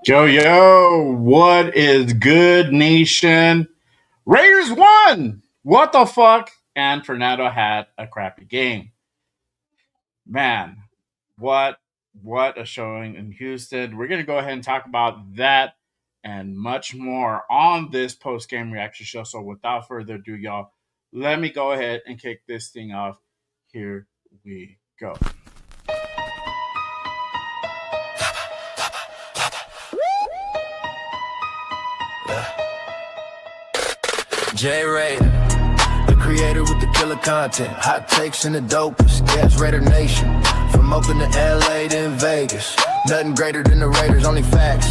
Yo, what is good, nation? Raiders won! What the fuck? And Fernando had a crappy game. Man, what what a showing in Houston. We're gonna go ahead and talk about that and much more on this post game reaction show. So without further ado, y'all, let me go ahead and kick this thing off. Here we go. J Raider, the creator with the killer content, hot takes and the dopest. Yes, Raider Nation, from Oakland to LA to Vegas. Nothing greater than the Raiders, only facts.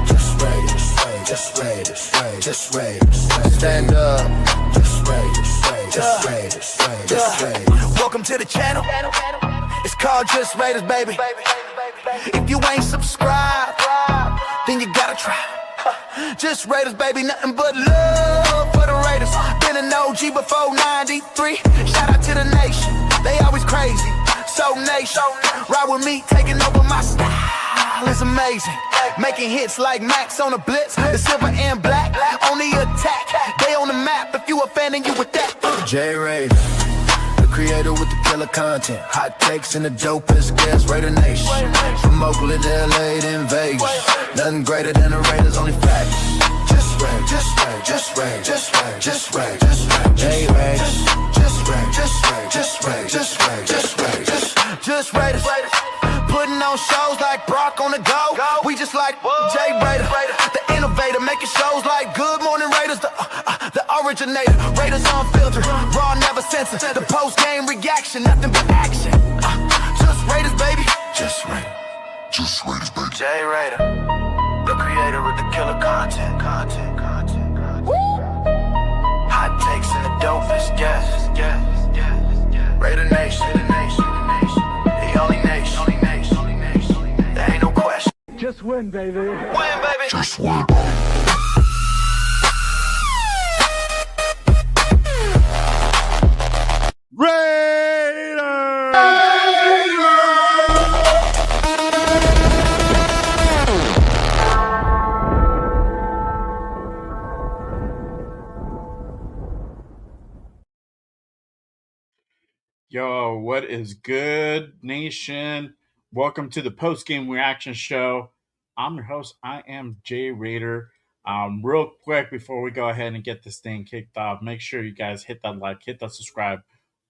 Just Raiders, just Raiders, just Raiders. Stand up, just Raiders, just Raiders, just Raiders. Welcome to the channel. It's called Just Raiders, baby. If you ain't subscribed, then you gotta try. Just Raiders, baby, nothing but love for the Raiders. Been an OG before 93. Shout out to the nation, they always crazy. So nation, ride with me, taking over my style. It's amazing, making hits like Max on the blitz. The silver and black on the attack. They on the map if you a fan and you with that. J Raider, the creator with the killer content, hot takes and the dopest guests. Raider Nation, from Oakland to LA to Vegas. Nothing greater than the Raiders, only facts. Just Raiders, just Raiders, just Raiders, just Raiders, just Raiders, just Raiders, J Raiders, just Raiders, just Raiders, just Raiders, just Raiders, just Raiders, just Raiders. Putting on shows like Brock on the go. We just like J Raider, the innovator, making shows like Good Morning Raiders, the originator. Raiders unfiltered, raw, never censored. The post game reaction, nothing but action. Just Raiders, baby. Just Raiders. Just Raiders, baby. J Raider, the creator with the killer content. Hot takes and the dopest guests. Raider Nation, the only nation. There ain't no question. Just win, baby. Win, baby. Just win. Yo, what is good, nation? Welcome to the post game reaction show. I'm your host. I am Jay Raider. Real quick before we go ahead and get this thing kicked off, make sure you guys hit that like, hit that subscribe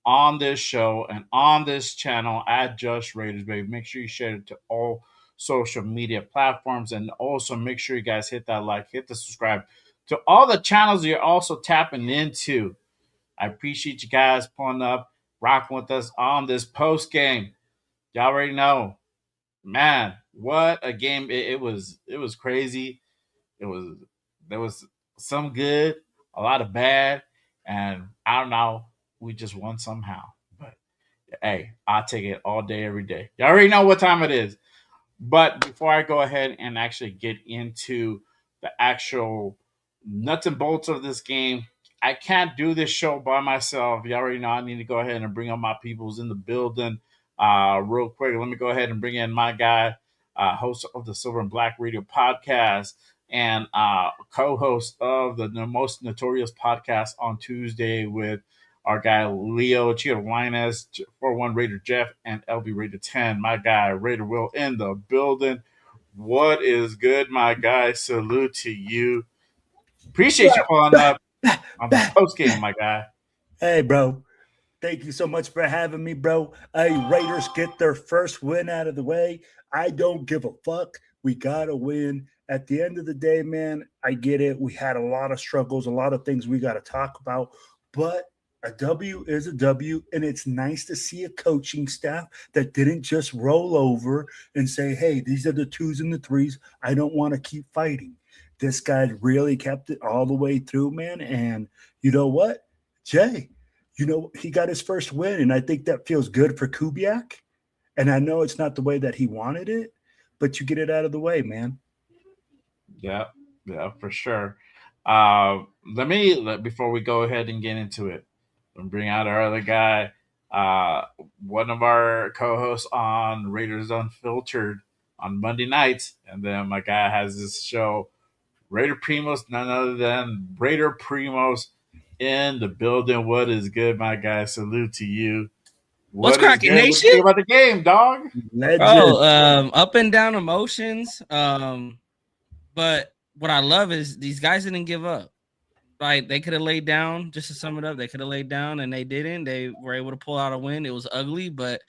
on this show and on this channel at Just Raiders, baby. Make sure you share it to all social media platforms, and also make sure you guys hit that like, hit the subscribe to all the channels you're also tapping into. I appreciate you guys pulling up, rocking with us on this post game. Y'all already know, man, what a game it was. It was crazy. It was There was some good, a lot of bad, and I don't know. We just won somehow. But hey, I take it all day, every day. Y'all already know what time it is. But before I go ahead and actually get into the actual nuts and bolts of this game, I can't do this show by myself. You already know I need to go ahead and bring up my peoples in the building. Real quick, let me go ahead and bring in my guy, host of the Silver and Black Radio podcast and co-host of the most notorious podcast on Tuesday with our guy Leo Chito Linus, 41 Raider Jeff, and LB Raider 10. My guy Raider Will in the building. What is good, my guy? Salute to you. Appreciate you pulling up on the post game, my guy. Hey, bro. Thank you so much for having me, bro. Hey, Raiders get their first win out of the way. I don't give a fuck. We got to win. At the end of the day, man, I get it. We had a lot of struggles, a lot of things we got to talk about, but a W is a W, and it's nice to see a coaching staff that didn't just roll over and say, hey, these are the twos and the threes. I don't want to keep fighting. This guy really kept it all the way through, man. And you know what, Jay? He got his first win, and I think that feels good for Kubiak. And I know it's not the way that he wanted it, but you get it out of the way, man. Yeah, for sure. Before we go ahead and get into it, and bring out our other guy, one of our co-hosts on Raiders Unfiltered, on Monday nights, and then my guy has this show, Raider Primos, none other than Raider Primos in the building. What is good, my guy? Salute to you. What's What is cracking, good? What do you nation? think about the game, dog? Legend. Bro, up and down emotions. But what I love is these guys didn't give up. Like they could have laid down, just to sum it up, they could have laid down and they didn't. They were able to pull out a win. It was ugly, but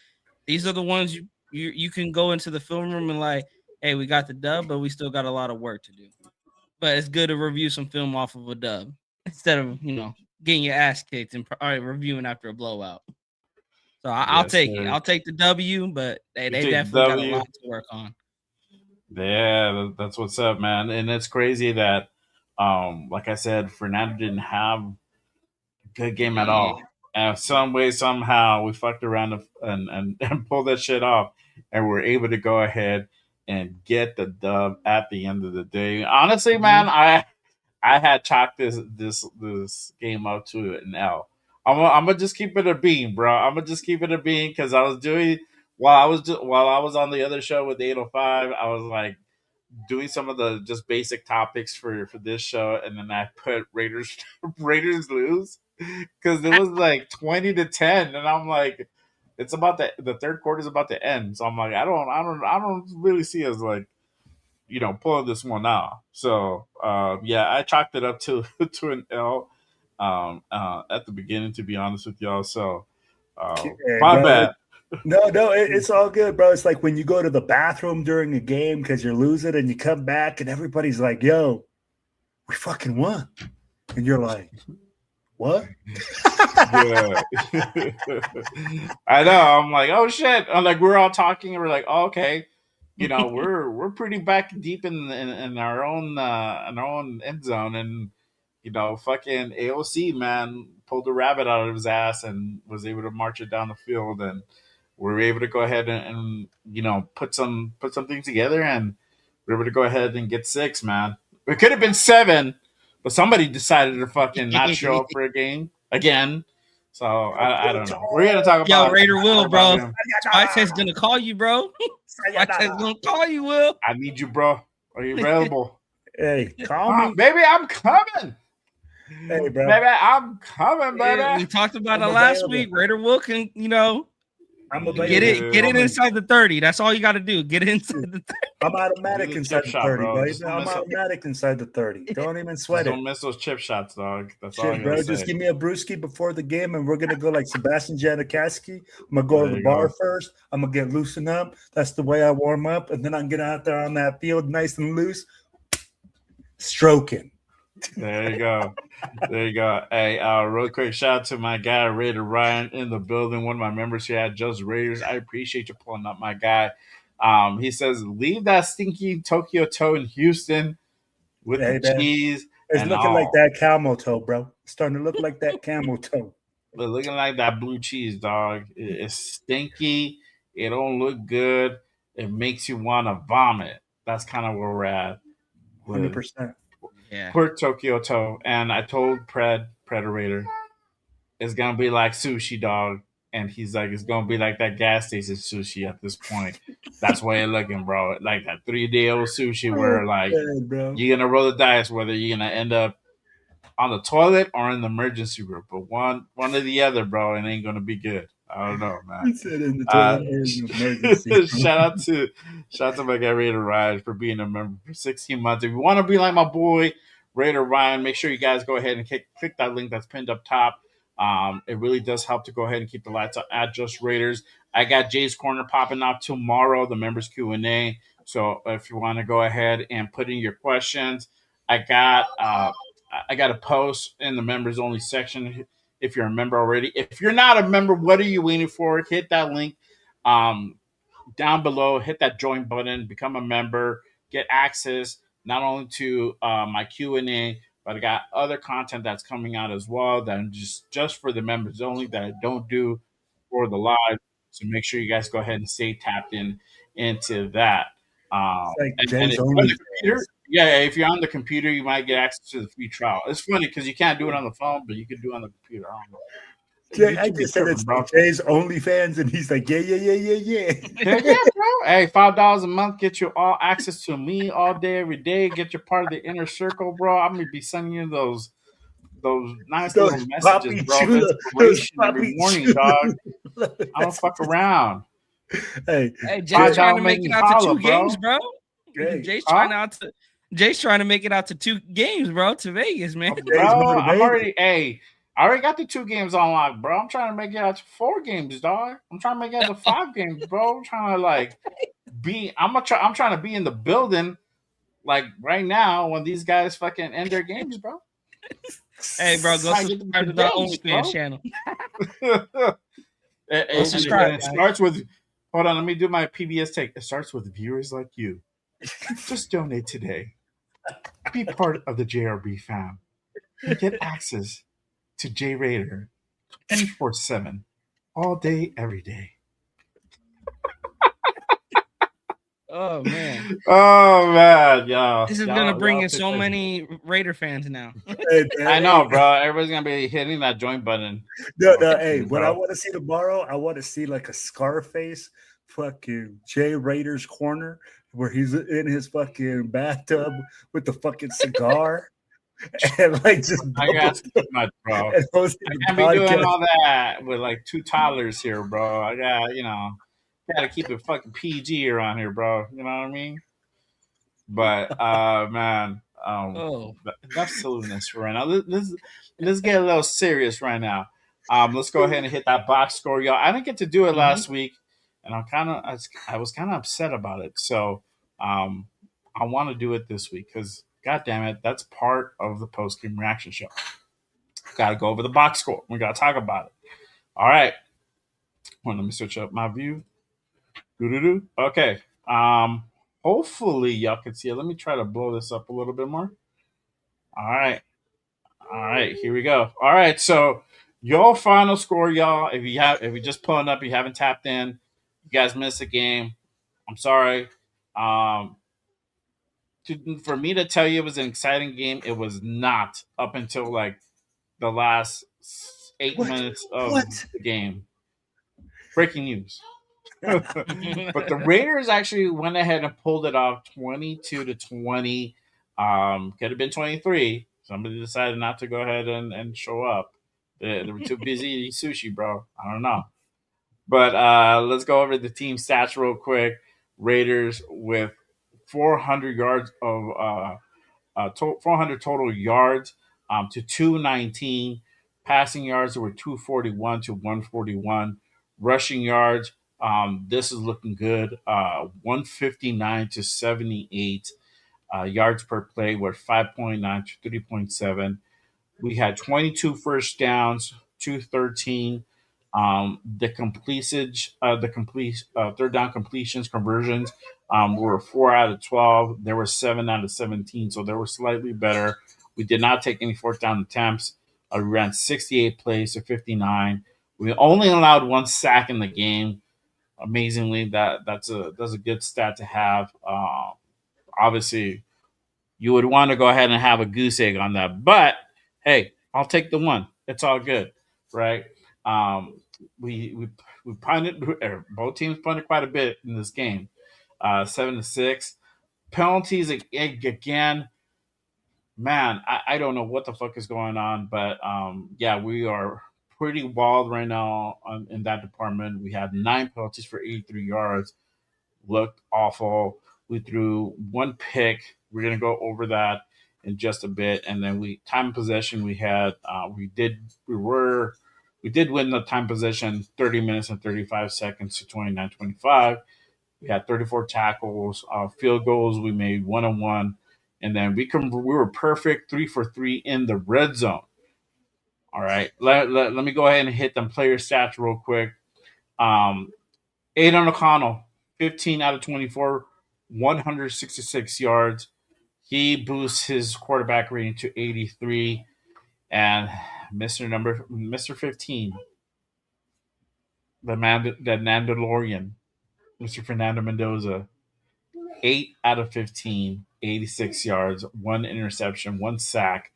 these are the ones you can go into the film room and like, hey, we got the dub, but we still got a lot of work to do. But it's good to review some film off of a dub instead of getting your ass kicked and reviewing after a blowout. So I'll Yes, take it. sir. I'll take the W, but they You take definitely got a W. lot to work on. Yeah, that's what's up, man. And it's crazy that, like I said, Fernando didn't have a good game at Yeah. all. And some way, somehow, we fucked around and pulled that shit off, and we're able to go ahead and get the dub at the end of the day. Honestly, man, I had chalked this game up to an L. I'm gonna just keep it a bean, bro. I'm gonna just keep it a bean because I was doing while I was on the other show with 805. I was like doing some of the just basic topics for this show, and then I put Raiders Raiders lose because it was like 20-10, and I'm like, it's about the third quarter is about to end, so I'm like, I don't really see us like pulling this one out. So yeah, I chalked it up to to an L at the beginning, to be honest with y'all. So Hey, my bro. bad. No, it's all good, bro. It's like when you go to the bathroom during a game because you're losing and you come back and everybody's like, yo, we fucking won. And you're like, what? Yeah. I know. I'm like, oh shit. I'm like, we're all talking and we're like, oh, okay. We're pretty back deep in our own end zone, and fucking AOC man pulled a rabbit out of his ass and was able to march it down the field, and we were able to go ahead and put some things together, and we were able to go ahead and get 6, man. It could have been 7, but somebody decided to fucking not show up for a game again. So I don't know. We're gonna talk Yo, about Raider Will, bro. him. Spy Test gonna call you, bro. Spy Test gonna call you, Will. I need you, bro. Are you available? Hey, call me. Baby, I'm coming. Hey, bro. Baby, I'm coming, baby. Yeah, we talked about I'm it last available. week. Raider Will can, I'm get available. it inside the 30. That's all you got to do. Get it inside the 30. I'm automatic Do the inside chip the shot, 30, bro. baby. Just don't I'm mess up. automatic inside the 30. Don't even sweat Don't it. miss those chip shots, dog. That's all I Shit, gotta bro. say. Just give me a brewski before the game, and we're gonna go like Sebastian Janikowski. I'm gonna go There to the you bar go. first. I'm gonna get loosened up. That's the way I warm up, and then I'm get out there on that field, nice and loose, stroking. There you go. There you go. Hey, real quick shout out to my guy Raider Ryan in the building. One of my members here at Just Raiders. I appreciate you pulling up, my guy. He says, leave that stinky Tokyo toe in Houston with Hey, the man. cheese It's and looking like all. that camel toe, bro. It's starting to look like that camel toe. But looking like that blue cheese, dog. It's stinky. It don't look good. It makes you want to vomit. That's kind of where we're at with 100%. Yeah. poor Tokyo toe. And I told Predator, it's gonna be like sushi, dog. And he's like, it's gonna be like that gas station sushi at this point. That's why you're looking, bro. Like that 3-day old sushi where like Yeah, bro. you're gonna roll the dice whether you're gonna end up on the toilet or in the emergency room. But one or the other, bro, it ain't gonna be good. I don't know, man. He said in the toilet or in the emergency. Shout out to my guy Raider Ryan for being a member for 16 months. If you want to be like my boy Raider Ryan, make sure you guys go ahead and click that link that's pinned up top. It really does help to go ahead and keep the lights on at Just Raiders. I got Jay's Corner popping up tomorrow, the members Q&A. So if you want to go ahead and put in your questions, I got a post in the members only section. If you're a member already, if you're not a member, what are you waiting for? Hit that link down below. Hit that join button. Become a member. Get access not only to my Q&A, but I got other content that's coming out as well that I'm just for the members only that I don't do for the live. So make sure you guys go ahead and stay tapped into that. It's like And Jay's if you're on only the computer, if you're on the computer, you might get access to the free trial. It's funny because you can't do it on the phone, but you can do it on the computer. I don't know. Jay, You I should be just said tripping, it's bro. like Jay's OnlyFans, and he's like, yeah. Heck yeah, bro. Hey, $5 a month get you all access to me all day, every day. Get you part of the inner circle, bro. I'm gonna be sending you those nice little Those messages, poppy bro, of chula, those inspiration every poppy morning, dog. chula. I don't fuck around. Hey, Hey, Jay's Five Jay, trying dollar to make make it me out to holla, 2 games, bro. bro. Jay, Huh? Jay's trying to make it out to 2 games, bro, to Vegas, man. Jay's Bro, I'm motivated. already. Hey, I already got the 2 games unlocked, bro. I'm trying to make it out to 4 games, dog. I'm trying to make it out to 5 games, bro. I'm trying to like be. I'm trying to be in the building like right now when these guys fucking end their games, bro. Hey, bro, go I get them subscribe to the games, OnlyFans bro. channel. Go And subscribe, it guys. starts with. Hold on, let me do my PBS take. It starts with viewers like you. Just donate today. Be part of the JRB fam and get access to J Raider 24/7, all day, every day. Oh man, Oh man, y'all, this is gonna bring y'all in take so that. many Raider fans now. Hey, man, I know, hey, bro. Everybody's gonna be hitting that join button. no, hey, what I Bro. want to see tomorrow, I want to see like a Scarface fucking Jay Raiders corner where he's in his fucking bathtub with the fucking cigar and like just I got bubbles too much, bro. and hosting I the can't be doing podcast. all that with like 2 toddlers here, bro. I got, gotta keep it fucking PG around here, bro. You know what I mean? But man, Oh, enough silliness for right now. Let's get a little serious right now. Let's go ahead and hit that box score, y'all. I didn't get to do it last week, and I was kind of upset about it. So um, I want to do it this week because, god damn it, that's part of the post game reaction show. Got to go over the box score. We got to talk about it. All right. Well, let me switch up my view. Doo-doo-doo. Okay. Hopefully y'all can see it. Let me try to blow this up a little bit more. All right. All right. Here we go. All right. So your final score, y'all. If you just pulling up, you haven't tapped in, you guys missed a game. I'm sorry. Um, for me to tell you it was an exciting game, it was not up until like the last eight What? minutes of What? the game. Breaking news. But the Raiders actually went ahead and pulled it off 22-20. Could have been 23. Somebody decided not to go ahead and show up. They were too busy eating sushi, bro. I don't know. But let's go over the team stats real quick. Raiders with 400 yards of 400 total yards to 219. Passing yards were 241 to 141. Rushing yards, this is looking good. 159 to 78. Yards per play were 5.9 to 3.7. We had 22 first downs, 213. The complete third down completions conversions were 4 out of 12. There were 7 out of 17, so they were slightly better. We did not take any fourth down attempts. We ran 68 plays to 59. We only allowed one sack in the game. Amazingly, that's a good stat to have. Obviously, you would want to go ahead and have a goose egg on that. But hey, I'll take the one. It's all good, right? Um, we punted. Both teams punted quite a bit in this game. 7-6 penalties again. Man, I don't know what the fuck is going on, but yeah, we are pretty wild right now in that department. We had 9 penalties for 83 yards. Looked awful. We threw one pick. We're gonna go over that in just a bit, and then we time possession. We had we did win the time possession 30 minutes and 35 seconds to 29-25. We had 34 tackles, field goals. We made 1-on-1, and then we were perfect 3 for 3 in the red zone. All right, let me go ahead and hit them player stats real quick. Um, Aidan O'Connell, 15 out of 24, 166 yards. He boosts his quarterback rating to 83. And Mr. 15, the Mandalorian, Mr. Fernando Mendoza, 8 out of 15, 86 yards, one interception, one sack,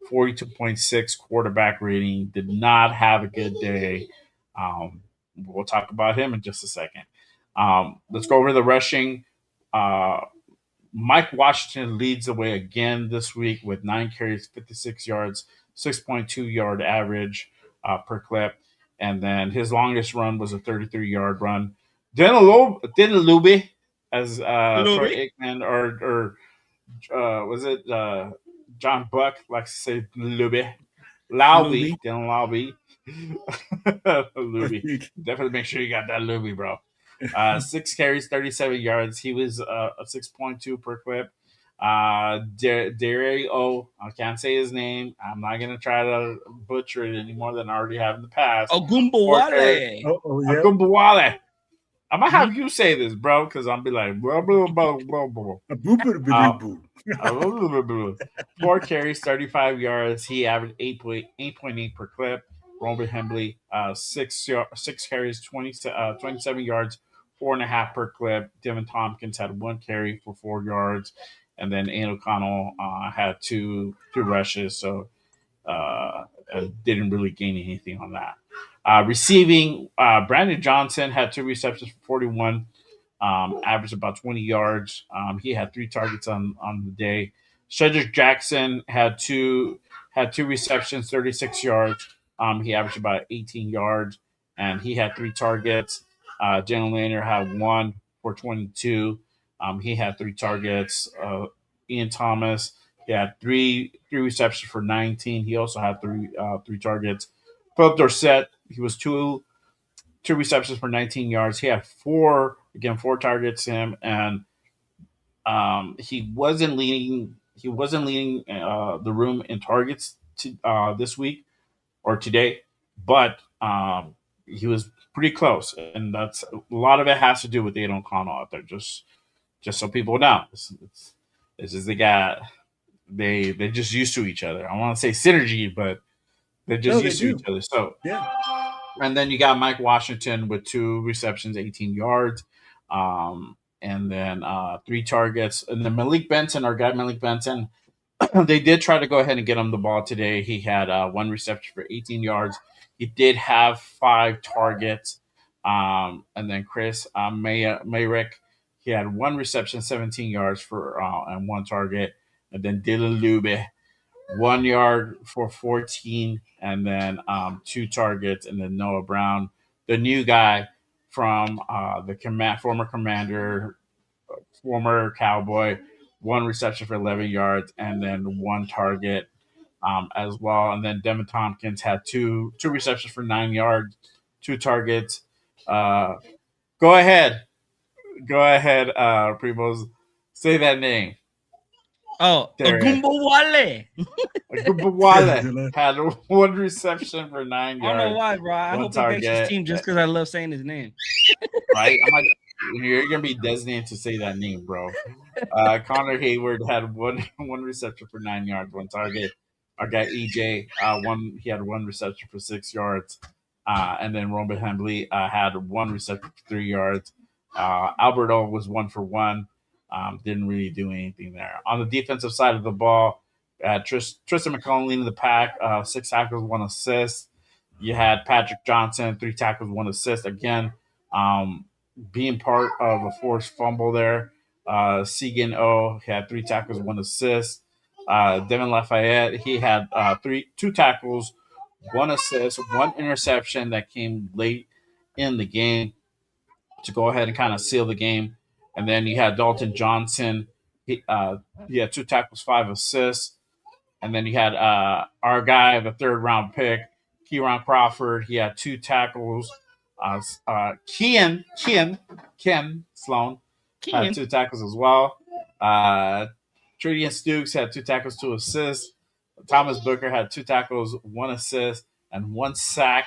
42.6 quarterback rating. Did not have a good day. We'll talk about him in just a second. Let's go over the rushing. Uh, Mike Washington leads the way again this week with 9 carries, 56 yards, 6.2 yard average per clip. And then his longest run was a 33-yard run. Dinalube, as Troy Louis. Aikman or was it John Buck likes to say Lube. Luby. Dylan Lobby. Luby. Definitely make sure you got that Luby, bro. 6 carries, 37 yards. He was a 6.2 per clip. Dario, I can't say his name. I'm not going to try to butcher it any more than I already have in the past. Ogumbawale. Yeah. Agumbawale. I might have Mhm. you say this, bro, because I'm be like, blah, blah, blah, blah, blah. A booper boo. 4 carries, 35 yards. He averaged 8.8 per clip. Roman Hembley, 6 carries, 27 yards, 4.5 per clip. Devin Tompkins had 1 carry for 4 yards. And then Aiden O'Connell had two rushes, so didn't really gain anything on that. Receiving, Brandon Johnson had 2 receptions for 41, averaged about 20 yards. He had 3 targets on the day. Cedric Jackson had two receptions, 36 yards. He averaged about 18 yards, and he had 3 targets. Jalen Laner had 1 for 22. He had 3 targets. Ian Thomas, he had three receptions for 19. He also had 3 targets. Philip Dorsett, he was 2 receptions for 19 yards. He had 4 targets. Him, and he wasn't leading. The room in targets this week or today, but he was pretty close, and that's a lot of it has to do with Aiden O'Connell out there. Just so people know, it's just they're just used to each other. I want to say synergy, but they're just used to each other. So Yeah. and then you got Mike Washington with 2 receptions, 18 yards, and then 3 targets. And then Malik Benson, our guy Malik Benson, they did try to go ahead and get him the ball today. He had 1 reception for 18 yards. He did have 5 targets. And then Chris Mayrick, he had 1 reception, 17 yards for and 1 target. And then Dylan Lube, 1 yard for 14, and then 2 targets. And then Noah Brown, the new guy from the former commander, former Cowboy, 1 reception for 11 yards, and then 1 target as well. And then Devin Tompkins had two receptions for 9 yards, 2 targets. Uh, go ahead, Primos, say that name. Oh, Ogumbawale. Gubawale had 1 reception for 9 I don't know yards. why, bro. I 1 hope he makes his target. team just because I love saying his name. Right? You're gonna be designated to say that name, bro. Connor Hayward had one reception for 9 yards, 1 target. Our guy EJ, he had 1 reception for 6 yards, and then Roman Hembley had 1 reception for 3 yards. Alberto was 1 for 1. Didn't really do anything there. On the defensive side of the ball, Tristan McCollum leading the pack, 6 tackles, 1 assist. You had Patrick Johnson, 3 tackles, 1 assist. Again, being part of a forced fumble there. Segan O, he had 3 tackles, 1 assist. Devin Lafayette, he had 2 tackles, 1 assist, 1 interception that came late in the game to go ahead and kind of seal the game. And then you had Dalton Johnson. He had 2 tackles, 5 assists. And then you had our guy, the 3rd-round pick, Kieran Crawford. He had 2 tackles. Ken Sloan had 2 tackles as well. Tradian Stukes had 2 tackles, 2 assists. Thomas Booker had 2 tackles, 1 assist, and 1 sack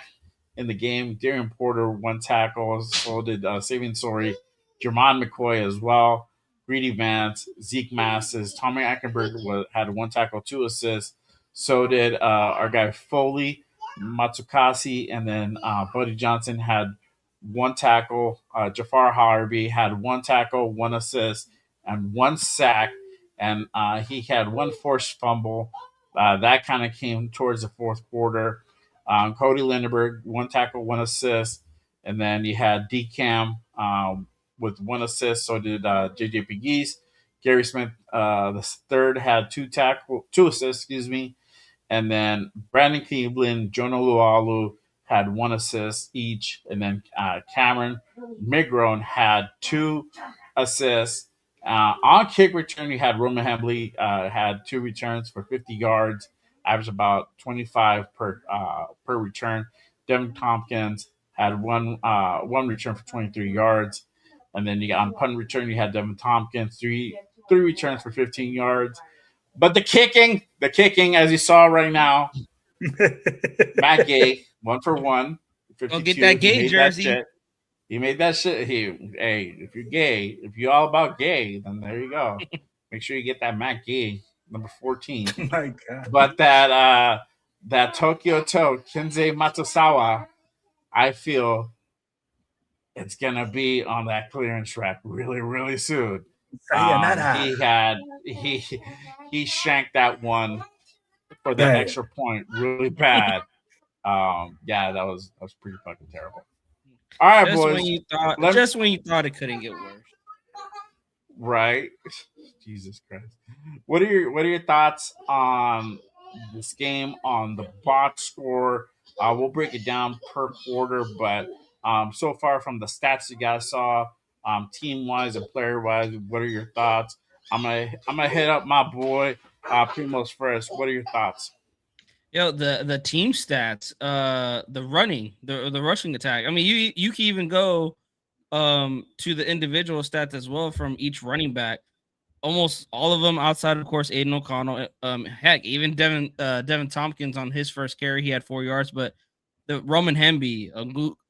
in the game. Darian Porter, 1 tackle. So did Saving Sorry, Jermon McCoy as well. Greedy Vance, Zeke Masses, Tommy Ackenberg had 1 tackle, 2 assists. So did our guy Foley, Matsukasi, and then Buddy Johnson had 1 tackle. Jafar Harvey had 1 tackle, 1 assist, and 1 sack. And he had 1 forced fumble. That kind of came towards the fourth quarter. Cody Lindenberg, 1 tackle, 1 assist. And then you had DCAM with 1 assist. So did JJ Pegues. Gary Smith, the third, had 2 assists, excuse me. And then Brandon Cleveland, Jonah Lualu had 1 assist each. And then Cameron Migrone had 2 assists. On kick return, you had Roman Hembley had 2 returns for 50 yards, averaged about 25 per return. Devin Tompkins had one return for 23 yards. And then you got on punt return, you had Devin Tompkins, three returns for 15 yards. But the kicking, as you saw right now, Matt Gay, 1 for 1, Go 52. get that He gay made jersey. That shit. He made that shit. Hey, if you're gay, if you're all about gay, then there you go. Make sure you get that Matt Gay, number 14. Oh my God. But that Tokyo Toe, Kensei Matsusawa, I feel it's gonna be on that clearance rack really, really soon. Sayonara. He shanked that one for the Hey, extra point really bad. Yeah, that was pretty fucking terrible. All right, Just boys. when you thought, Let just when you thought it couldn't get worse. right. Jesus Christ. What are your thoughts on this game, on the box score? We'll break it down per quarter, but so far from the stats you guys saw, team wise and player wise, what are your thoughts? I'm gonna hit up my boy Primos first. What are your thoughts? Yo, the team stats, the running, the rushing attack. I mean, you can even go to the individual stats as well from each running back. Almost all of them outside, of course, Aiden O'Connell. Heck, even Devin Tompkins on his first carry, he had 4 yards. But the Roman Hemby,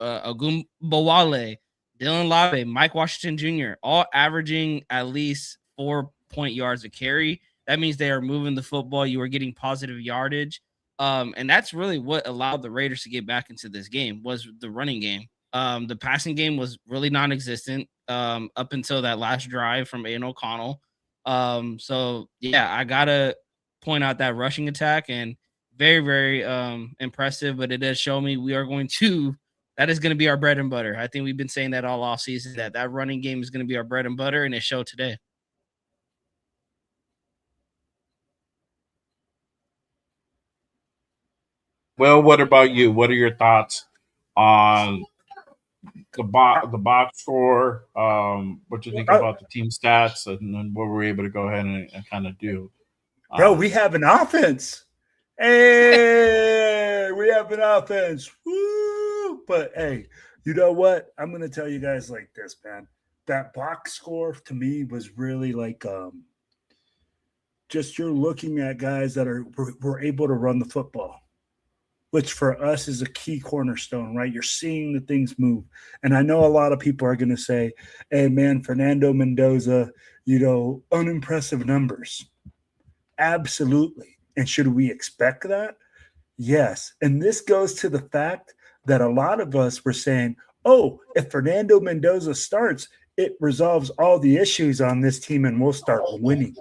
Agumbawale, Dylan Lave, Mike Washington Jr., all averaging at least 4 yards a carry. That means they are moving the football. You are getting positive yardage. And that's really what allowed the Raiders to get back into this game was the running game. The passing game was really non-existent up until that last drive from Aiden O'Connell. So yeah, I gotta point out that rushing attack and very, very impressive. But it does show me we are going to that is going to be our bread and butter. I think we've been saying that all off season that running game is going to be our bread and butter, and it showed today. Well, what about you? What are your thoughts on the box score? What you think about the team stats, and then what we're able to go ahead and kind of do? bro, we have an offense. Hey, we have an offense. Woo! But hey, you know what? I'm gonna tell you guys like this, man. That box score to me was really like just you're looking at guys that were able to run the football, which for us is a key cornerstone, right? You're seeing the things move. And I know a lot of people are going to say, hey, man, Fernando Mendoza, unimpressive numbers. Absolutely. And should we expect that? Yes. And this goes to the fact that a lot of us were saying, oh, if Fernando Mendoza starts, it resolves all the issues on this team and we'll start winning.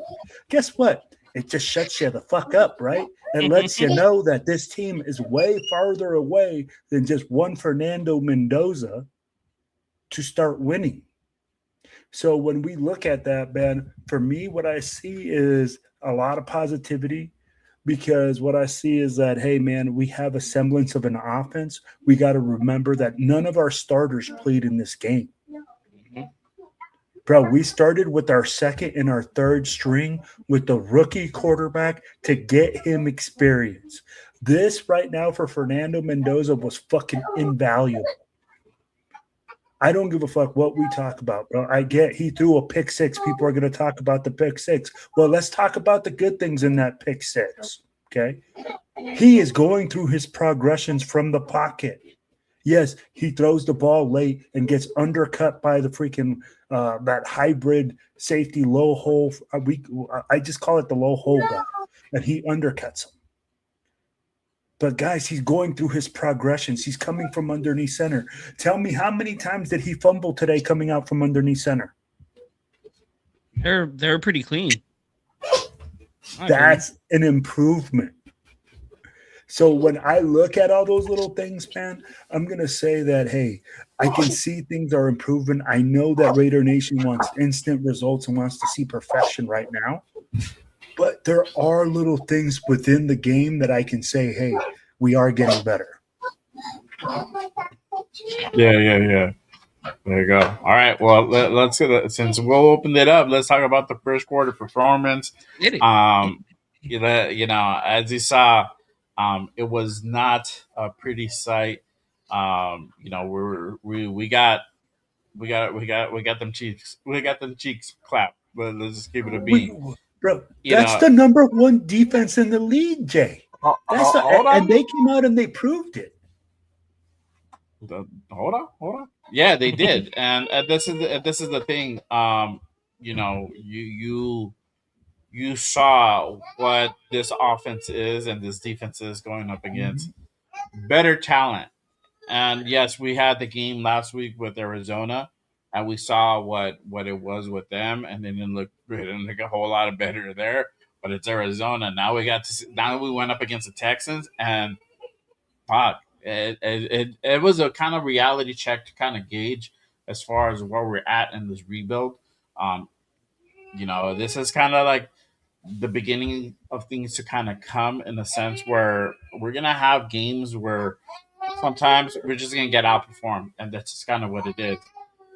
Guess what? It just shuts you the fuck up, right? It lets you know that this team is way farther away than just one Fernando Mendoza to start winning. So when we look at that, man, for me, what I see is a lot of positivity because what I see is that, hey, man, we have a semblance of an offense. We got to remember that none of our starters played in this game. Bro, we started with our second and our third string with the rookie quarterback to get him experience. This right now for Fernando Mendoza was fucking invaluable. I don't give a fuck what we talk about, bro. I get he threw a pick six. People are going to talk about the pick six. Well, let's talk about the good things in that pick six, okay? He is going through his progressions from the pocket. Yes, he throws the ball late and gets undercut by the freaking that hybrid safety low hole. I just call it the low hole guy, and he undercuts him. But guys, he's going through his progressions. He's coming from underneath center. Tell me, how many times did he fumble today coming out from underneath center? They're pretty clean. That's an improvement. So when I look at all those little things, man, I'm going to say that, hey, I can see things are improving. I know that Raider Nation wants instant results and wants to see perfection right now. But there are little things within the game that I can say, hey, we are getting better. Yeah. There you go. All right. Well, let's since we'll open it up, let's talk about the first quarter performance. As you saw, it was not a pretty sight. We got them cheeks clapped. But let's just keep it a beat. Bro, that's the number one defense in the league, Jay. And they came out and they proved it. Hold on. Yeah, they did, and this is the thing. You saw what this offense is and this defense is going up against better talent. And yes, we had the game last week with Arizona, and we saw what it was with them, and it didn't look a whole lot of better there. But it's Arizona now. Now we went up against the Texans, and fuck, it was a kind of reality check to kind of gauge as far as where we're at in this rebuild. Um, this is kind of like the beginning of things to kind of come in a sense where we're gonna have games where sometimes we're just gonna get outperformed, and that's just kind of what it is.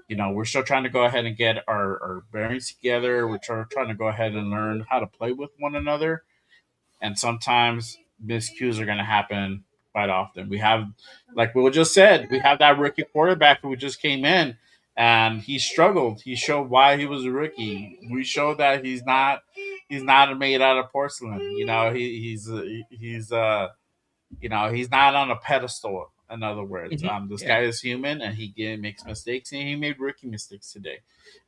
We're still trying to go ahead and get our bearings together. We're trying to go ahead and learn how to play with one another, and sometimes miscues are going to happen quite often. We have, like we just said, we have that rookie quarterback who just came in and he struggled. He showed why he was a rookie. We showed that he's not made out of porcelain. He's not on a pedestal. In other words, this guy is human and he makes mistakes, and he made rookie mistakes today.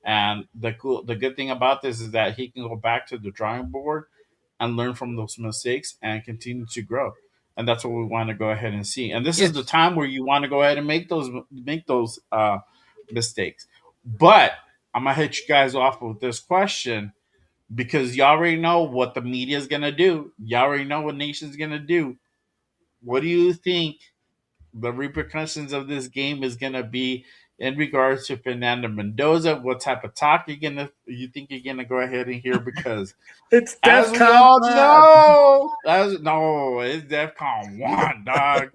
And the good thing about this is that he can go back to the drawing board and learn from those mistakes and continue to grow. And that's what we want to go ahead and see. And this is the time where you want to go ahead and make those mistakes. But I'm gonna hit you guys off with this question because you already know what the media is gonna do. You already know what Nation's gonna do. What do you think the repercussions of this game is gonna be in regards to Fernando Mendoza? What type of talk you think you're gonna go ahead and hear? Because it's as we all know, it's DEFCON 1, dog.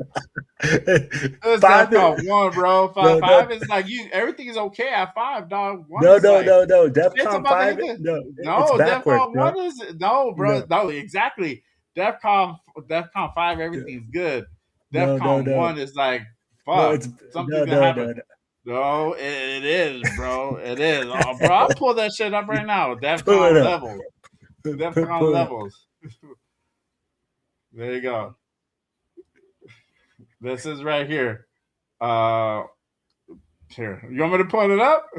It's DEFCON 1, bro. Five is like everything is okay at 5, dog. No. DEFCON 5. No, DEFCON 1 is bro. No, exactly. DEFCON 5, everything's good. DEFCON 1 is like, fuck, something's gonna happen. No, it is, bro. It is. Oh, bro, I'll pull that shit up right now. DEFCON levels. DEFCON levels. There you go. This is right here. Here. You want me to pull it up?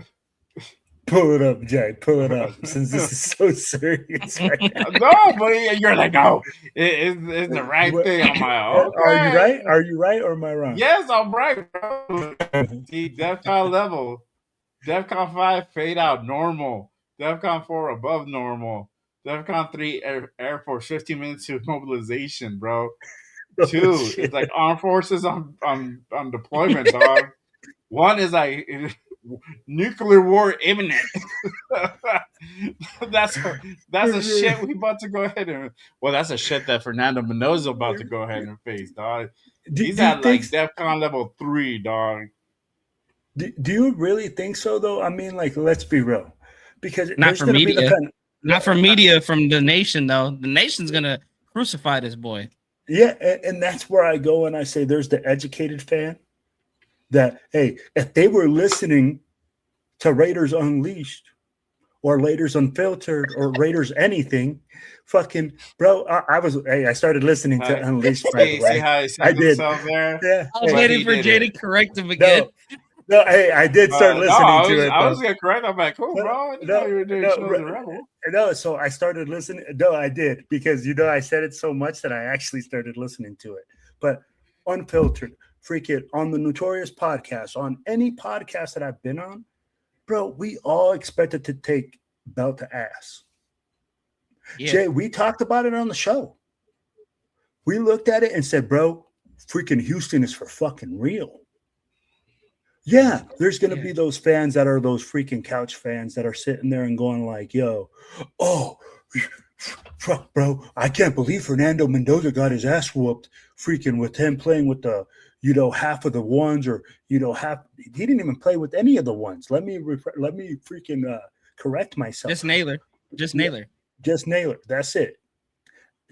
Pull it up, Jay. Pull it up. Since this is so serious right now. No, but you're like, no. It's the right thing. I'm like, okay. Are you right? Are you right or am I wrong? Yes, I'm right, bro. See, DEFCON level. DEFCON 5, fade out, normal. DEFCON 4, above normal. DEFCON 3, Air Force, 15 minutes to mobilization, bro. 2, it's like armed forces on deployment, dog. 1 is like nuclear war imminent. That's a shit we about to go ahead and. Well, that's a shit that Fernando Mendoza about to go ahead and face, dog. He's at like DEFCON level 3, dog. Do you really think so, though? I mean, like, let's be real, because not for media, not for media from the nation, though. The nation's gonna crucify this boy. Yeah, and that's where I go and I say, there's the educated fan. That, hey, if they were listening to Raiders Unleashed or Raiders Unfiltered or Raiders anything, fucking bro, I started listening to Unleashed. See how he said himself there? Yeah. I was waiting for Jay to correct him again. No, hey, I did start listening to it. I was gonna correct. I'm like, cool, bro. You were doing shows the Rebel. No, so I started listening. No, I did because I said it so much that I actually started listening to it. But Unfiltered, freaking on the Notorious podcast, on any podcast that I've been on, bro, we all expected to take belt to ass. Yeah. Jay, we talked about it on the show. We looked at it and said, bro, freaking Houston is for fucking real. Yeah, there's going to be those fans that are those freaking couch fans that are sitting there and going like, yo, oh, fuck, bro, I can't believe Fernando Mendoza got his ass whooped freaking with him playing with the, half of the ones or, half. He didn't even play with any of the ones. Let me freaking correct myself. Just Naylor. Just Naylor. Just Naylor. That's it.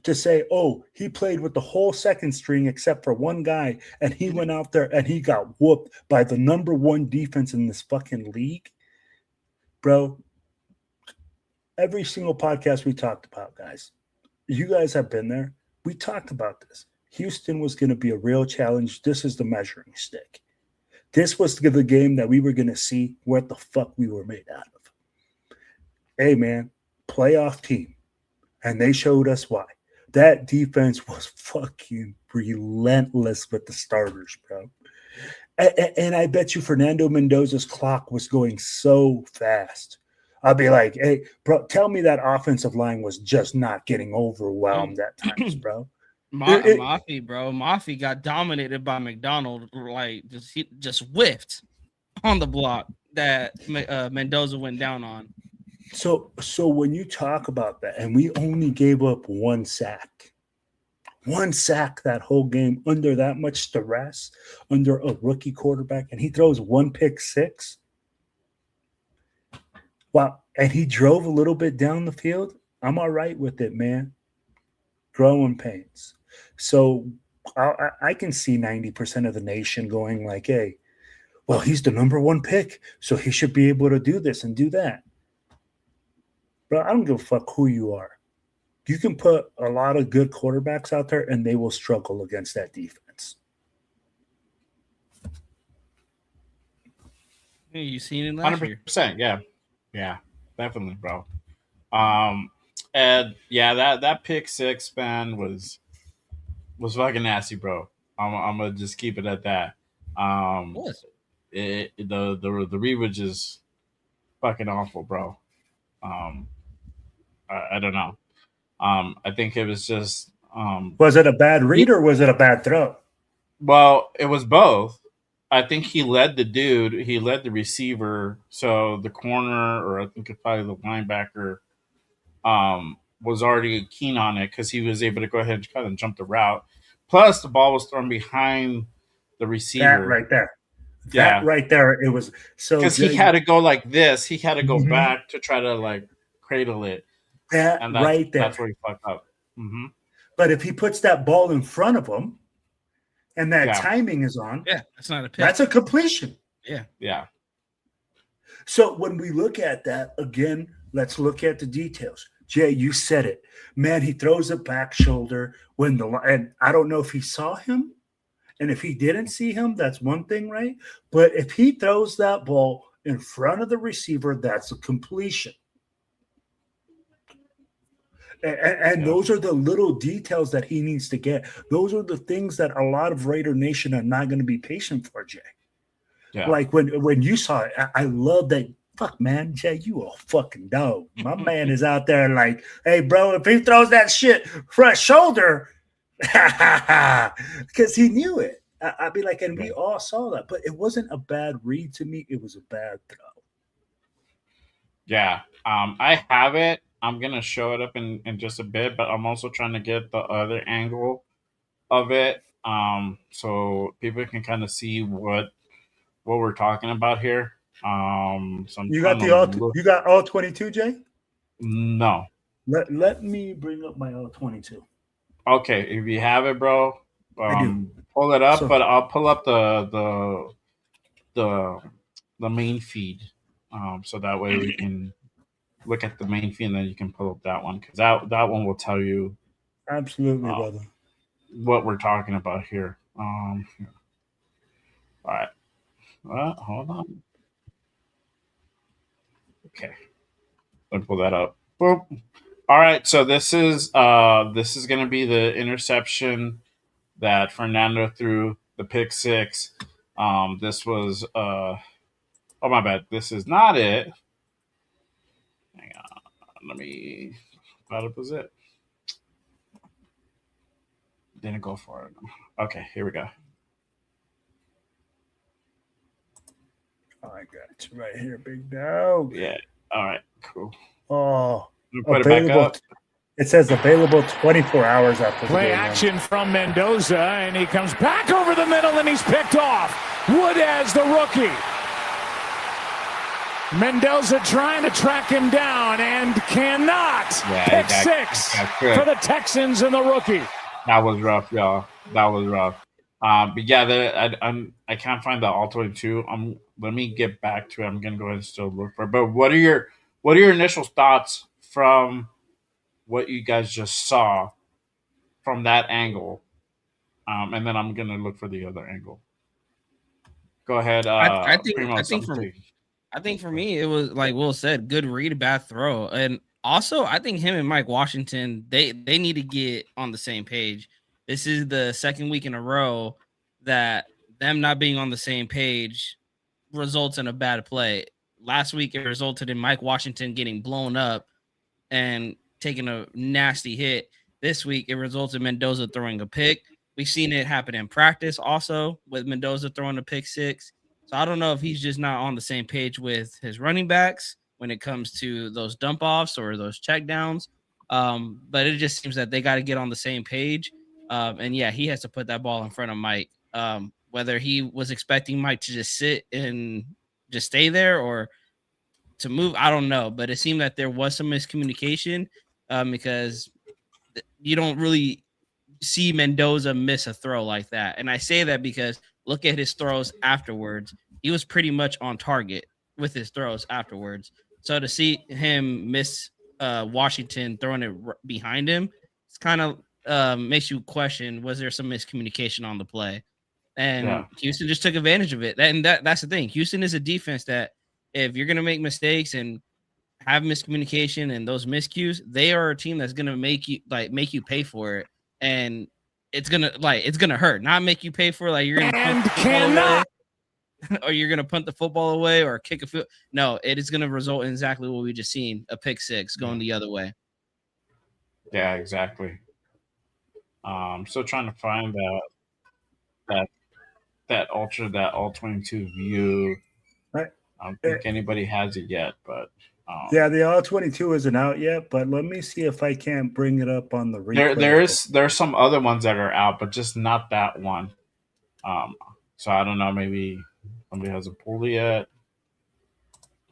To say, oh, he played with the whole second string except for one guy, and he went out there and he got whooped by the number one defense in this fucking league. Bro, every single podcast we talked about, guys, you guys have been there. We talked about this. Houston was going to be a real challenge. This is the measuring stick. This was the game that we were going to see what the fuck we were made out of. Hey, man, playoff team. And they showed us why. That defense was fucking relentless with the starters, bro. And I bet you Fernando Mendoza's clock was going so fast. I'll be like, hey, bro, tell me that offensive line was just not getting overwhelmed at times, bro. Mafi got dominated by McDonald, like just whiffed on the block that Mendoza went down on. So when you talk about that, and we only gave up one sack that whole game under that much stress, under a rookie quarterback, and he throws one pick six. Wow, and he drove a little bit down the field. I'm all right with it, man. Growing pains. So I can see 90% of the nation going like, hey, well, he's the number one pick, so he should be able to do this and do that. Bro, I don't give a fuck who you are. You can put a lot of good quarterbacks out there, and they will struggle against that defense. Hey, you seen it last 100%, year? Yeah, definitely, bro. And yeah, that pick six, man, was fucking nasty, bro. I'm gonna just keep it at that. The read was just fucking awful, bro. I don't know. I think it was just. Was it a bad read or was it a bad throw? Well, it was both. I think he led the dude. He led the receiver. So the corner, or I think it's probably the linebacker, was already keen on it because he was able to go ahead and kind of jump the route. Plus, the ball was thrown behind the receiver. That right there. That right there. It was so because he had to go like this. He had to go back to try to like cradle it. And right there. That's where he fucked up. Mm-hmm. But if he puts that ball in front of him, and that timing is on, that's not a pick. That's a completion. Yeah. So when we look at that again, let's look at the details. Jay, you said it, man. He throws a back shoulder and I don't know if he saw him, and if he didn't see him, that's one thing, right? But if he throws that ball in front of the receiver, that's a completion. And those are the little details that he needs to get. Those are the things that a lot of Raider Nation are not going to be patient for, Jay. Yeah. Like when you saw it, I love that. Fuck, man, Jay, you a fucking dog. My man is out there like, hey, bro, if he throws that shit front shoulder, because he knew it. I'd be like, and we all saw that. But it wasn't a bad read to me. It was a bad throw. Yeah, I have it. I'm going to show it up in just a bit, but I'm also trying to get the other angle of it so people can kind of see what we're talking about here. So you got all 22, Jay? No. Let me bring up my all 22. Okay, if you have it, bro, pull it up, but I'll pull up the main feed so that way we can look at the main feed and then you can pull up that one because that one will tell you absolutely brother what we're talking about here. All right, hold on. Okay, let me pull that up. Boop. All right, so this is going to be the interception that Fernando threw, the pick six. This was oh my bad, this is not it. Hang on, let me thought it was it. Didn't go for it. Okay, here we go. I got you right here, big dog. Yeah. All right. Cool. Oh, Put it back up. It says available 24 hours after the Play game. action from Mendoza, and he comes back over the middle, and he's picked off. Wood as the rookie. Mendoza trying to track him down and cannot. Pick six for the Texans and the rookie. That was rough, y'all. That was rough. But yeah, I can't find the all 22. Let me get back to it. I'm gonna go ahead and still look for it. But what are your initial thoughts from what you guys just saw from that angle? And then I'm gonna look for the other angle. Go ahead. I Primo, think for me, it was like Will said, good read, bad throw. And also, I think him and Mike Washington, they need to get on the same page. This is the second week in a row that them not being on the same page results in a bad play. Last week, it resulted in Mike Washington getting blown up and taking a nasty hit. This week, it results in Mendoza throwing a pick. We've seen it happen in practice also with Mendoza throwing a pick six. So I don't know if he's just not on the same page with his running backs when it comes to those dump offs or those check downs. But it just seems that they got to get on the same page. And yeah, he has to put that ball in front of Mike. Whether he was expecting Mike to just sit and just stay there or to move, I don't know. But it seemed that there was some miscommunication because you don't really see Mendoza miss a throw like that. And I say that because look at his throws afterwards. He was pretty much on target with his throws afterwards. So to see him miss Washington throwing it behind him, it's kind of makes you question, was there some miscommunication on the play? And Houston just took advantage of it. That's the thing. Houston is a defense that if you're going to make mistakes and have miscommunication and those miscues, they are a team that's going to make you pay for it. And it's gonna hurt. Not make you pay for it, like you're gonna punt the football away, or you're gonna punt the football away or kick a field. No, it is gonna result in exactly what we just seen, a pick six going the other way. Yeah, exactly. Still trying to find that all 22 view. Right. I don't think anybody has it yet, but yeah, the all 22 isn't out yet, but let me see if I can't bring it up on the replay. There's some other ones that are out, but just not that one. So I don't know, maybe somebody hasn't pulled it yet.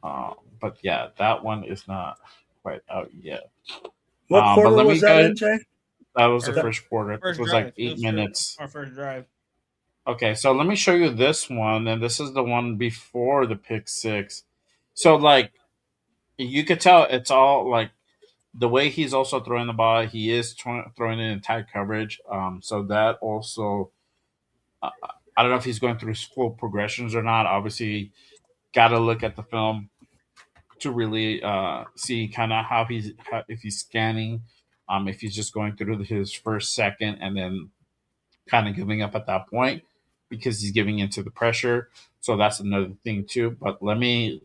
But yeah, that one is not quite out yet. What quarter was that in, Jay? That was the first quarter. It was like 8 minutes. Our first drive. Okay, so let me show you this one, and this is the one before the pick six. So like, you could tell it's all like the way he's also throwing the ball. He is throwing it in tight coverage. So that also, I don't know if he's going through full progressions or not. Obviously, got to look at the film to really see kind of if he's scanning, if he's just going through his first, second, and then kind of giving up at that point because he's giving into the pressure. So that's another thing too. But let me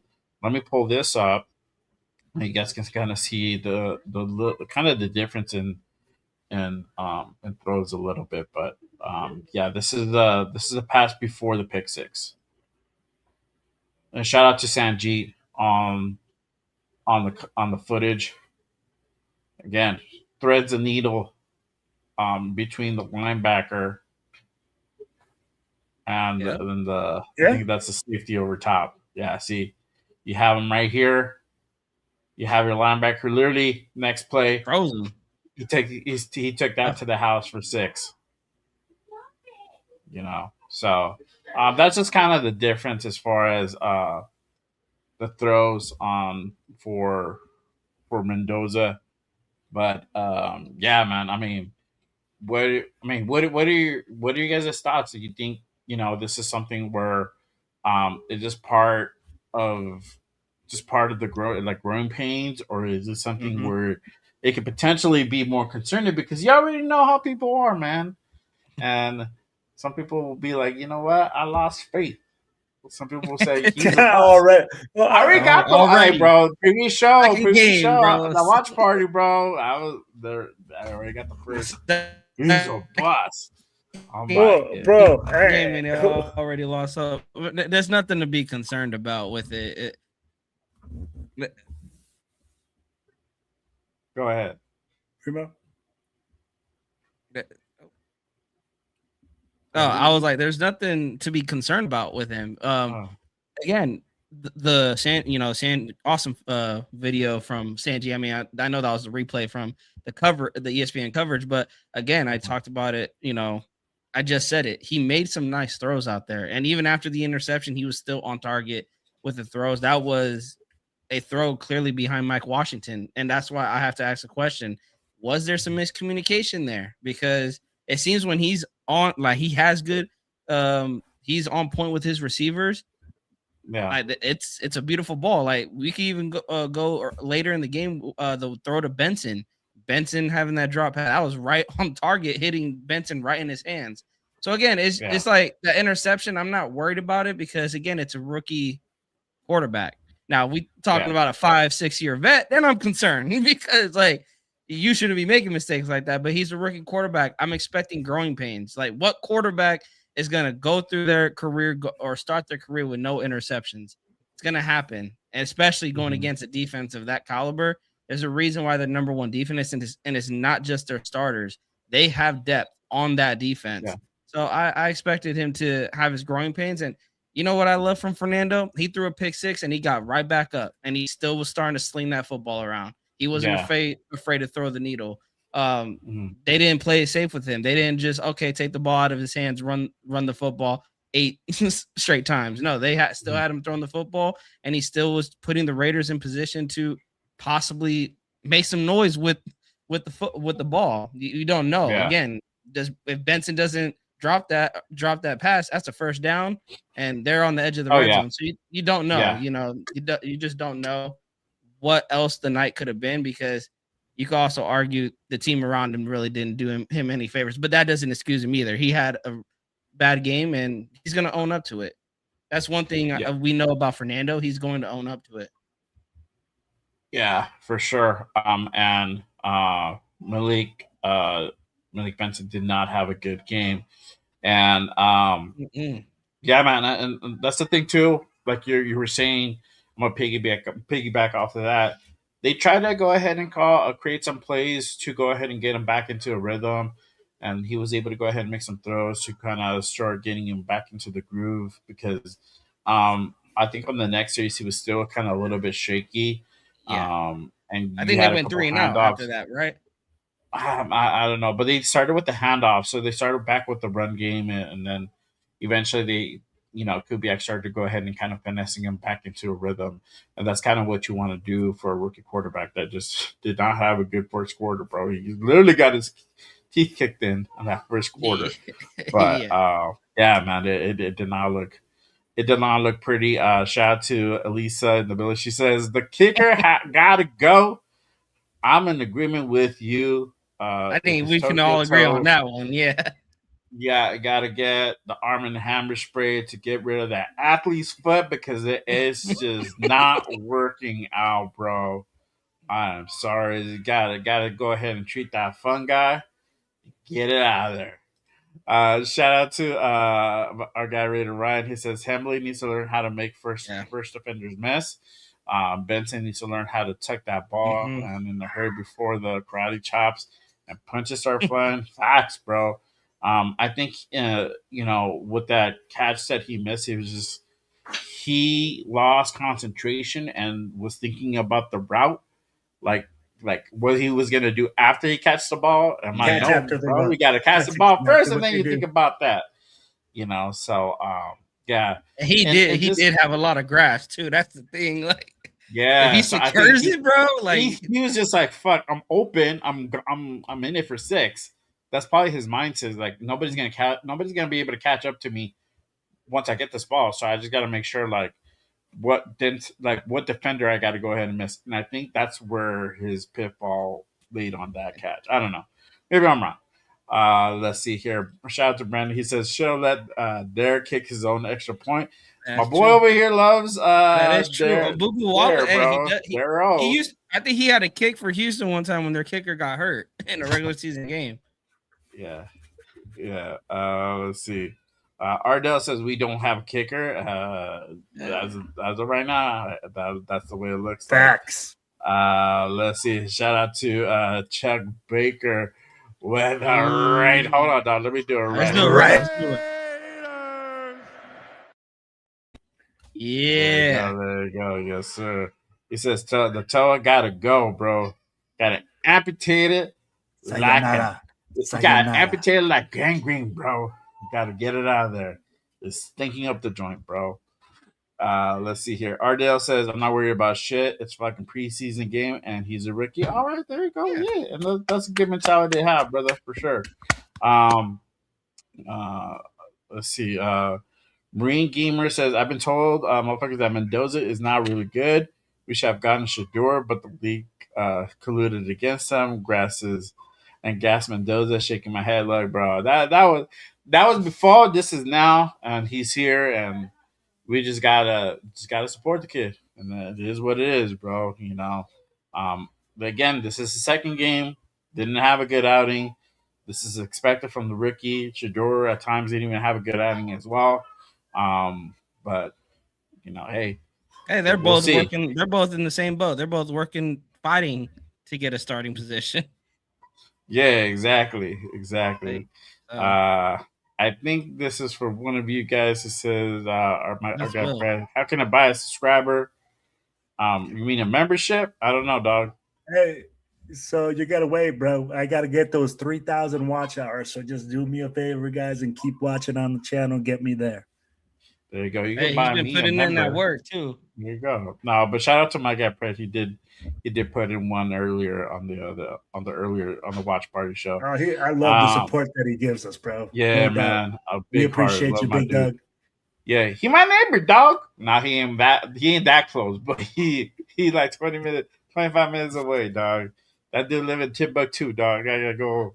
pull this up. You guys can kind of see the kind of the difference in throws a little bit, but yeah, this is a pass before the pick six. And shout out to Sanjeet on the footage. Again, threads a needle between the linebacker and I think that's the safety over top. Yeah, see, you have him right here. You have your linebacker literally next play frozen. He took that to the house for 6. So that's just kind of the difference as far as the throws for Mendoza. But yeah, man. I mean, what are you guys' thoughts? Do you think this is something where it's just part of the growing pains, or is it something where it could potentially be more concerning because you already know how people are, man, and some people will be like, you know what, I lost faith. Some people will say he's a bust. Already. Well, I already got the already, bro. Previous show, bro. the watch party, bro. I was there. I already got the first. He's a bust. Oh my bro. Game and already lost. So there's nothing to be concerned about with it. Go ahead. I was like, there's nothing to be concerned about with him. Again, the awesome video from Sanji. I mean, I know that was a replay from the ESPN coverage, but again, I talked about it. I just said it. He made some nice throws out there, and even after the interception, he was still on target with the throws. That was a throw clearly behind Mike Washington, and that's why I have to ask a question: was there some miscommunication there? Because it seems when he's on, like he has good, he's on point with his receivers. Yeah, it's a beautiful ball. Like we could even go later in the game, the throw to Benson. Benson having that drop pass, that was right on target, hitting Benson right in his hands. So again, it's like the interception. I'm not worried about it because again, it's a rookie quarterback. Now we talking about a 5-6 year vet, then I'm concerned because like you shouldn't be making mistakes like that. But he's a rookie quarterback. I'm expecting growing pains. Like what quarterback is going to go through their career or start their career with no interceptions? It's going to happen, and especially going against a defense of that caliber. There's a reason why they're number one defense, and it's not just their starters. They have depth on that defense. Yeah. So I expected him to have his growing pains. And you know what I love from Fernando? He threw a pick six, and he got right back up, and he still was starting to sling that football around. He wasn't afraid to throw the needle. They didn't play it safe with him. They didn't just, take the ball out of his hands, run the football 8 straight times. No, they still had him throwing the football, and he still was putting the Raiders in position to possibly make some noise with the ball. You don't know. Yeah. Again, if Benson doesn't drop that pass, that's a first down, and they're on the edge of the red zone. So you don't know. Yeah. You just don't know what else the night could have been, because you could also argue the team around him really didn't do him any favors, but that doesn't excuse him either. He had a bad game, and he's going to own up to it. That's one thing we know about Fernando. He's going to own up to it. Yeah, for sure. And Malik Benson did not have a good game, and yeah, man, and that's the thing too. Like you were saying, I'm gonna piggyback off of that. They tried to go ahead and create some plays to go ahead and get him back into a rhythm, and he was able to go ahead and make some throws to kind of start getting him back into the groove. Because I think on the next series he was still kind of a little bit shaky. Yeah. And I think they went 3-0 after that, right? I don't know, but they started with the handoff, so they started back with the run game, and then eventually Kubiak started to go ahead and kind of finessing him back into a rhythm, and that's kind of what you want to do for a rookie quarterback that just did not have a good first quarter, bro. He literally got his teeth kicked in on that first quarter, but man, it did not look. It did not look pretty. Shout out to Elisa in the village. She says the kicker gotta go. I'm in agreement with you. I think we can all agree on that one. Yeah. Yeah, gotta get the Arm and Hammer spray to get rid of that athlete's foot, because it is just not working out, bro. I'm sorry. You gotta go ahead and treat that fungi. Get it out of there. Shout out to our guy Raider Ryan. He says Hemley needs to learn how to make first defenders miss. Benson needs to learn how to tuck that ball and in the hurry before the karate chops and punches start flying. Facts, bro. I think with that catch that he missed, he lost concentration and was thinking about the route, like what he was gonna do after he catches the ball. I'm like, no, bro, we gotta catch the ball first, and then you think about that. So yeah. He did have a lot of grass too. That's the thing. Like, yeah, if he secures it, bro. Like he was just like, "Fuck, I'm open. I'm in it for 6." That's probably his mindset. Like nobody's gonna be able to catch up to me once I get this ball. So I just got to make sure what defender I got to go ahead and miss. And I think that's where his pitfall laid on that catch. I don't know. Maybe I'm wrong. Let's see here. Shout out to Brandon. He says, should have let Derek kick his own extra point. My boy over here loves that is true. Boo Wallace, bro. I think he had a kick for Houston one time when their kicker got hurt in a regular season game. Yeah. Let's see. Ardell says we don't have a kicker. As of right now, that's the way it looks. Facts. Like. Let's see. Shout out to Chuck Baker with a right. Hold on, dog. Let me do a right. Let's do it right. Yeah. There you go. Yes, sir. He says the toe gotta go, bro. Gotta amputate it like amputated like gangrene, bro. You gotta get it out of there. It's stinking up the joint, bro. Let's see here. Ardell says, I'm not worried about shit. It's fucking preseason game and he's a rookie. All right, there you go. Yeah. And that's a good mentality to have, brother, for sure. Let's see. Marine Gamer says, I've been told, motherfuckers, that Mendoza is not really good. We should have gotten Shador, but the league colluded against them. Gas Mendoza, shaking my head like, bro, that was before. This is now, and he's here, and we just gotta support the kid, and it is what it is, bro. You know. But again, this is the second game. Didn't have a good outing. This is expected from the rookie. Shador at times didn't even have a good outing as well. But you know, hey, they're both working. They're both in the same boat. They're both working, fighting to get a starting position. Yeah, exactly. I think this is for one of you guys who says, our friend, how can I buy a subscriber? You mean a membership? I don't know, dog. Hey, so you gotta wait, bro. I gotta get those 3,000 watch hours. So just do me a favor, guys, and keep watching on the channel. Get me there. There you go. You can buy he's been putting in that work too. There you go. No, but shout out to my guy Brett. He did put in one earlier on the watch party show. Oh, I love the support that he gives us, bro. Yeah, no man. We appreciate you, big dog. Yeah, he my neighbor, dog. Nah, he ain't that close, but he like 25 minutes away, dog. That dude live in Timbuktu, dog. I gotta go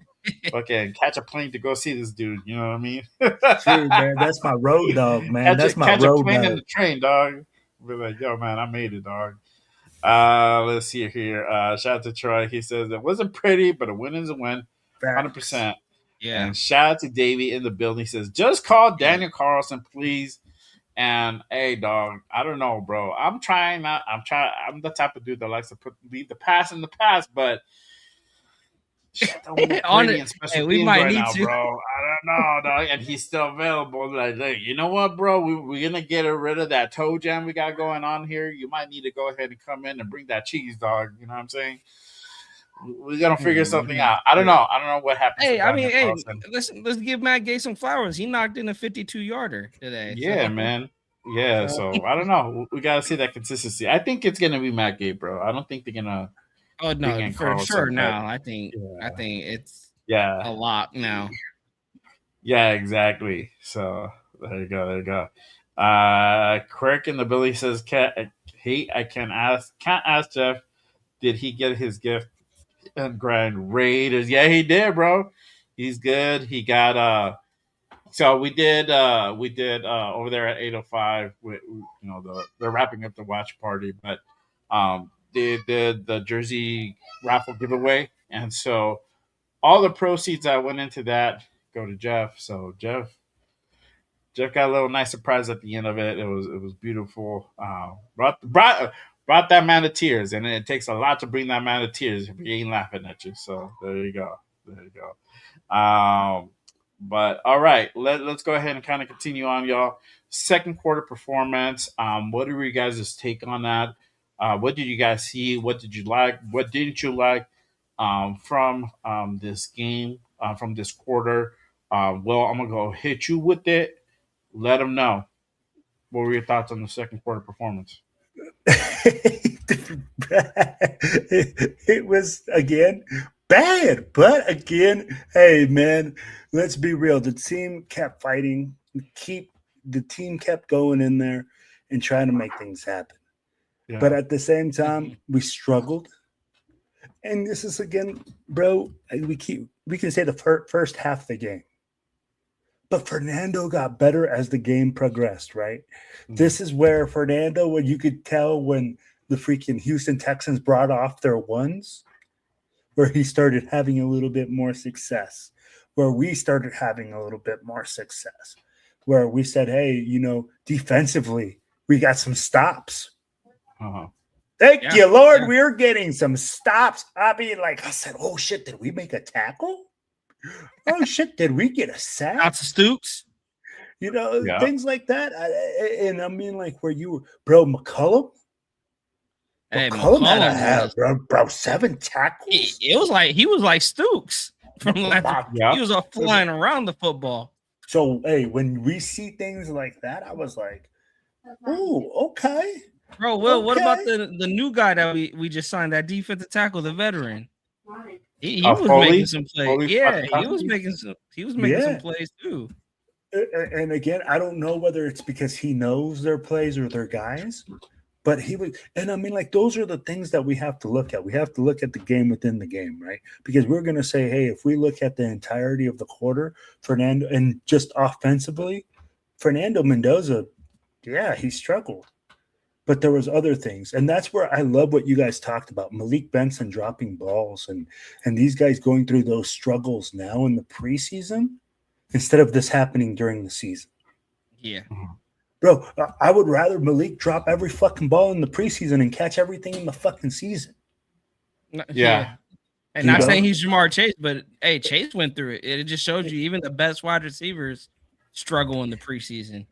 fucking catch a plane to go see this dude. You know what I mean? True, man. That's my road dog, man. That's my road dog. Catch a plane in the train, dog. Be like, yo, man, I made it, dog. Let's see here. Shout out to Troy. He says it wasn't pretty, but a win is a win. 100%. Yeah. And shout out to Davey in the building. He says, just call Daniel Carlson, please. And hey, dog, I don't know, bro. I'm the type of dude that likes to leave the past in the past, but shit don't look pretty in special teams right now, bro. I don't know, dog. And he's still available. Like, you know what, bro? We're gonna get rid of that toe jam we got going on here. You might need to go ahead and come in and bring that cheese, dog. You know what I'm saying? We're gonna figure something out. I don't know what happened. Hey, I mean, let's give Matt Gay some flowers. He knocked in a 52-yarder today. Yeah, man. Yeah, so I don't know. We gotta see that consistency. I think it's gonna be Matt Gay, bro. I don't think they're gonna. Oh no, for sure. Now I think it's a lock now. Yeah, exactly. So there you go. Quirk in the Billy says, I can't ask Jeff. Did he get his gift and grind Raiders? Yeah, he did, bro. He's good. He got so we did over there at 805. They're wrapping up the watch party, but they did the jersey raffle giveaway, and so all the proceeds that went into that go to Jeff. So Jeff got a little nice surprise at the end of it. It was beautiful. Brought that man to tears, and it takes a lot to bring that man to tears if he ain't laughing at you. So there you go. But all right, let's go ahead and kind of continue on, y'all. Second quarter performance. What are you guys' take on that? What did you guys see? What did you like? What didn't you like from this game, from this quarter? Well, I'm going to go hit you with it. Let them know. What were your thoughts on the second quarter performance? It was, again, bad. But, again, hey, man, let's be real. The team kept fighting. The team kept going in there and trying to make things happen. Yeah. But at the same time, we struggled. And this is, again, bro, we can say the first half of the game. But Fernando got better as the game progressed, right? This is where Fernando, when you could tell when the freaking Houston Texans brought off their ones, where he started having a little bit more success, where we started having a little bit more success, where we said, hey, defensively, we got some stops. Thank you, Lord. We're getting some stops. I mean, I said, oh, shit, did we make a tackle? Oh, shit, did we get a sack? Lots of Stoops. Things like that. And I mean, where you, bro, McCullum? Hey, McCullum had to have, bro, 7 tackles. It was like he was like Stooks from last year. He was all flying around the football. So, hey, when we see things like that, I was like, oh, okay. Bro, Will, what about the new guy that we just signed, that defensive tackle, the veteran? He was making some plays. Yeah, he was making some plays too. And again, I don't know whether it's because he knows their plays or their guys, but he was. And I mean, those are the things that we have to look at. We have to look at the game within the game, right? Because we're going to say, hey, if we look at the entirety of the quarter, Fernando, and just offensively, Fernando Mendoza, yeah, he struggled. But there was other things. And that's where I love what you guys talked about. Malik Benson dropping balls and these guys going through those struggles now in the preseason instead of this happening during the season. Yeah. Bro, I would rather Malik drop every fucking ball in the preseason and catch everything in the fucking season. Yeah. And not saying he's Jamar Chase, but hey, Chase went through it. It just showed you even the best wide receivers struggle in the preseason.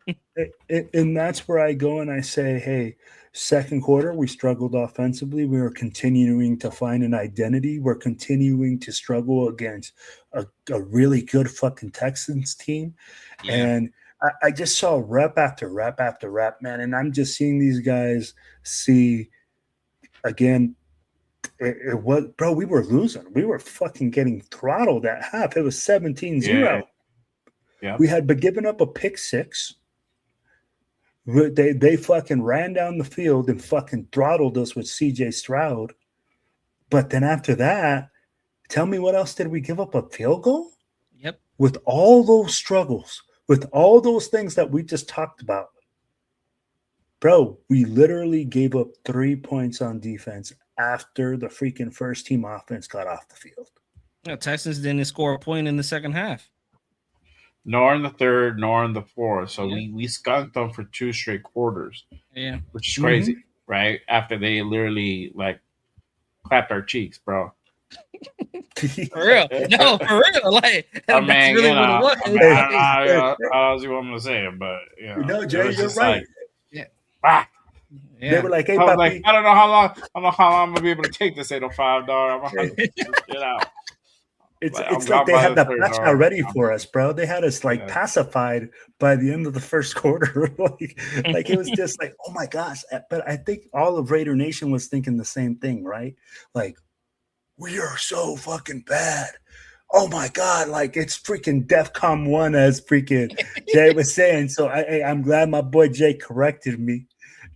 And that's where I go and I say, hey, second quarter, we struggled offensively. We were continuing to find an identity. We're continuing to struggle against a really good fucking Texans team. Yeah. And I just saw rep after rep after rep, man. And I'm just seeing these guys see, again, it was, bro, we were losing. We were fucking getting throttled at half. It was 17-0. Yeah. We had been giving up a pick 6. They fucking ran down the field and fucking throttled us with CJ Stroud. But then after that, tell me what else did we give up? A field goal? Yep. With all those struggles, with all those things that we just talked about. Bro, we literally gave up 3 points on defense after the freaking first team offense got off the field. No, Texans didn't score a point in the second half. Nor in the third, nor in the fourth. So we skunked them for 2 straight quarters. Yeah. Which is crazy, right? After they literally clapped our cheeks, bro. For real. No, for real. That's really what it was. I mean, I don't know how else you want me to say it, but no, Jay, you're right. Yeah. They were like, hey, I was papi. I don't know how long I'm gonna be able to take this 805, dog. I'm gonna get out. It's like they had the pass ready for us, bro. They had us pacified by the end of the first quarter. It was just like, oh my gosh. But I think all of Raider Nation was thinking the same thing, right? We are so fucking bad. Oh my God. It's freaking DEFCON 1, as freaking Jay was saying. So I'm glad my boy Jay corrected me.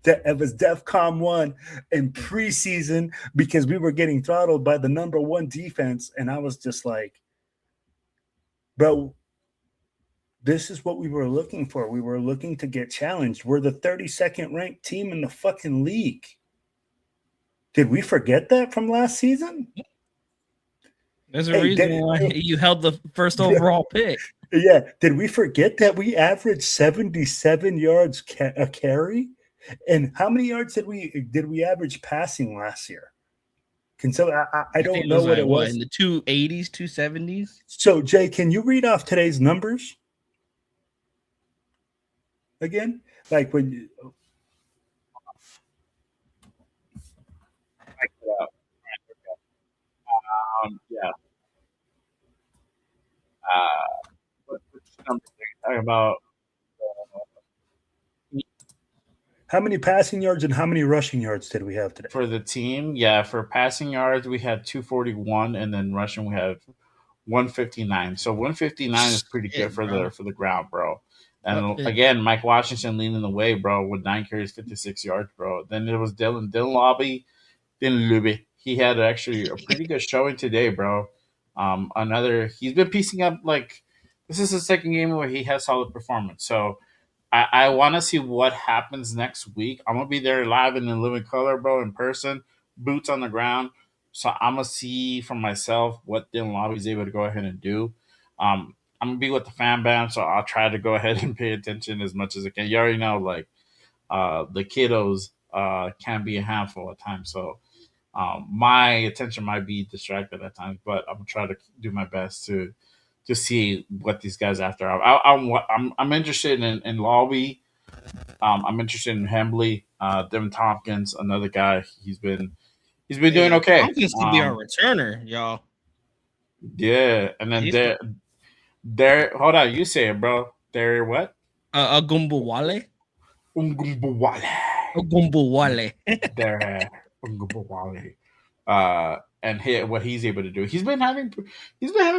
It was DEFCON 1 in preseason because we were getting throttled by the number 1 defense. And I was just like, bro, this is what we were looking for. We were looking to get challenged. We're the 32nd ranked team in the fucking league. Did we forget that from last season? There's a reason why you held the first overall pick. Yeah. Did we forget that we averaged 77 yards a carry? And how many yards did we average passing last year? I don't know what it was. In the 280s, 270s. So Jay, can you read off today's numbers again? When you yeah. What's the number talking about? How many passing yards and how many rushing yards did we have today? For the team, for passing yards, we had 241, and then rushing, we had 159. So 159 is pretty good for the ground, bro. And again, Mike Washington leading the way, bro, with 9 carries, 56 yards, bro. Then it was Dylan Lobby. He had actually a pretty good showing today, bro. He's been piecing up this is the second game where he has solid performance. So I want to see what happens next week. I'm gonna be there live in the living color, bro, in person, boots on the ground. So I'm gonna see for myself what Dylan Lobby is able to go ahead and do. I'm gonna be with the fan band, so I'll try to go ahead and pay attention as much as I can. You already know, like the kiddos can be a handful at times, so my attention might be distracted at times. But I'm gonna try to do my best to see what these guys after. I'm interested in Lobby. I'm interested in Hembley, Devin Tompkins, another guy. He's been doing okay. Tompkins could be our returner, y'all. Yeah, and then there. Hold on, you say it, bro. There, what? Agumbuwale. Ungumbuwale. Agumbuwale. There, Ungumbuwale. And what he's able to do. He's been having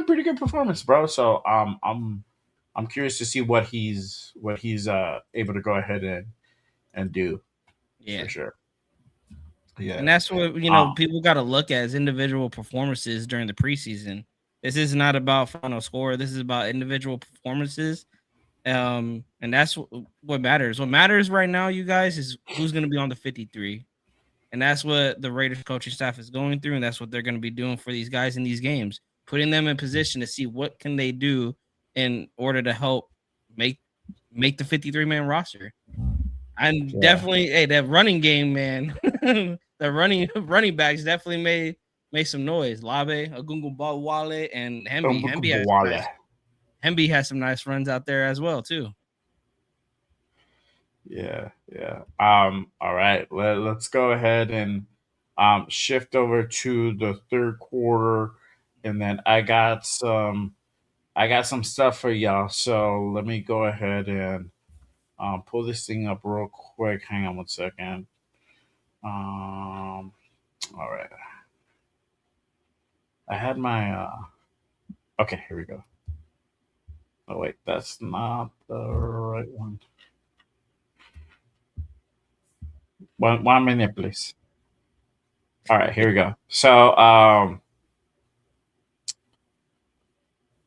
pretty good performance, bro. So I'm curious to see what he's able to go ahead and do. Yeah, for sure. Yeah, and that's what people got to look at as individual performances during the preseason. This is not about final score. This is about individual performances. And that's what matters. What matters right now, you guys, is who's going to be on the 53. And that's what the Raiders coaching staff is going through, and that's what they're going to be doing for these guys in these games, putting them in position to see what can they do in order to help make the 53-man roster. And definitely, hey, that running game, man, the running backs definitely made some noise. Labe, Agungubawale, and Hemby. Hemby has some nice runs out there as well, too. Yeah. All right. Let's go ahead and shift over to the third quarter, and then I got some stuff for y'all. So let me go ahead and pull this thing up real quick. Hang on one second. All right. I had my. Okay, here we go. Oh wait, that's not the right one. 1 minute, please. All right, here we go. So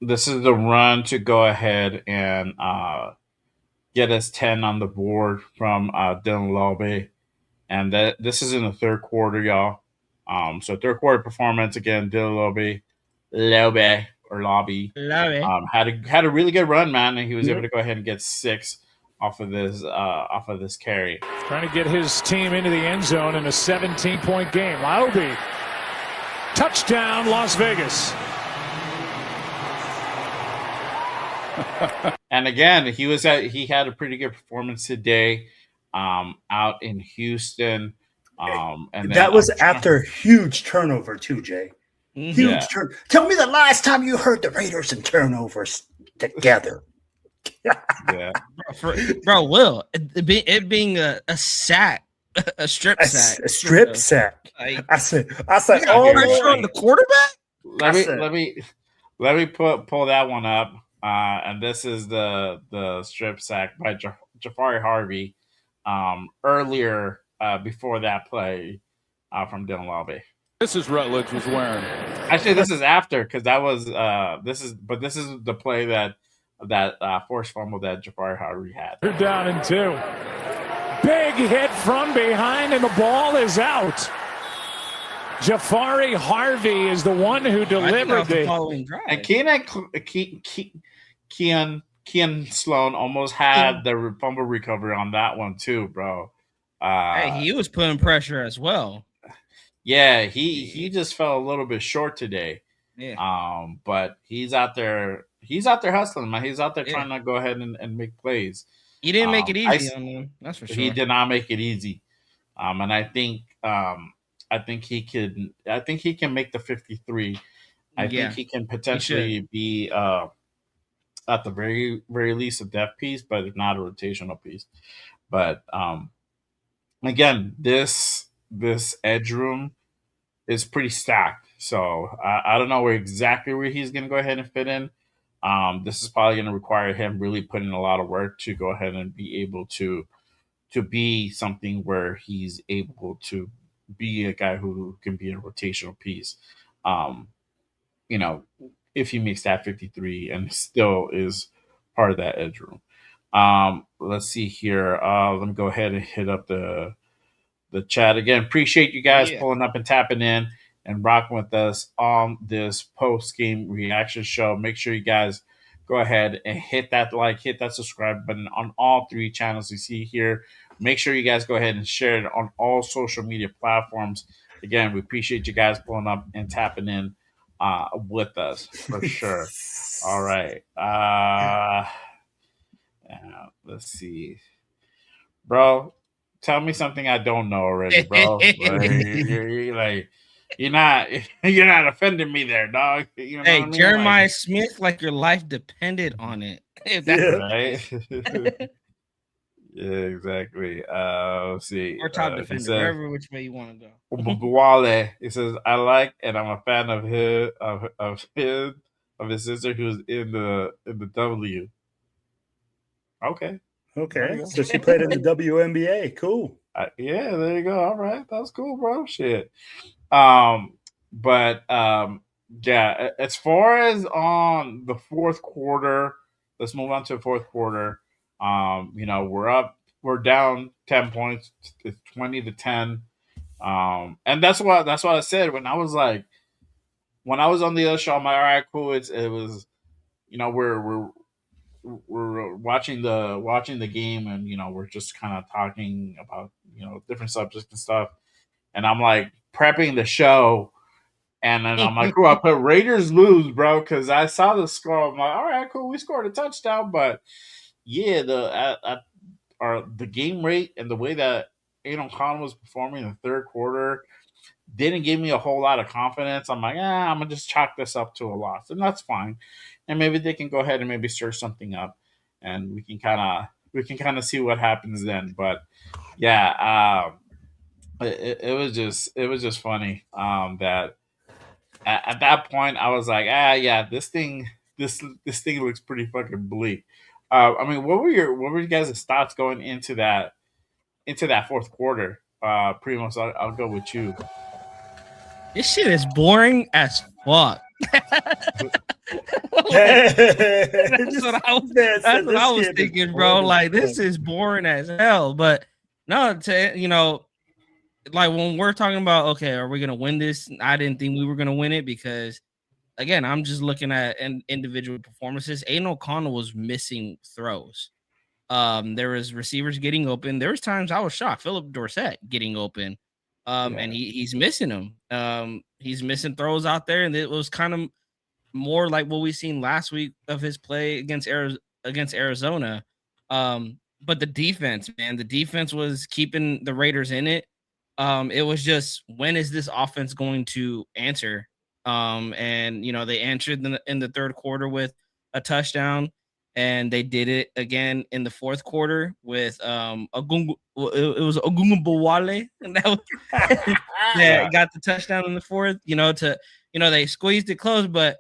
this is the run to go ahead and get us 10 on the board from Dylan Lobby. And this is in the third quarter, y'all. So third quarter performance again, Dylan Lobby had a really good run, man, and he was able to go ahead and get 6 off of this carry. Trying to get his team into the end zone in a 17-point game. Lobby, touchdown, Las Vegas. And again, he had a pretty good performance today, out in Houston. And that was after a huge turnover too, Jay. Huge turn. Tell me the last time you heard the Raiders and turnovers together. Yeah, bro. Will it being a sack, a strip sack, a strip sack. I said, pressure on the quarterback. Let me pull that one up. And this is the strip sack by Jafari Harvey earlier before that play from Dylan Lobby. This is Rutledge was wearing. Actually, this is after, because that was this is the play that forced fumble that Jafari Harvey had. They're down in 2. Big hit from behind, and the ball is out. Jafari Harvey is the one who delivered the following drive. And Kean Sloan almost had the fumble recovery on that one too, bro. Hey, he was putting pressure as well. Yeah, he just fell a little bit short today. Yeah. But he's out there hustling, man. He's out there trying to go ahead and make plays. He didn't make it easy on them, that's for sure. He did not make it easy. And I think he can make the 53. I think he can potentially be at the very very least a depth piece, but if not a rotational piece. But again, this edge room is pretty stacked. So I don't know exactly where he's going to go ahead and fit in. This is probably going to require him really putting a lot of work to go ahead and be able to be something where he's able to be a guy who can be a rotational piece. if he makes that 53 and still is part of that edge room. Let's see here. Let me go ahead and hit up the chat again. Appreciate you guys pulling up and tapping in and rocking with us on this post game reaction show. Make sure you guys go ahead and hit that like, hit that subscribe button on all 3 channels you see here. Make sure you guys go ahead and share it on all social media platforms. Again, we appreciate you guys pulling up and tapping in with us for sure. All right. Let's see. Bro, tell me something I don't know already, bro. You're not offending me there, dog. You know hey, what I mean? Jeremiah Smith, like your life depended on it. Right? Yeah, exactly. Let's see. Or top defender, wherever which way you want to go. Buwale, it says, I like and I'm a fan of his sister who's in the W. Okay. Okay. So she played in the WNBA. Cool. Yeah, there you go. All right. That's cool, bro. Shit. But yeah, as far as on the fourth quarter, let's move on to the fourth quarter. We're down 10 points. It's 20-10. And that's what I said when I was on the other show. I'm like, all right, cool. It was, we're watching the game, and we're just kind of talking about different subjects and stuff. And I'm like prepping the show, and then I'm like, cool, I put Raiders lose, bro, because I saw the score. I'm like, all right, cool, we scored a touchdown, but yeah, the game rate and the way that Aiden O'Connell was performing in the third quarter didn't give me a whole lot of confidence. I'm like, I'm gonna just chalk this up to a loss, and that's fine. And maybe they can go ahead and maybe stir something up, and we can kind of see what happens then. But yeah, it was just funny that at that point I was like, yeah, this thing looks pretty fucking bleak. I mean, what were you guys' thoughts going into that fourth quarter? Primos, I'll go with you. This shit is boring as fuck. That's what I was thinking, bro. Like, this is boring as hell. But no, like when we're talking about, okay, are we gonna win this? I didn't think we were gonna win it because, again, I'm just looking at individual performances. Aiden O'Connell was missing throws. There was receivers getting open. There was times I was shocked. Philip Dorsett getting open. And he's missing them. He's missing throws out there, and it was kind of more like what we seen last week of his play against Arizona. But the defense was keeping the Raiders in it. It was just, when is this offense going to answer? And they answered in the third quarter with a touchdown, and they did it again in the fourth quarter with it was Ogunbowale, and that was got the touchdown in the fourth. They squeezed it close, but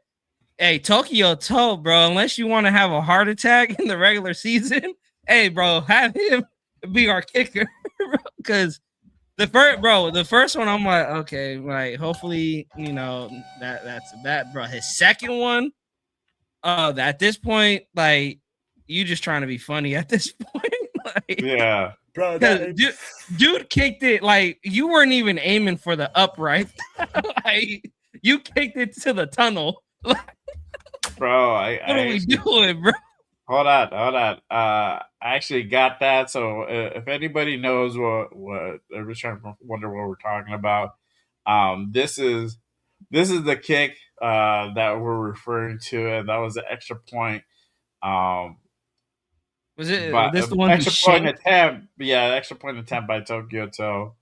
hey, Tokyo Toe, bro, unless you want to have a heart attack in the regular season, hey, bro, have him be our kicker, because the first one, I'm like, okay, like, hopefully, that's that, bro. His second one, at this point, like, you just trying to be funny at this point. Like, yeah, bro, dude kicked it like you weren't even aiming for the upright. Like, you kicked it to the tunnel. Bro, what are we doing, bro? Hold on. I actually got that. So if anybody knows what everybody's trying to wonder what we're talking about, this is the kick that we're referring to, and that was the extra point. Was it this the one extra point attempt? Yeah, extra point attempt by Tokyo Toe.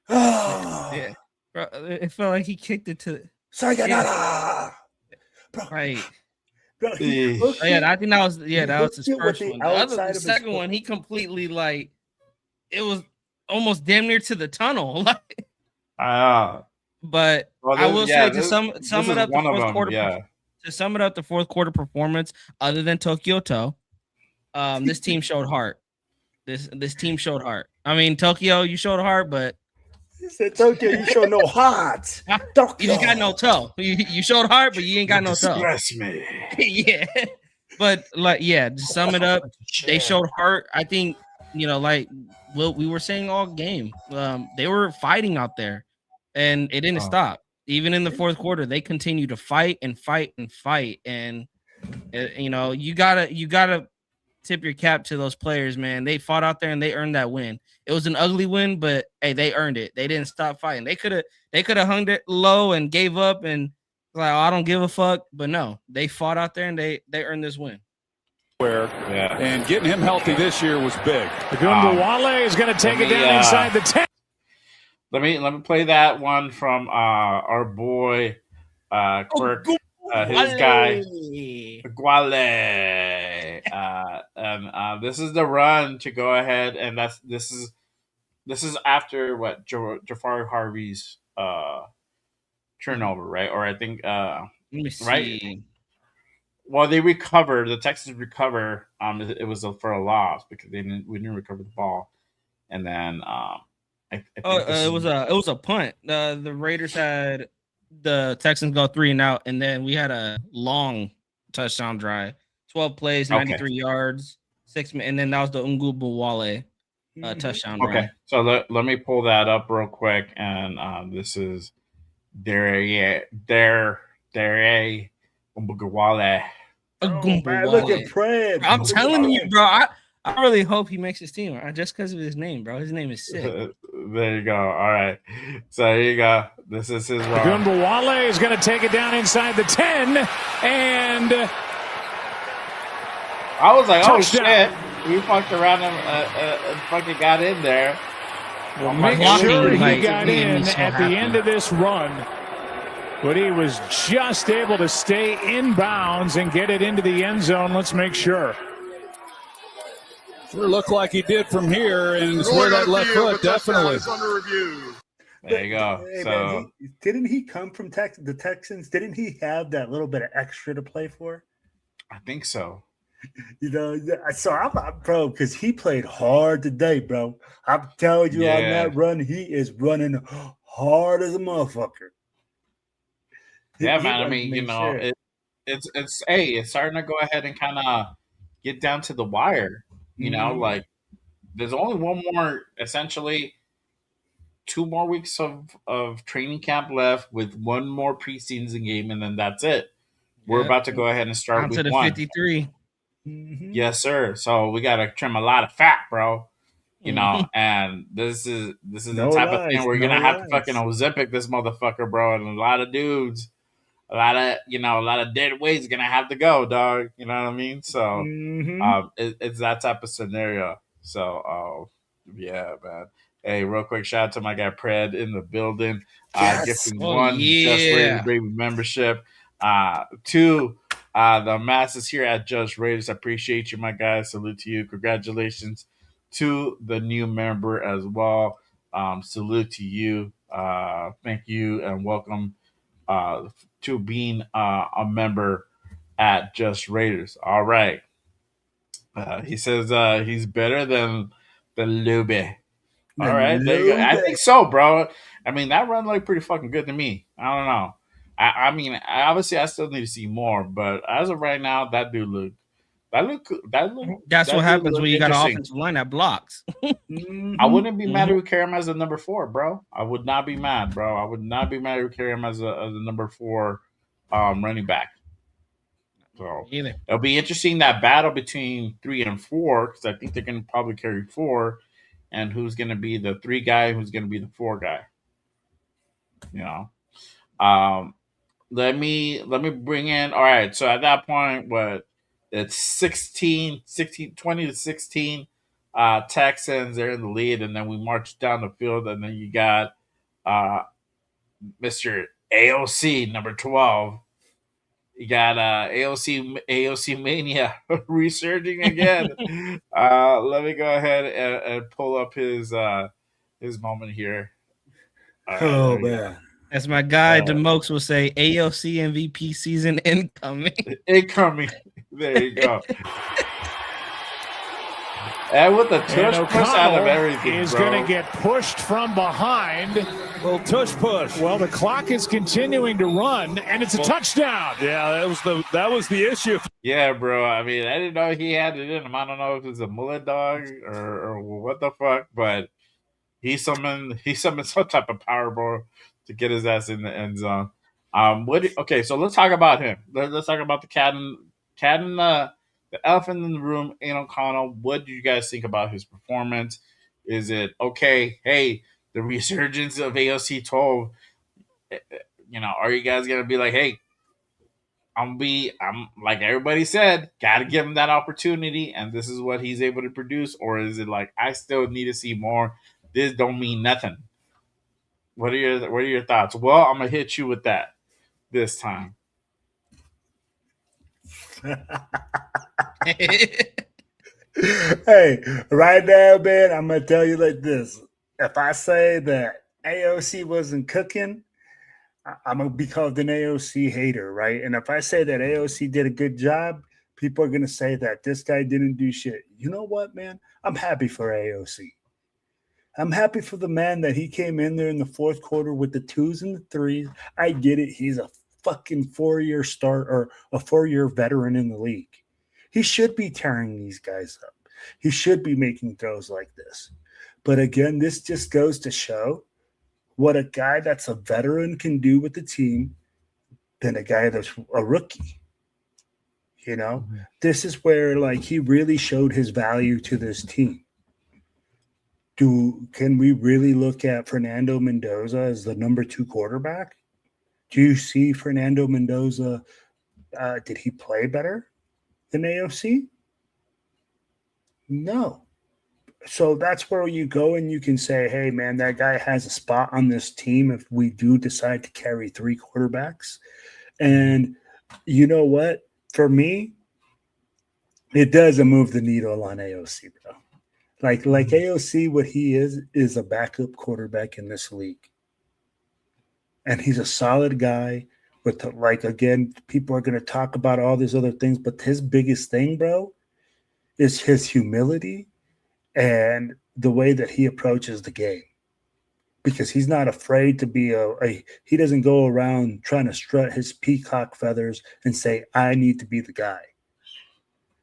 Yeah, bro, it felt like he kicked it to Sayonara, bro. Right. Bro, I think that was his first one. The second one, he completely, like, it was almost damn near to the tunnel. But I will say, to sum it up, the fourth quarter. To sum it up, the fourth quarter performance, other than Tokyo Toe, this team showed heart. This team showed heart. I mean, Tokyo, you showed heart, but He said, Tokyo, you show no heart. You just got no toe. You showed heart, but you ain't got no toe. Express me. Yeah. But to sum it up, they showed heart. I think, like we were saying all game, they were fighting out there, and it didn't stop. Even in the fourth quarter, they continued to fight and fight and fight. And you gotta tip your cap to those players, man. They fought out there and they earned that win. It was an ugly win, but hey, they earned it. They didn't stop fighting. They could have hung it low and gave up and like, I don't give a fuck. But no, they fought out there and they earned this win. And getting him healthy this year was big. Ogunbowale is going to take it down inside the 10. Let me play that one from our boy Quirk, his guy Guale, and this is the run to go ahead, and this is after what Jafari Harvey's turnover, right? Or I think let me see. Right. Well, they recovered. The Texans recover. It was for a loss because we didn't recover the ball, and then it was a punt. The Raiders had the Texans go 3 and out, and then we had a long touchdown drive, 12 plays, 93 yards, 6 minutes, and then that was the Ogunbowale touchdown drive. Okay, so let me pull that up real quick, and this is Ogunbowale. Oh, man, look at Fred. I'm telling you, bro. I really hope he makes his team just because of his name, bro. His name is sick. There you go. All right. So here you go. This is his run. Ogunbowale is going to take it down inside the 10. And I was like, touchdown. Oh, shit. We fucked around and fucking got in there. Well, make sure he got in at the end of this run. But he was just able to stay in bounds and get it into the end zone. Let's make sure. Sure looked like he did from here, and it's where that left foot, definitely. There you go. Hey, so man, didn't he come from the Texans? Didn't he have that little bit of extra to play for? I think so. So I'm bro, because he played hard today, bro. I'm telling you, on that run, he is running hard as a motherfucker. Yeah, man. I mean, it's starting to go ahead and kind of get down to the wire. Like there's only one more, essentially 2 more weeks of training camp left with one more preseason game, and then that's it. We're about to go ahead and start week 1. 53. Mm-hmm. Yes, sir. So we got to trim a lot of fat, bro. And this is the type of thing we're gonna have to fucking Ozempic this motherfucker, bro, and a lot of dudes. A lot of dead weight is gonna have to go, dog. You know what I mean? So, it's that type of scenario. So, yeah, man. Hey, real quick, shout out to my guy Pred in the building. Gifting 1 Just Raiders Baby membership. 2, the masses here at Just Raiders. I appreciate you, my guy. Salute to you. Congratulations to the new member as well. Salute to you. Thank you and welcome to being a member at Just Raiders. All right. He says he's better than Lube. All right, there you go. I think so, bro. I mean, that run looked pretty fucking good to me. I don't know. I mean, obviously, I still need to see more, but as of right now, that dude looked. That's what happens when you got an offensive line that blocks. I wouldn't be mad if we carry him as a number 4, bro. I would not be mad, bro. I would not be mad if we carry him as a number 4 running back. So it'll be interesting, that battle between 3 and 4, because I think they're going to probably carry 4, and who's going to be the 3 guy, who's going to be the 4 guy. Let me bring in. All right, so at that point, it's 20 to 16. Texans, they're in the lead, and then we march down the field, and then you got Mr. AOC, number 12. You got AOC Mania resurging again. Let me go ahead and pull up his moment here. Right, man. As my guy Demokes will say, AOC MVP season incoming. Incoming. There you go. And with the And tush push out of O'Connell everything, is bro. going to get pushed from behind. Little tush push. Well, the clock is continuing to run, and it's a touchdown. Yeah, that was the issue. Yeah, bro. I mean, I didn't know he had it in him. I don't know if it's a mullet dog or what the fuck, but he summoned some type of power, bro, to get his ass in the end zone. Okay, so let's talk about him. Let's talk about the cat and the elephant in the room, Aiden O'Connell. What do you guys think about his performance? Is it okay? Hey, the resurgence of AOC 12. Are you guys gonna be like, hey, I'm like everybody said, gotta give him that opportunity, and this is what he's able to produce, or is it like I still need to see more? This don't mean nothing. What are your thoughts? Well, I'm gonna hit you with that this time. Hey, right now, man, I'm gonna tell you like this. If I say that AOC wasn't cooking, I'm gonna be called an AOC hater, right? And if I say that AOC did a good job, people are gonna say that this guy didn't do shit. You know what, man? I'm happy for AOC. I'm happy for the man that he came in there in the fourth quarter with the 2s and the 3s. I get it. He's a fucking 4-year start or a 4-year veteran in the league. He should be tearing these guys up. He should be making throws like this. But again, this just goes to show what a guy that's a veteran can do with the team than a guy that's a rookie. This is where like he really showed his value to this team. Can we really look at Fernando Mendoza as the number 2 quarterback? Do you see Fernando Mendoza? Did he play better than AOC? No. So that's where you go and you can say, hey, man, that guy has a spot on this team if we do decide to carry 3 quarterbacks. And you know what? For me, it doesn't move the needle on AOC, bro. Like AOC, what he is a backup quarterback in this league. And he's a solid guy with, again, people are going to talk about all these other things, but his biggest thing, bro, is his humility and the way that he approaches the game. Because he's not afraid to be he doesn't go around trying to strut his peacock feathers and say, I need to be the guy.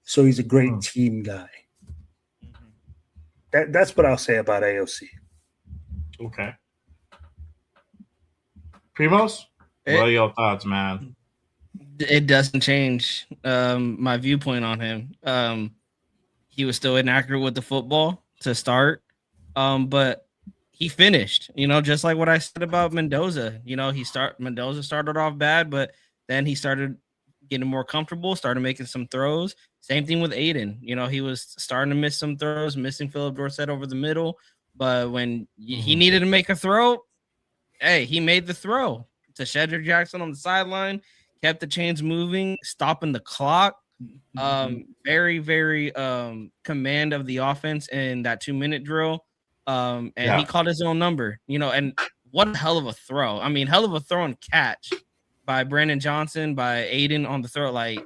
So he's a great team guy. That's what I'll say about AOC. Okay. Primos? What are your thoughts, man? It doesn't change my viewpoint on him. He was still inaccurate with the football to start, but he finished, just like what I said about Mendoza. Mendoza started off bad, but then he started getting more comfortable, started making some throws. Same thing with Aiden. He was starting to miss some throws, missing Philip Dorsett over the middle. But when he needed to make a throw, hey, he made the throw to Shedrick Jackson on the sideline, kept the chains moving, stopping the clock. Very, very command of the offense in that 2-minute drill. He called his own number, and what a hell of a throw. I mean, hell of a throw and catch by Brandon Johnson, by Aiden on the throw. Like,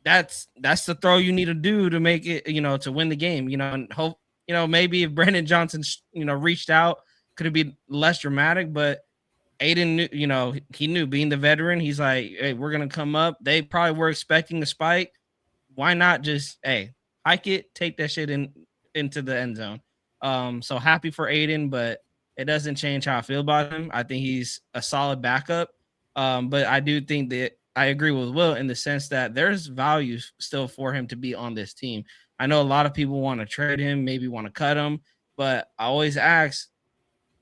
that's the throw you need to do to make it, to win the game, and hope, maybe if Brandon Johnson, reached out, could have been less dramatic, but Aiden knew, he knew, being the veteran, he's like, hey, we're going to come up. They probably were expecting a spike. Why not just, hey, hike it, take that shit into the end zone. So happy for Aiden, but it doesn't change how I feel about him. I think he's a solid backup. But I do think that I agree with Will in the sense that there's value still for him to be on this team. I know a lot of people want to trade him, maybe want to cut him, but I always ask,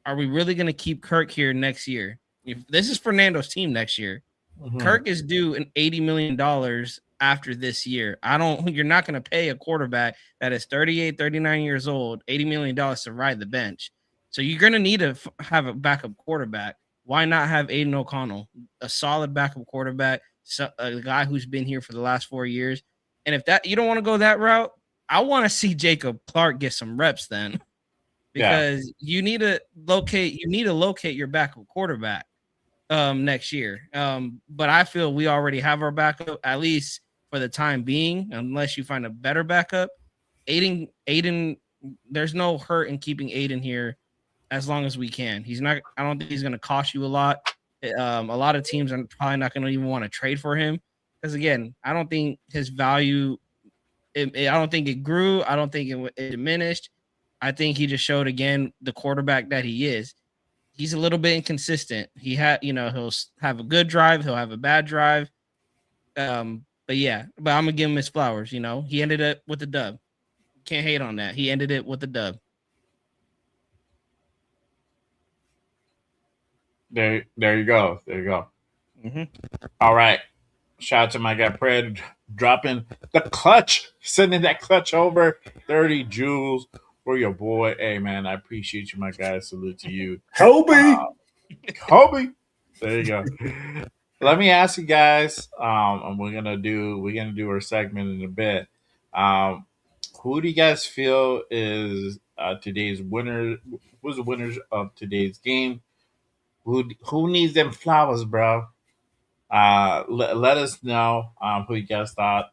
are we really going to keep Kirk here next year? If this is Fernando's team next year, Kirk is due an $80 million after this year. You're not going to pay a quarterback that is 38, 39 years old, $80 million to ride the bench. So you're going to need to have a backup quarterback. Why not have Aiden O'Connell, a solid backup quarterback, a guy who's been here for the last 4 years? And if that you don't want to go that route, I want to see Jacob Clark get some reps then, because you need to locate your backup quarterback next year. But I feel we already have our backup, at least for the time being, unless you find a better backup. Aiden, there's no hurt in keeping Aiden here as long as we can. I don't think he's going to cost you a lot. A lot of teams are probably not going to even want to trade for him because, again, I don't think his value, I don't think it grew. I don't think it diminished. I think he just showed, again, the quarterback that he is. He's a little bit inconsistent. He'll have a good drive. He'll have a bad drive. But I'm going to give him his flowers. He ended up with a dub. Can't hate on that. He ended it with a dub. There you go. Mm-hmm. All right. Shout out to my guy Pred dropping the clutch, sending that clutch over 30 joules for your boy. Hey man, I appreciate you, my guy. Salute to you, Kobe. There you go. Let me ask you guys. And we're gonna do our segment in a bit. Who do you guys feel is today's winner? Who's the winners of today's game? Who needs them flowers, bro? Let us know who you guys thought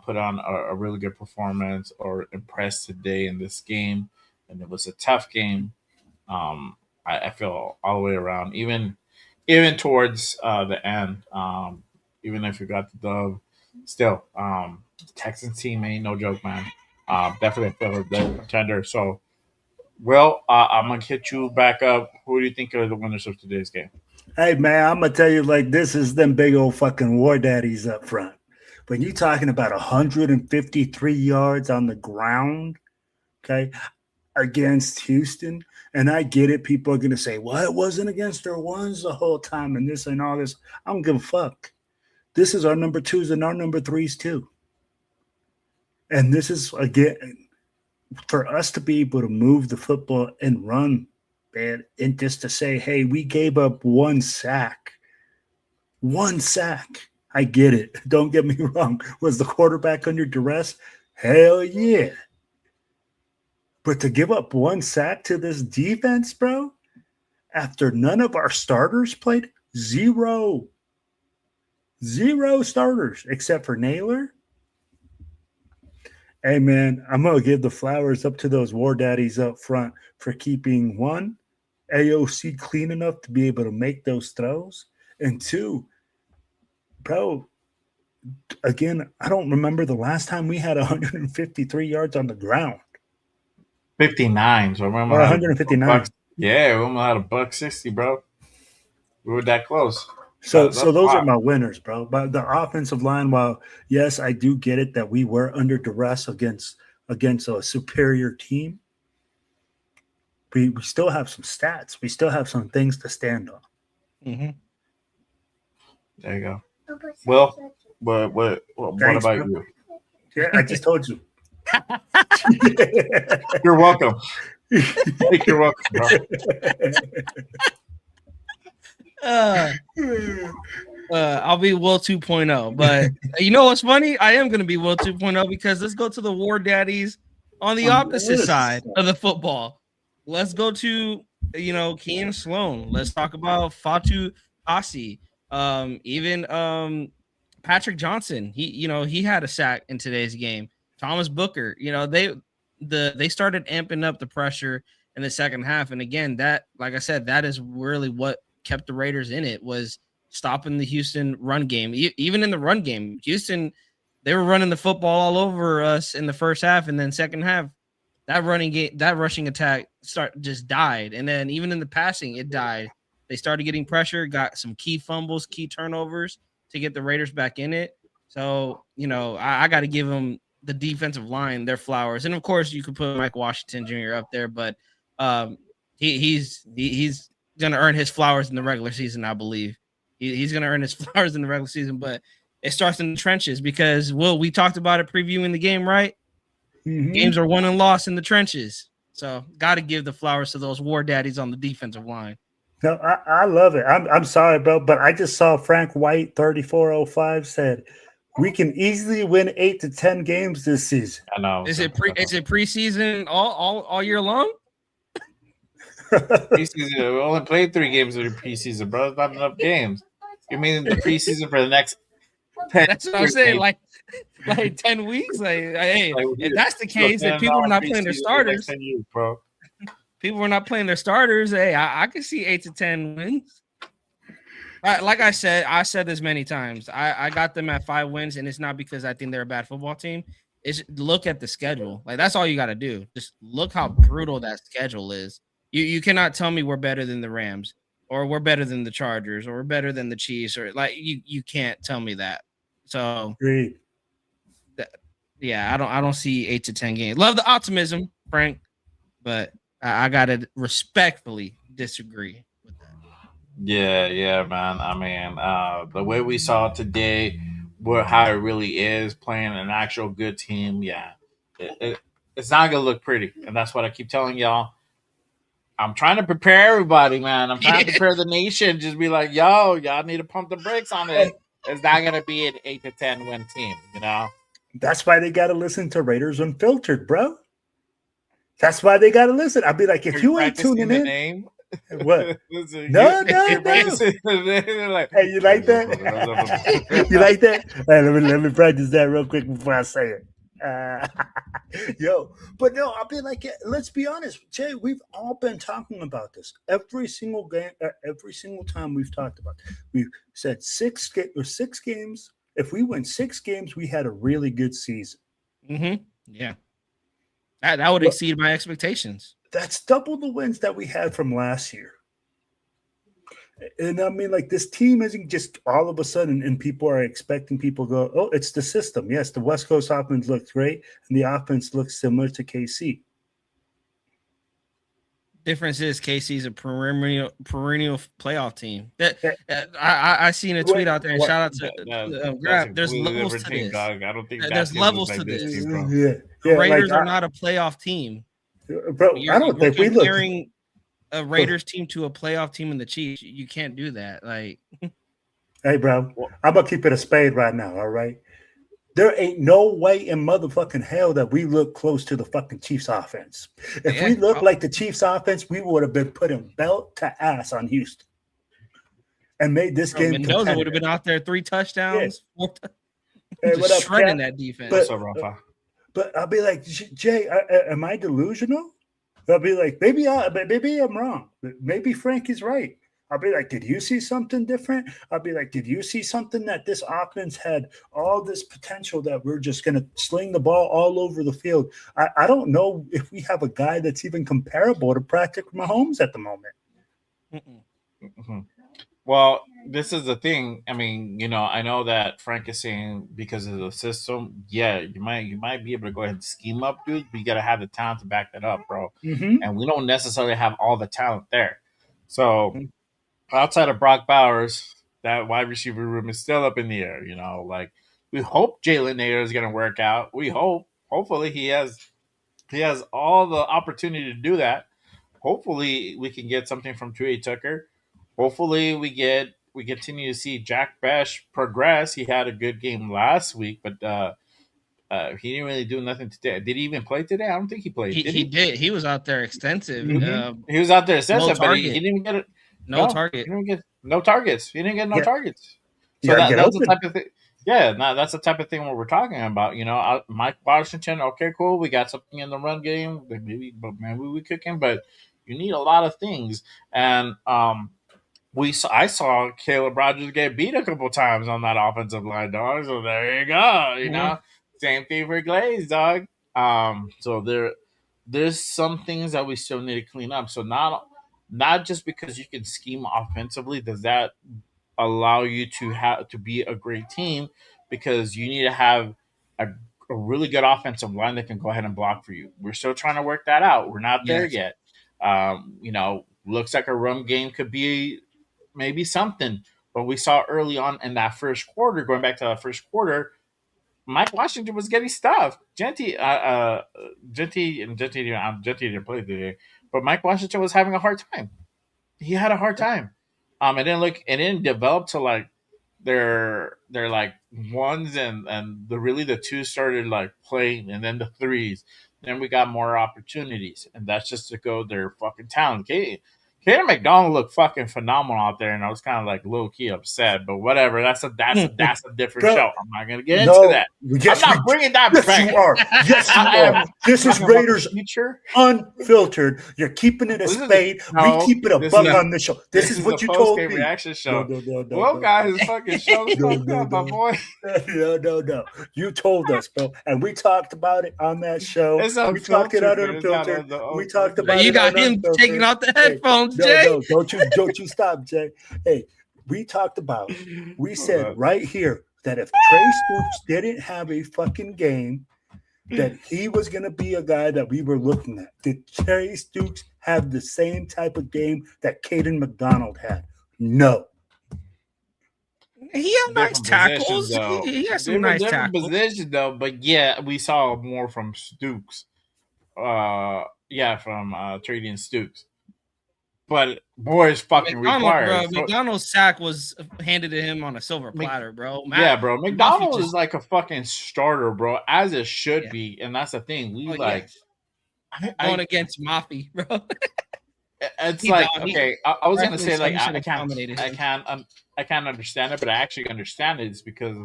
put on a really good performance or impressed today in this game. And it was a tough game. I feel all the way around, even towards the end. Even if you got the dub, still, Texans team ain't no joke, man. Definitely feel a good contender. So, I'm gonna hit you back up. Who do you think are the winners of today's game? Hey, man, I'm going to tell you, like, this is them big old fucking war daddies up front. When you're talking about 153 yards on the ground, okay, against Houston, and I get it, people are going to say, well, it wasn't against their ones the whole time and this and all this. I don't give a fuck. This is our number twos and our number threes, too. And this is, again, for us to be able to move the football and run, man, and just to say, hey, we gave up one sack. One sack. I get it. Don't get me wrong. Was the quarterback under duress? Hell yeah. But to give up one sack to this defense, bro, after none of our starters played, zero starters except for Naylor. Hey, man, I'm going to give the flowers up to those war daddies up front for keeping one, AOC clean enough to be able to make those throws. And two, bro, again, I don't remember the last time we had 153 yards on the ground. 59. So I remember 159. Yeah, we almost had $160, bro. We were that close. So those are my winners, bro. But the offensive line, while yes, I do get it that we were under duress against a superior team, we still have some stats. We still have some things to stand on. Mm-hmm. There you go. Well, what Thanks, about bro. you? Yeah, I just told you. You're welcome. You're welcome, bro. I'll be Will 2.0, but you know what's funny? I am going to be Will 2.0 because let's go to the war daddies on the opposite side of the football. Let's go to, Kean Sloan. Let's talk about Fatu Asi. Even Patrick Johnson. He had a sack in today's game. Thomas Booker. They started amping up the pressure in the second half, and again, that, like I said, that is really what kept the Raiders in it, was stopping the Houston run game. Even in the run game, Houston, they were running the football all over us in the first half, and then second half, that rushing attack just died. And then even in the passing, it died. They started getting pressure, got some key fumbles, key turnovers to get the Raiders back in it. So, I got to give them, the defensive line, their flowers. And of course, you could put Mike Washington Jr. up there, but he's going to earn his flowers in the regular season, I believe. He's going to earn his flowers in the regular season, but it starts in the trenches because, we talked about it previewing the game, right? Mm-hmm. Games are won and lost in the trenches. So got to give the flowers to those war daddies on the defensive line. No, I love it. I'm sorry, bro, but I just saw Frank White 3405 said we can easily win 8 to 10 games this season. I know. Is it preseason all year long? Preseason. We only played 3 games in the preseason, bro. It's not enough games. You mean the preseason for the next That's what I'm saying. Like 10 weeks. Hey, if that's the case, if people are not playing their starters, bro. People are not playing their starters. Hey, I can see 8 to 10 wins. Like I said this many times. I got them at 5 wins, and it's not because I think they're a bad football team. It's look at the schedule. Like that's all you got to do. Just look how brutal that schedule is. You cannot tell me we're better than the Rams, or we're better than the Chargers, or we're better than the Chiefs, or like you can't tell me that. So, Agreed. Yeah, I don't see 8 to 10 games. Love the optimism, Frank, but I gotta respectfully disagree with that. Yeah, man. I mean, the way we saw it today, how it really is playing an actual good team, it's not gonna look pretty, and that's what I keep telling y'all. I'm trying to prepare everybody, man. I'm trying to prepare the nation. Just be like, yo, y'all need to pump the brakes on it. It's not gonna be an 8 to 10 win team, you know. That's why they got to listen to Raiders Unfiltered, bro. That's why they got to listen. I'll be like, if you ain't tuning in, name? What? No. Like, Hey, you like that? You like that? Hey, let me practice that real quick before I say it. But no, I'll be like, let's be honest, Jay. We've all been talking about this every single game, every single time we've talked about it. We've said 6 games. If we win 6 games, we had a really good season. Mm-hmm. Yeah, that would exceed my expectations. That's double the wins that we had from last year. And I mean, like, this team isn't just all of a sudden, and people are expecting people to go, oh, it's the system. Yes, the West Coast offense looks great, and the offense looks similar to KC. Difference is KC's a perennial playoff team. I seen a tweet out there, and shout out to Grab. There's levels to this. Dog. I don't think there's levels to this. The Raiders are not a playoff team, bro. I don't think we look comparing a Raiders team to a playoff team in the Chiefs. You can't do that. Like, hey, bro, I'm gonna keep it a spade right now. All right. There ain't no way in motherfucking hell that we look close to the fucking Chiefs offense. If we look like the Chiefs offense, we would have been putting belt to ass on Houston and made this game. Mendoza would have been out there 3 touchdowns, 4 just shredding that defense. But I'll be like, Jay, am I delusional? I'll be like, maybe I'm wrong. Maybe Frank is right. I'll be like, did you see something different? I'll be like, did you see something that this offense had all this potential that we're just going to sling the ball all over the field? I don't know if we have a guy that's even comparable to Patrick Mahomes at the moment. Mm-hmm. Well, this is the thing. I mean, I know that Frank is saying because of the system, yeah, you might be able to go ahead and scheme up, dude, but you got to have the talent to back that up, bro. Mm-hmm. And we don't necessarily have all the talent there. So outside of Brock Bowers, that wide receiver room is still up in the air. Like, we hope Jalen Nader is going to work out. We hopefully he has all the opportunity to do that. Hopefully we can get something from Tua Tucker. Hopefully we continue to see Jack Bash progress. He had a good game last week, but he didn't really do nothing today. Did he even play today? I don't think he played. He did. He was out there extensive. Mm-hmm. He was out there extensive, but he didn't get it. No target. He didn't get no targets. He didn't get no targets. So that's the type of thing. Yeah, that's the type of thing what we're talking about. Mike Washington. Okay, cool. We got something in the run game. Maybe we cook him, but you need a lot of things. And I saw Caleb Rogers get beat a couple times on that offensive line, dog. So there you go. Same thing for Glaze, dog. So there's some things that we still need to clean up. So not just because you can scheme offensively does that allow you to be a great team, because you need to have a really good offensive line that can go ahead and block for you. We're still trying to work that out. We're not there yet. Looks like a run game could be maybe something, but we saw early on in that first quarter, going back to that first quarter, Mike Washington was getting stuffed. Genty didn't play today, but Mike Washington was having a hard time. He had a hard time. It didn't develop to like their like ones and the twos started like playing, and then the threes. Then we got more opportunities, and that's just to go their fucking talent. Kaden McDonald looked fucking phenomenal out there, and I was kind of like low key upset. But whatever, that's a different show. I'm not gonna get into that. Yes, I'm not bringing that yes, back. you are. Yes, you are. This is Raiders future Unfiltered. You're keeping it a spade. We keep it a buck on this show. This is what you told me. Reaction show. No. Well, guys, fucking show fucked up, my boy. No. You told us, bro, and we talked about it on that show. We talked it out Unfiltered. We talked about it. You got him taking off the headphones, Jay. No, don't you stop, Jay. Hey, we talked about it. We said right here that if Trey Stoops didn't have a fucking game, that he was going to be a guy that we were looking at. Did Trey Stoops have the same type of game that Kaden McDonald had? No. He had nice tackles. He has some nice tackles. Positions, though, but yeah, we saw more from Stoops. From Trading Stoops. But boy, is fucking required. Bro, McDonald's sack was handed to him on a silver platter, bro. Bro. McDonald is like a fucking starter, bro, as it should be, and that's the thing. going against Mafi, bro. It's I was gonna say like I can't understand it, but I actually understand it. It's because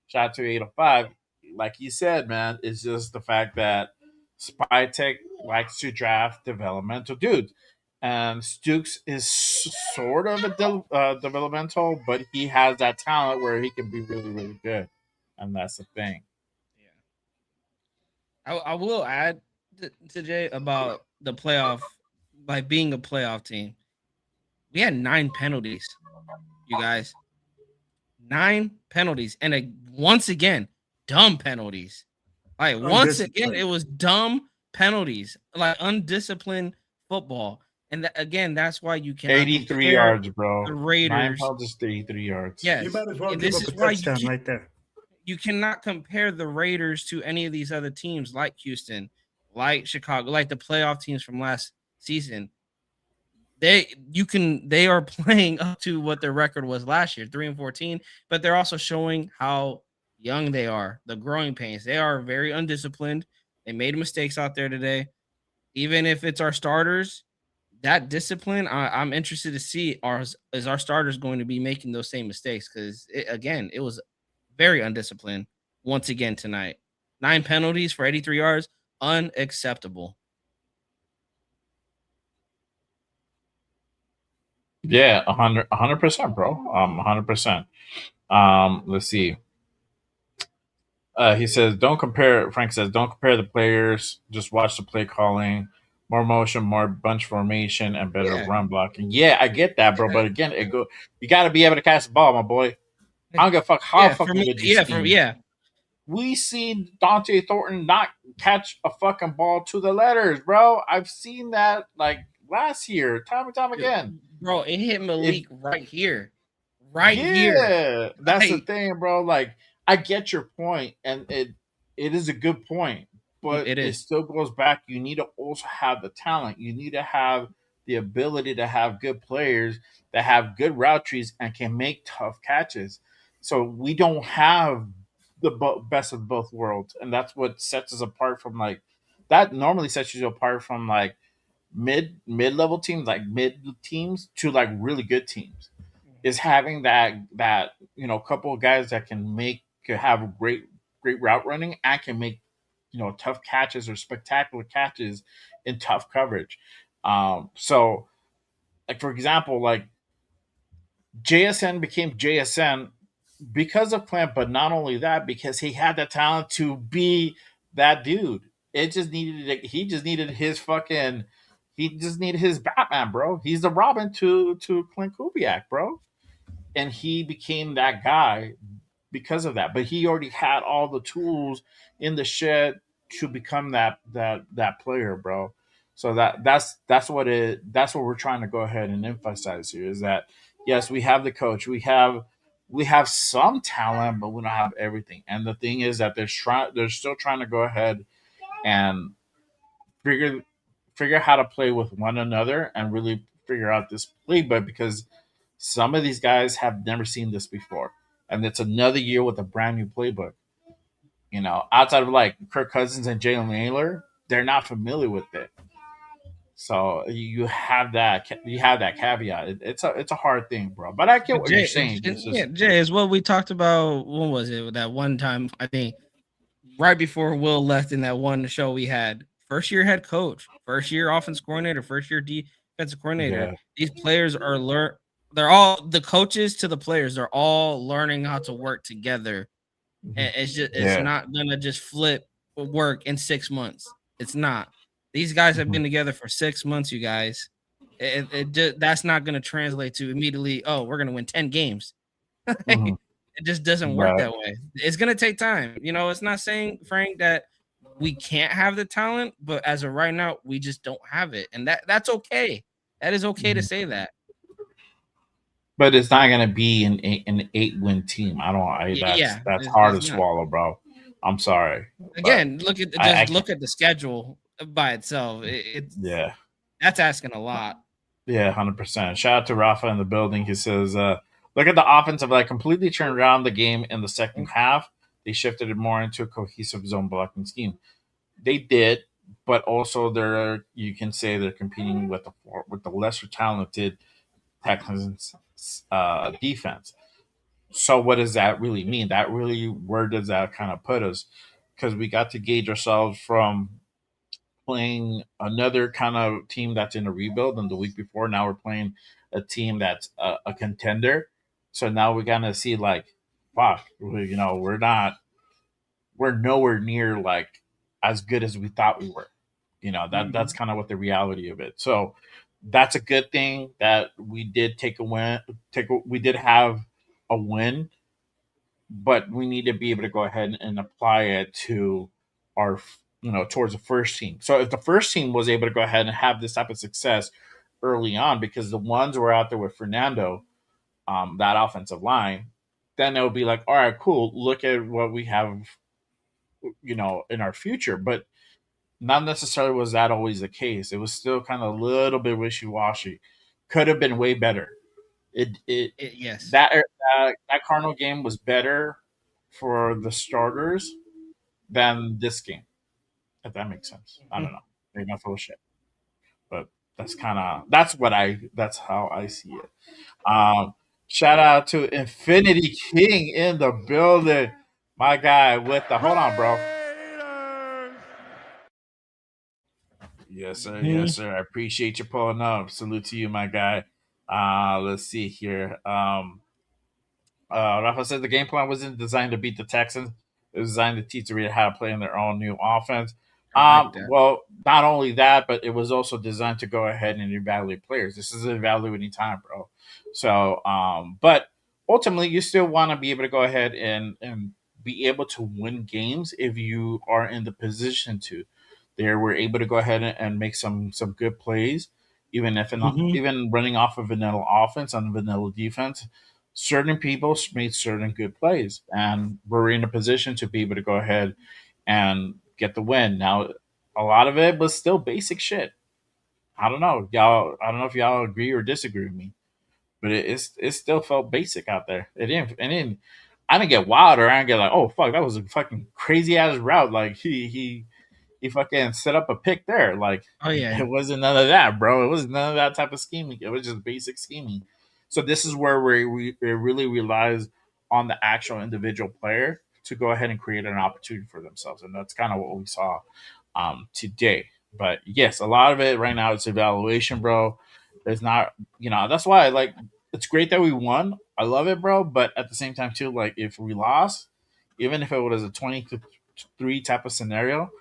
shout out to 805, like you said, man. It's just the fact that Spytech likes to draft developmental dudes. And Stoops is sort of a developmental, but he has that talent where he can be really, really good, and that's the thing. Yeah, I will add to Jay about the playoff, like being a playoff team. We had 9 penalties, you guys. 9 penalties, and once again, dumb penalties. Like once again, it was dumb penalties, like undisciplined football. And again, that's why you can 83 yards, bro. The Raiders just 83 yards. Yes, you might as well give up a touchdown right there. You cannot compare the Raiders to any of these other teams, like Houston, like Chicago, like the playoff teams from last season. They are playing up to what their record was last year, 3-14, but they're also showing how young they are, the growing pains. They are very undisciplined. They made mistakes out there today. Even if it's our starters, that discipline, I'm interested to see is our starters going to be making those same mistakes, because it was very undisciplined once again tonight. 9 penalties for 83 yards, unacceptable. Yeah, 100%, bro. 100%. Let's see. He says, Frank says, don't compare the players. Just watch the play calling. More motion, more bunch formation, and better run blocking. Yeah, I get that, bro. But again, you got to be able to catch the ball, my boy. I don't give a fuck how fucking good you see. We see Dante Thornton not catch a fucking ball to the letters, bro. I've seen that like last year, time and time again. Bro, it hit Malik right here. Here. That's the thing, bro. Like, I get your point, and it is a good point. But it still goes back. You need to also have the talent. You need to have the ability to have good players that have good route trees and can make tough catches. So we don't have the best of both worlds, and that's what sets us apart from like that. Normally sets you apart from like mid-level teams, like mid teams to like really good teams. Is having that couple of guys that can have great route running and can make tough catches or spectacular catches in tough coverage. So, like for example, like JSN became JSN because of Clamp, but not only that, because he had the talent to be that dude. He just needed his Batman, bro. He's the Robin to Clint Kubiak, bro. And he became that guy because of that. But he already had all the tools in the shed to become that player, bro. So that's what we're trying to go ahead and emphasize here is that yes, we have the coach, we have some talent, but we don't have everything. And the thing is that they're still trying to go ahead and figure how to play with one another and really figure out this playbook, because some of these guys have never seen this before, and it's another year with a brand new playbook. Outside of like Kirk Cousins and Jalen Naylor, they're not familiar with it. So you have that caveat. It's a hard thing, bro. But I get But what you're Jay, saying. It's yeah, just Jay is what we talked about. When was it? That one time, I think, right before Will left in that one show we had. First year head coach, first year offense coordinator, first year defensive coordinator. yeah. These players are They're all the coaches to the players. They're all learning how to work together. And it's Yeah. not gonna just flip work in 6 months. It's not. These guys have Mhm. been together for 6 months. You guys, that's not gonna translate to immediately. Oh, we're gonna win 10 games. Mhm. It just doesn't work Right. that way. It's gonna take time. It's not saying, Frank, that we can't have the talent, but as of right now, we just don't have it, and that's okay. That is okay to Mhm. say that. But it's not gonna be an 8-win team. I don't. Yeah, That's hard it's to not. swallow, bro. I'm sorry, but Again, I just can't. look at the schedule by itself. It's Yeah. that's asking a lot. Yeah, 100%. Shout out to Rafa in the building. He says, "Look at the offensive line. Completely turned around the game in the second half. They shifted it more into a cohesive zone blocking scheme. They did, but also you can say they're competing with the lesser talented Texans defense. So what does that really mean? Where does that kind of put us? Because we got to gauge ourselves from playing another kind of team that's in a rebuild, and the week before now we're playing a team that's a contender. So now we're gonna see like, fuck, we're nowhere near like as good as we thought we were. That's Mhm. kind of what the reality of it. So that's a good thing that we did take a win. We did have a win, but we need to be able to go ahead and apply it to our towards the first team. So if the first team was able to go ahead and have this type of success early on, because the ones were out there with Fernando, that offensive line, then it would be like, all right, cool, look at what we have, in our future. But not necessarily was that always the case. It was still kind of a little bit wishy washy. Could have been way better. It Yes. that Cardinal game was better for the starters than this game. If that makes sense. I don't know. Maybe I'm full of shit, but that's how I see it. Shout out to Infinity King in the building, my guy with the hold on, bro. Yes, sir. Yes, sir. I appreciate you pulling up. Salute to you, my guy. Let's see here. Rafa said the game plan wasn't designed to beat the Texans. It was designed to teach the reader how to play in their own new offense. I like that. Well, not only that, but it was also designed to go ahead and evaluate players. This is an evaluating time, bro. So, but ultimately, you still want to be able to go ahead and be able to win games if you are in the position to. They were able to go ahead and make some good plays, even if not, Mhm. even running off a vanilla offense on vanilla defense. Certain people made certain good plays, and we're in a position to be able to go ahead and get the win. Now, a lot of it was still basic shit. I don't know, y'all. I don't know if y'all agree or disagree with me, but it still felt basic out there. It didn't. It didn't. I didn't get wild, or I didn't get like, oh fuck, that was a fucking crazy ass route. Like he fucking set up a pick there. Like Oh yeah. it wasn't none of that, bro. It was none of that type of scheming. It was just basic scheming. So this is where it really relies on the actual individual player to go ahead and create an opportunity for themselves, and that's kind of what we saw today. But yes, a lot of it right now is evaluation, bro. It's not, that's why like it's great that we won. I love it, bro. But at the same time, too, like if we lost, even if it was a 20-3 type of scenario,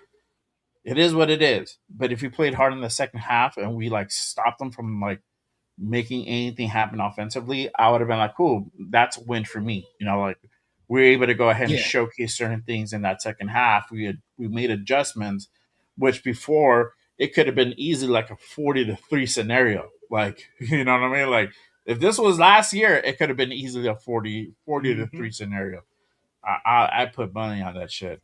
it is what it is. But if we played hard in the second half and we like stopped them from like making anything happen offensively, I would have been like, cool, that's a win for me. Like we were able to go ahead and Yeah. showcase certain things in that second half. We made adjustments, which before it could have been easily like a 40-3 scenario. Like, you know what I mean? Like if this was last year, it could have been easily a 40-3 Mhm. scenario. I put money on that shit.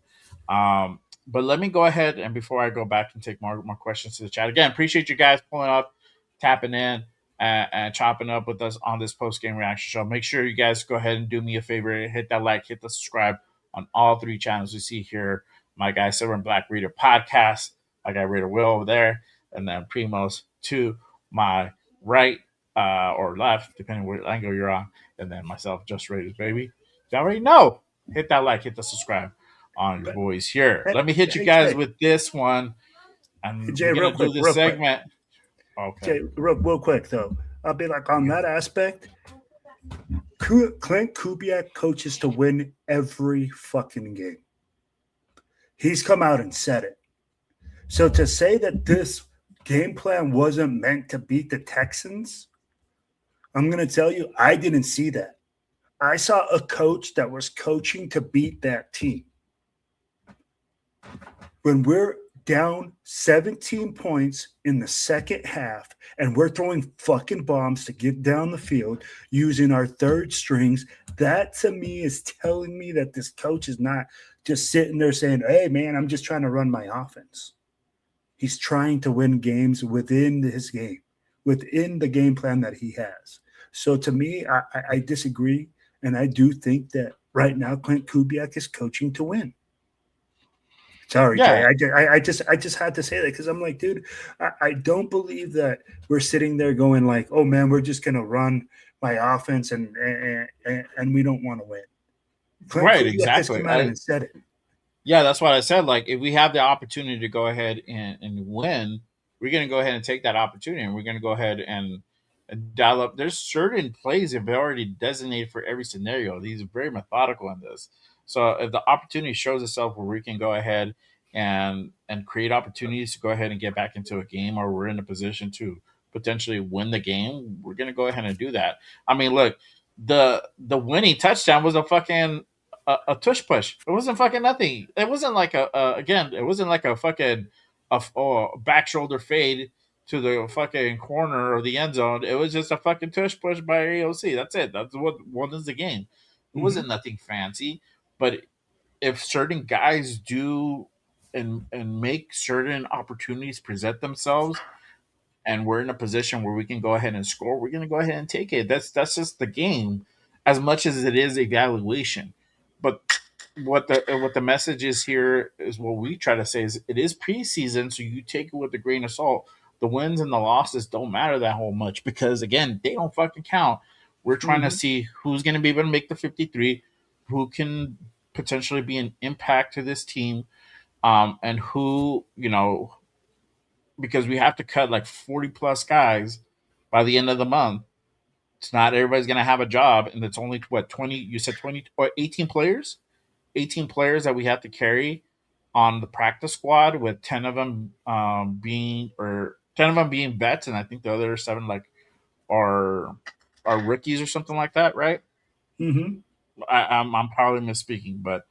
But let me go ahead and before I go back and take more questions to the chat again, appreciate you guys pulling up, tapping in, and chopping up with us on this post game reaction show. Make sure you guys go ahead and do me a favor, hit that like, hit the subscribe on all three channels we see here. My guy Silver and Black Reader podcast, my guy Raider Will over there. and then Primos to my right or left, depending what angle you're on, and then myself, Just Raiders, baby. You already know. Hit that like, hit the subscribe on your boys here. Let me hit you guys with this one, and Jay, we're real gonna do quick, this segment. Okay. Jay, real quick though, I'll be like on that aspect. Clint Kubiak coaches to win every fucking game. He's come out and said it. So to say that this game plan wasn't meant to beat the Texans, I'm going to tell you, I didn't see that. I saw a coach that was coaching to beat that team. When we're down 17 points in the second half and we're throwing fucking bombs to get down the field using our third strings, that to me is telling me that this coach is not just sitting there saying, hey, man, I'm just trying to run my offense. He's trying to win games within his game, within the game plan that he has. So to me, I disagree. And I do think that right now Clint Kubiak is coaching to win. Sorry, Yeah. Jay. I just had to say that because I'm like, dude, I don't believe that we're sitting there going like, oh man, we're just gonna run my offense and we don't want to win. Clint Right, Kubiak exactly. has come out and said it. Yeah, that's what I said. Like, if we have the opportunity to go ahead and win, we're going to go ahead and take that opportunity, and we're going to go ahead and dial up. There's certain plays that have already designated for every scenario. These are very methodical in this. So if the opportunity shows itself where we can go ahead and create opportunities to go ahead and get back into a game, or we're in a position to potentially win the game, we're going to go ahead and do that. I mean, look, the winning touchdown was a fucking a tush push. It wasn't fucking nothing. It wasn't like it wasn't like a fucking back shoulder fade to the fucking corner or the end zone. It was just a fucking tush push by AOC. That's it. That's what won us the game. It wasn't nothing fancy. But if certain guys do and make certain opportunities present themselves, and we're in a position where we can go ahead and score, we're going to go ahead and take it. That's just the game, as much as it is evaluation. But what the message is here is what we try to say is it is preseason, so you take it with a grain of salt. The wins and the losses don't matter that whole much because again, they don't fucking count. We're trying to see who's going to be able to make the 53, who can potentially be an impact to this team, and who because we have to cut like 40 plus guys by the end of the month. It's not everybody's going to have a job, and it's only what 20. You said 20 or 18 players. 18 players that we have to carry on the practice squad, with 10 of them being vets, and I think the other 7 are rookies or something like that, right? Mm-hmm. I'm probably misspeaking, but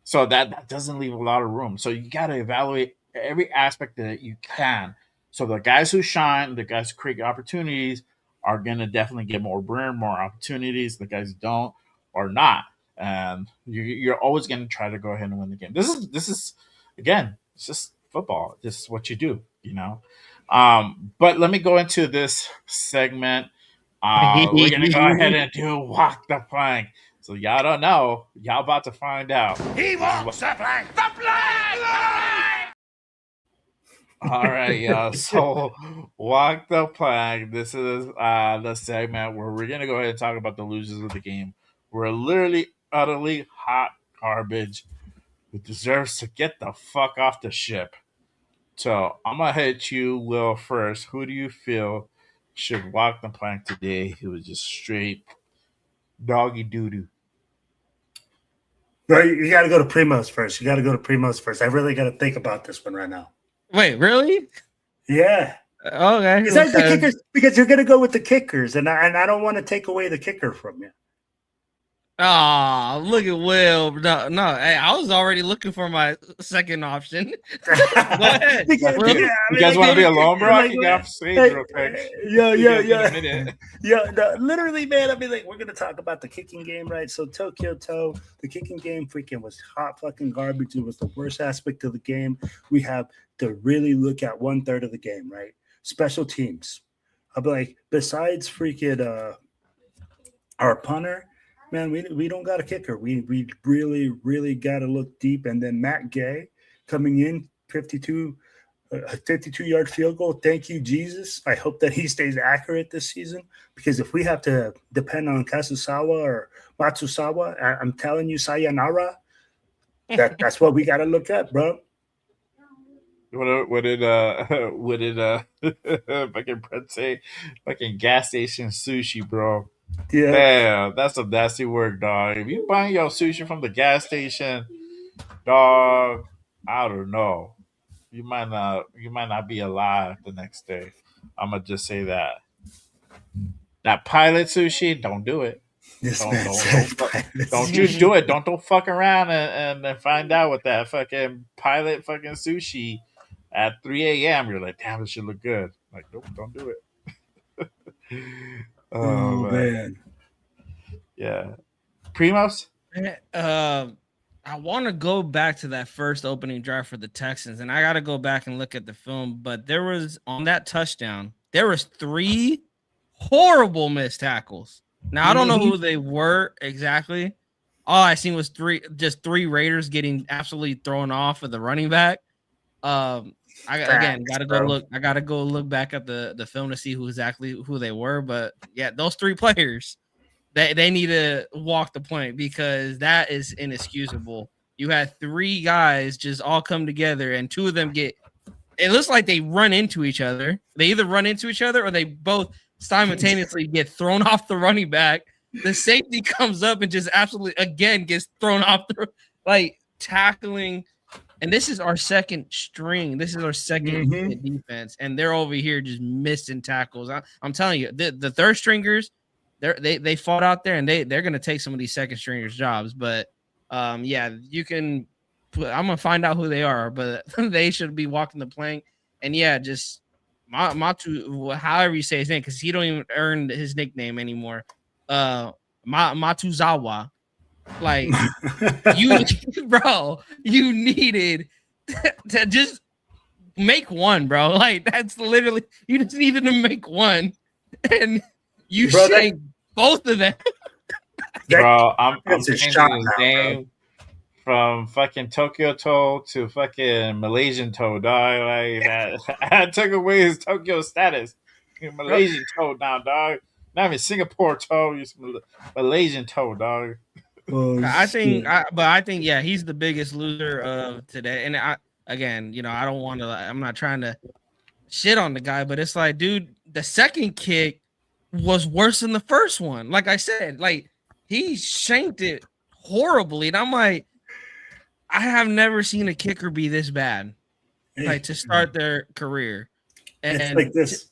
so that doesn't leave a lot of room. So you got to evaluate every aspect that you can. So the guys who shine, the guys who create opportunities, are going to definitely get more burn, more opportunities. The guys who don't are not. And you're always going to try to go ahead and win the game. This is again, it's just football. This is what you do, But let me go into this segment. We're going to go ahead and do Walk the Plank. So y'all don't know. Y'all about to find out. He walks the plank. The plank! All right, y'all. So Walk the Plank. This is the segment where we're going to go ahead and talk about the losers of the game. We're literally, utterly hot garbage who deserves to get the fuck off the ship. So I'm going to hit you, Will, first. Who do you feel should walk the plank today? It was just straight doggy doo-doo. Bro, you got to go to Primos first. I really got to think about this one right now. Wait, really? Yeah. Okay. Besides the kickers, because you're going to go with the kickers, and I don't want to take away the kicker from you. Oh, look at Will. No. Hey, I was already looking for my second option. Go ahead. You guys want to be alone, bro? I can get off stage real quick. Yeah. No, literally, man. I mean, like, we're gonna talk about the kicking game, right? So Tokyo Toe, the kicking game, freaking was hot fucking garbage. It was the worst aspect of the game. We have to really look at 1/3 of the game, right? Special teams. I'll be like, besides freaking our punter. Man, we don't got a kicker. We really, really got to look deep. And then Matt Gay coming in, 52 a 52-yard field goal. Thank you, Jesus. I hope that he stays accurate this season, because if we have to depend on Kasusawa or Matsusawa, I'm telling you, sayonara. That's what we got to look at, bro. What did fucking Brett say? Fucking gas station sushi, bro. Yeah. Damn, that's some nasty work, dog. If you buying your sushi from the gas station, dog, I don't know. You might not be alive the next day. I'ma just say that. That pilot sushi, don't do it. This Don't man don't said don't you do it. Don't fuck around and find out with that fucking pilot fucking sushi at 3 a.m. You're like, damn, this should look good. Like, nope, don't do it. Oh, man. Yeah. Primos? I want to go back to that first opening drive for the Texans, and I got to go back and look at the film. But there was, on that touchdown, there was 3 horrible missed tackles. Now I don't know who they were exactly. All I seen was 3 Raiders getting absolutely thrown off of the running back. I gotta go look. I gotta go look back at the film to see who they were. But yeah, those 3 players, they need to walk the plank, because that is inexcusable. You had 3 guys just all come together, and 2 of them it looks like they run into each other. They either run into each other or they both simultaneously get thrown off the running back. The safety comes up and just absolutely again gets thrown off tackling. And this is our second string. This is our second defense, and they're over here just missing tackles. I'm telling you, the third stringers, they fought out there, and they're gonna take some of these second stringers' jobs. But yeah, you can. I'm gonna find out who they are, but they should be walking the plank. And yeah, just Matu, however you say his name, because he don't even earn his nickname anymore. Matuzawa, like you needed to just make one, bro. Like that's literally, you just needed to make one, and you shanked both of them. Bro, I'm changing his name from fucking Tokyo Toe to fucking Malaysian Toe, dog. Like that, I took away his Tokyo status. Malaysian Toe now, dog. Not even Singapore Toe, it's Malaysian Toe, dog. I think, yeah, he's the biggest loser of today. And again, I don't want to. I'm not trying to shit on the guy, but it's like, dude, the second kick was worse than the first one. Like I said, like he shanked it horribly, and I'm like, I have never seen a kicker be this bad, like to start their career. And it's like this.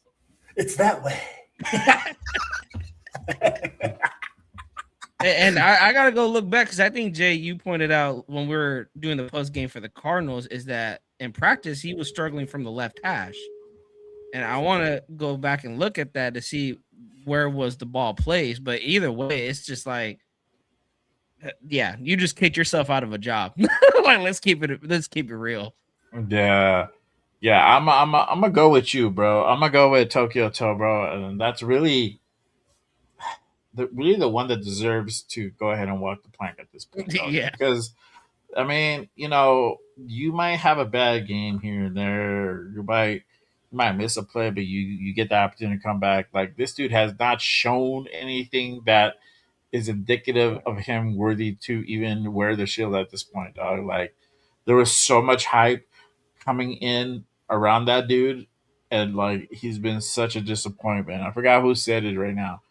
It's that way. And I gotta go look back, because I think, Jay, you pointed out when we were doing the post game for the Cardinals is that in practice he was struggling from the left hash, and I want to go back and look at that to see where was the ball placed. But either way, it's just like, yeah, you just kicked yourself out of a job. Like let's keep it real. Yeah. I'm gonna go with you, bro. I'm gonna go with Tokyo Toe, bro, and that's really the one that deserves to go ahead and walk the plank at this point. Yeah, because I mean, you might have a bad game here and there. You might miss a play, but you get the opportunity to come back. Like this dude has not shown anything that is indicative of him worthy to even wear the shield at this point, dog. Like there was so much hype coming in around that dude, and like he's been such a disappointment. I forgot who said it right now.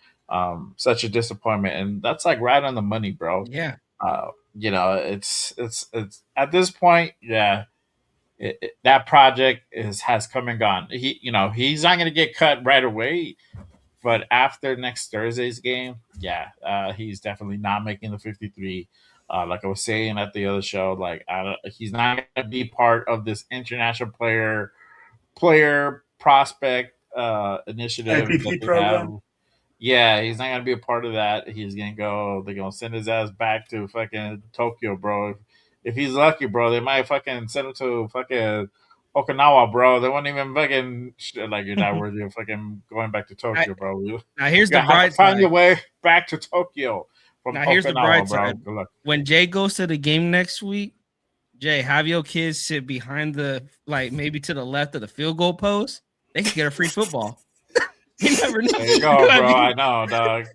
Such a disappointment, and that's like right on the money, bro. Yeah. It's at this point, yeah. That project has come and gone. He's not going to get cut right away, but after next Thursday's game, yeah, he's definitely not making the 53. Like I was saying at the other show, like he's not going to be part of this international player prospect initiative IPP that they program. have. Yeah, he's not gonna be a part of that. He's gonna go. They're gonna send his ass back to fucking Tokyo, bro. If he's lucky, bro, they might fucking send him to fucking Okinawa, bro. They won't even fucking like you're not worthy of fucking going back to Tokyo, bro. Now here's the You have bright to find side. your way back to Tokyo from Now Okinawa, here's the bright bro. side. Good luck. When Jay goes to the game next week, Jay, have your kids sit behind maybe to the left of the field goal post. They can get a free football. You never know. There you go, bro. I know, dog.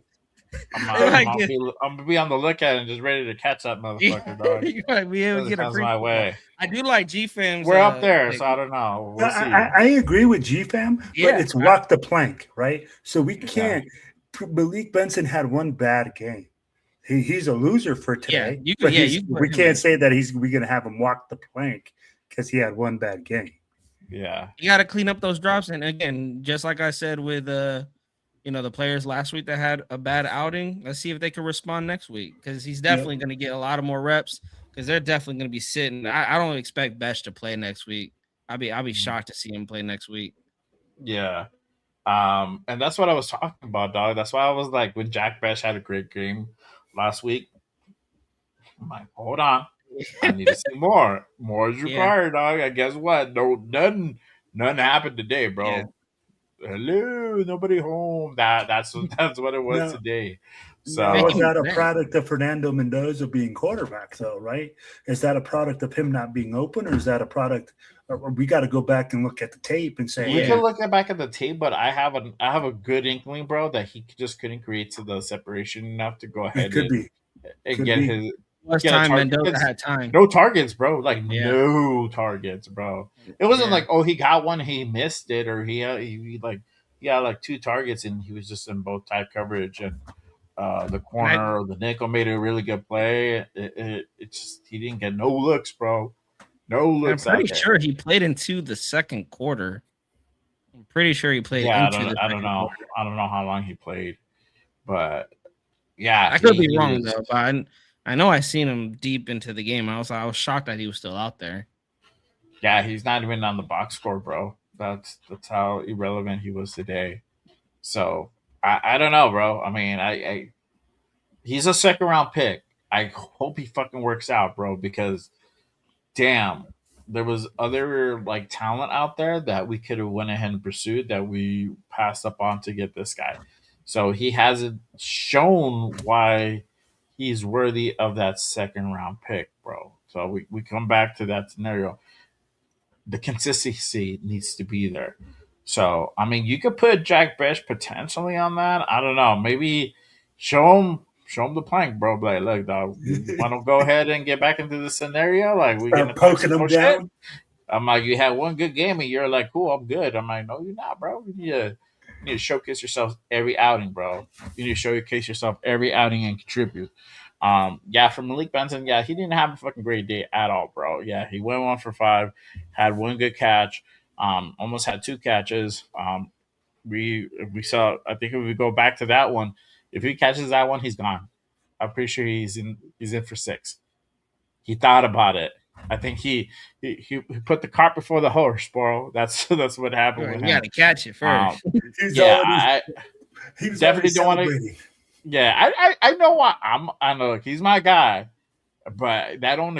I'm gonna be on the lookout and just ready to catch that motherfucker, dog. You might be able to get a Comes free my football. way. I do like GFAM's. We're up there, so I don't know. We'll see. I agree with GFAM, but it's walk the plank, right? So we can't. Malik Benson had one bad game. He's a loser for today. We can't say that we're going to have him walk the plank because he had one bad game. Yeah, you got to clean up those drops, and again, just like I said with the players last week that had a bad outing. Let's see if they can respond next week because he's definitely going to get a lot of more reps because they're definitely going to be sitting. I don't expect Besh to play next week. I'll be shocked to see him play next week. Yeah. And that's what I was talking about, dog. That's why I was like, when Jack Besh had a great game last week, I'm like, hold on, I need to see more. More is required, dog. And guess what? Nothing happened today, bro. Yeah. Hello, nobody home. That's what it was today. So was that a product of Fernando Mendoza being quarterback, though? Right? Is that a product of him not being open, or is that a product? Or we got to go back and look at the tape and say we can look back at the tape, but I have a good inkling, bro, that he just couldn't create the separation enough to go ahead and get his. Time Mendoza had time. No targets, bro. No targets, bro. It wasn't like, oh, he got one, he missed it, or he had like 2 targets and he was just in both tight coverage, and the corner or the nickel made a really good play. It just, he didn't get no looks, bro. No looks. I'm pretty sure he played into the second quarter. I'm pretty sure he played into the second quarter. I don't know how long he played, but yeah, I could be wrong though. But I know I seen him deep into the game. I was shocked that he was still out there. Yeah, he's not even on the box score, bro. That's how irrelevant he was today. So I don't know, bro. I mean, he's a second round pick. I hope he fucking works out, bro, because damn, there was other like talent out there that we could have went ahead and pursued that we passed up on to get this guy. So he hasn't shown why he's worthy of that second round pick, bro. So we come back to that scenario. The consistency needs to be there. So I mean, you could put Jack Besh potentially on that. I don't know. Maybe show him the plank, bro. Like, look, dog, you want to go ahead and get back into the scenario? Like, we're gonna poking him down. I'm like, you had one good game and you're like, cool, I'm good. I'm like, no, you're not, bro. You need to showcase yourself every outing, bro. You need to showcase yourself every outing and contribute. For Malik Benson, he didn't have a fucking great day at all, bro. Yeah, he went 1 for 5, had one good catch, almost had 2 catches. We saw. I think if we go back to that one, if he catches that one, he's gone. I'm pretty sure he's in for 6. He thought about it. I think he put the cart before the horse, bro. That's what happened with him. You got to catch it first. I definitely don't want to. Yeah, I know why I know he's my guy, but that don't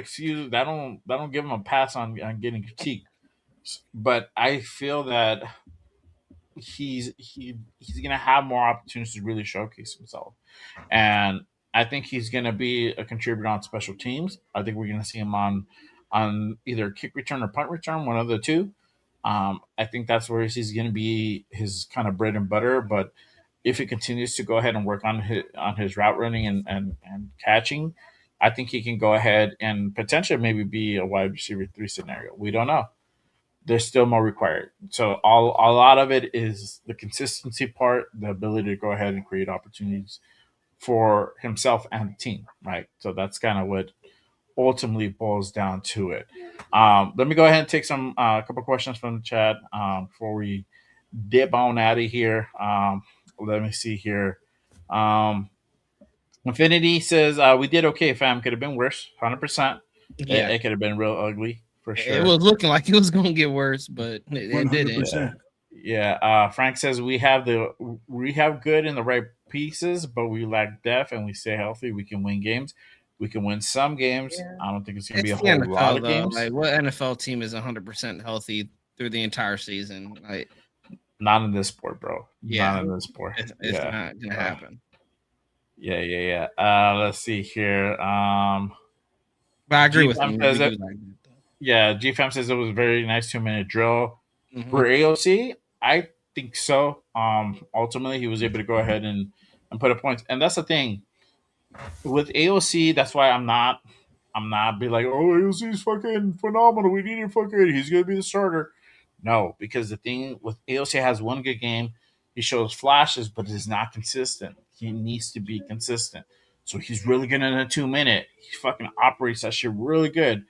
give him a pass on getting critiqued. But I feel that he's gonna have more opportunities to really showcase himself, and I think he's gonna be a contributor on special teams. I think we're gonna see him on either kick return or punt return, one of the two. I think that's where he's gonna be his kind of bread and butter, but if he continues to go ahead and work on his route running and catching, I think he can go ahead and potentially maybe be a wide receiver 3 scenario. We don't know. There's still more required. So a lot of it is the consistency part, the ability to go ahead and create opportunities for himself and the team, right? So that's kind of what ultimately boils down to it. Let me go ahead and take a couple questions from the chat before we dip on out of here. Let me see here. Infinity says, we did okay, fam. Could have been worse, 100%. Yeah. It could have been real ugly, for sure. It was looking like it was going to get worse, but it didn't. Yeah. Frank says, we have good in the right pieces, but we lack depth and we stay healthy. We can win games. We can win some games. Yeah. I don't think it's going to be a whole NFL, lot of games. Like, what NFL team is 100% healthy through the entire season? Like, not in this sport, bro. Yeah. Not in this sport. It's not going to happen. Yeah. Let's see here. But I agree with GFAM him. says We it. do like that, Yeah, GFAM says it was a very nice 2-minute drill. though. For AOC, I think so. Ultimately, he was able to go ahead and put a point. And that's the thing with AOC. That's why I'm not be like, oh, AOC's fucking phenomenal. We need him fucking. He's gonna be the starter. No, because the thing with AOC has one good game. He shows flashes, but is not consistent. He needs to be consistent. So he's really good in a 2-minute. He fucking operates that shit really good.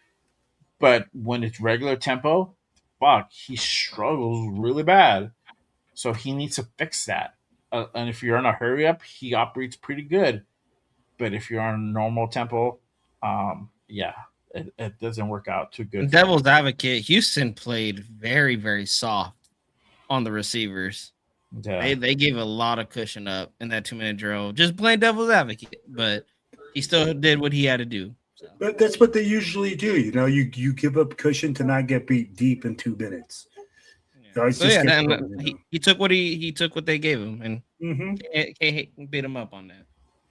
But when it's regular tempo, fuck, he struggles really bad. So he needs to fix that. And if you're in a hurry up, he operates pretty good. But if you're on normal tempo, yeah, it doesn't work out too good. Devil's advocate, Houston played very, very soft on the receivers. Yeah. They gave a lot of cushion up in that 2-minute drill. Just playing devil's advocate, but he still did what he had to do. So. But that's what they usually do. You give up cushion to not get beat deep in 2 minutes. So he took what he took what they gave him, and can't beat him up on that.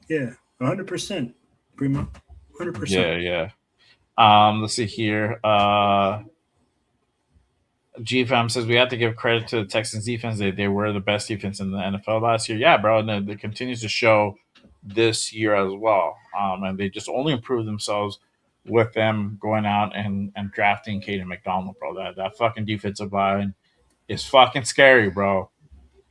Yeah, 100%, Primo, 100%. Yeah. Let's see here. GFAM says we have to give credit to the Texans defense. They were the best defense in the NFL last year. Yeah, bro, and it continues to show this year as well. And they just only improved themselves with them going out and drafting Caden McDonald, bro. That fucking defensive line is fucking scary, bro.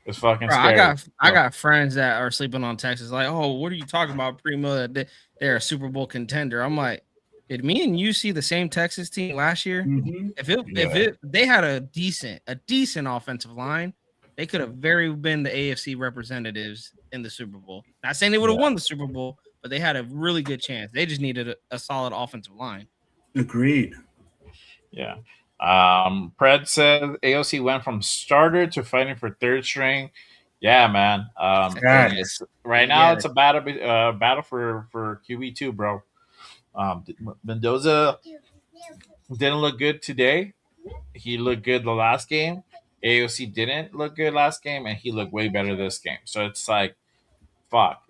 It's fucking scary. I got friends that are sleeping on Texas. Like, oh, what are you talking about, Primo? That they're a Super Bowl contender. I'm like, did me and you see the same Texas team last year? Mm-hmm. If they had a decent offensive line, they could have very been the AFC representatives in the Super Bowl. Not saying they would have won the Super Bowl, but they had a really good chance. They just needed a solid offensive line. Agreed. Yeah. Pred says AOC went from starter to fighting for third string. Yeah, man. Right now it's a battle for QB2, bro. Mendoza didn't look good today. He looked good the last game. AOC didn't look good last game, and he looked way better this game. So it's like, fuck.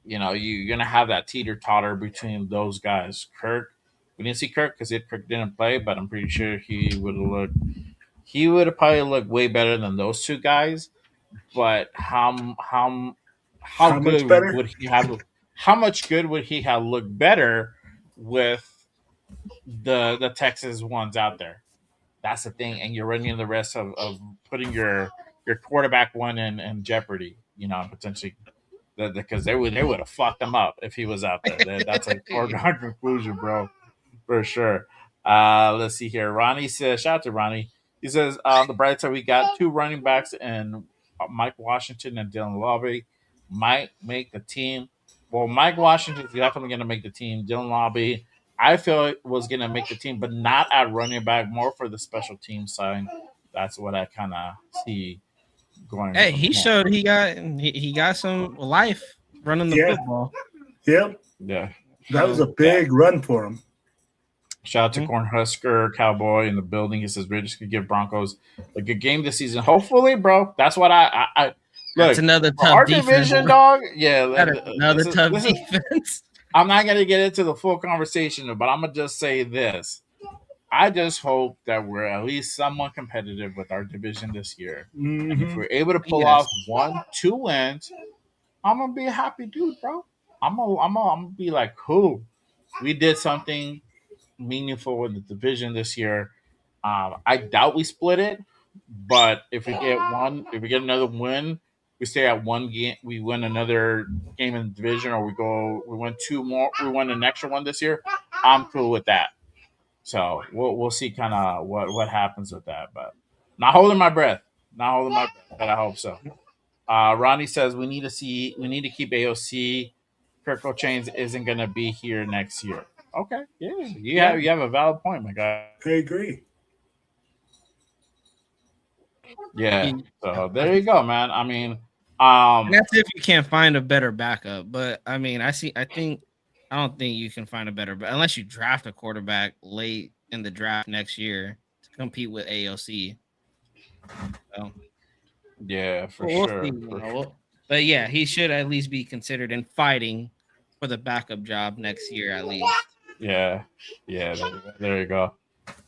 You're gonna have that teeter totter between those guys. Kirk, we didn't see Kirk because Kirk didn't play, but I'm pretty sure he would have probably looked way better than those two guys. But how good would he have? How much good would he have looked better with the Texas ones out there? That's the thing, and you're running the risk of putting your quarterback one in jeopardy. Potentially, because they would have fucked him up if he was out there. That's a foregone conclusion, bro, for sure. Let's see here. Ronnie says, shout out to Ronnie. He says, the bright side, we got 2 running backs and Mike Washington and Dylan Lobby might make the team. Well, Mike Washington is definitely going to make the team. Dylan Lobby, I feel it was going to make the team, but not at running back, more for the special team side. That's what I kind of see going. Hey, he showed he got some life running the football. Yep. Yeah. That was a big run for him. Shout out to Cornhusker Cowboy in the building. He says Raiders could give Broncos a good game this season. Hopefully, bro. That's what I look. That's another tough our defense, division, dog. Yeah, another tough defense. I'm not gonna get into the full conversation, but I'm gonna just say this. I just hope that we're at least somewhat competitive with our division this year. Mm-hmm. And if we're able to pull off 1-2 wins, I'm gonna be a happy dude, bro. I'm gonna be like, cool. We did something meaningful with the division this year. I doubt we split it, but if we get another win, we stay at 1 game, we win another game in the division, or we win 2 more, we win an extra one this year. I'm cool with that. So we'll see kind of what happens with that, but not holding my breath, but I hope so. Ronnie says we need to keep AOC. Kirk Chains isn't going to be here next year. Okay, yeah, you have a valid point, my guy. I agree. Yeah, so there you go, man. I mean, that's if you can't find a better backup. But I mean, I don't think you can find a better, but unless you draft a quarterback late in the draft next year to compete with AOC. So, yeah, for sure. But yeah, he should at least be considered in fighting for the backup job next year, at least. Yeah. There you go.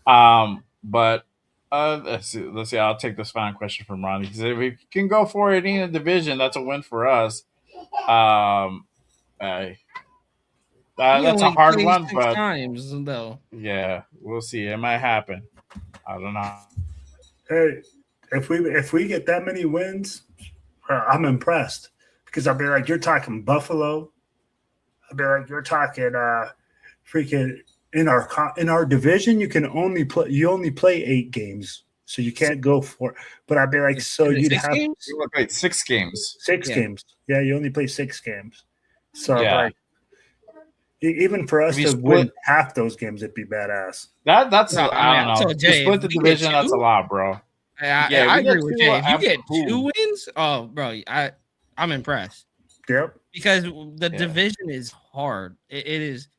But let's see. Let's see. I'll take this final question from Ronnie. He said, "If we can go for it in a division, that's a win for us." Um, I, He that's a only hard played one, 6 but times though. yeah, we'll see. It might happen. I don't know. Hey, if we get that many wins, I'm impressed because I'll be like, you're talking Buffalo. I'll be like, you're talking freaking in our division. You only play 8 games, so you can't go for. But I'd be like, so Is it you'd 6 have games? We played 6 games. six Yeah. games. Yeah, you only play 6 games. So I'd be Yeah. like, even for us If you to win split half those games, it'd be badass. that's No, I don't I know. told If you Jay, split if the we get division, that's a 2, lot, bro. Yeah, I we get agree with 2. Jay. If you I'm get cool. 2 wins, oh, bro, I'm impressed Yep. because the division is hard. It is.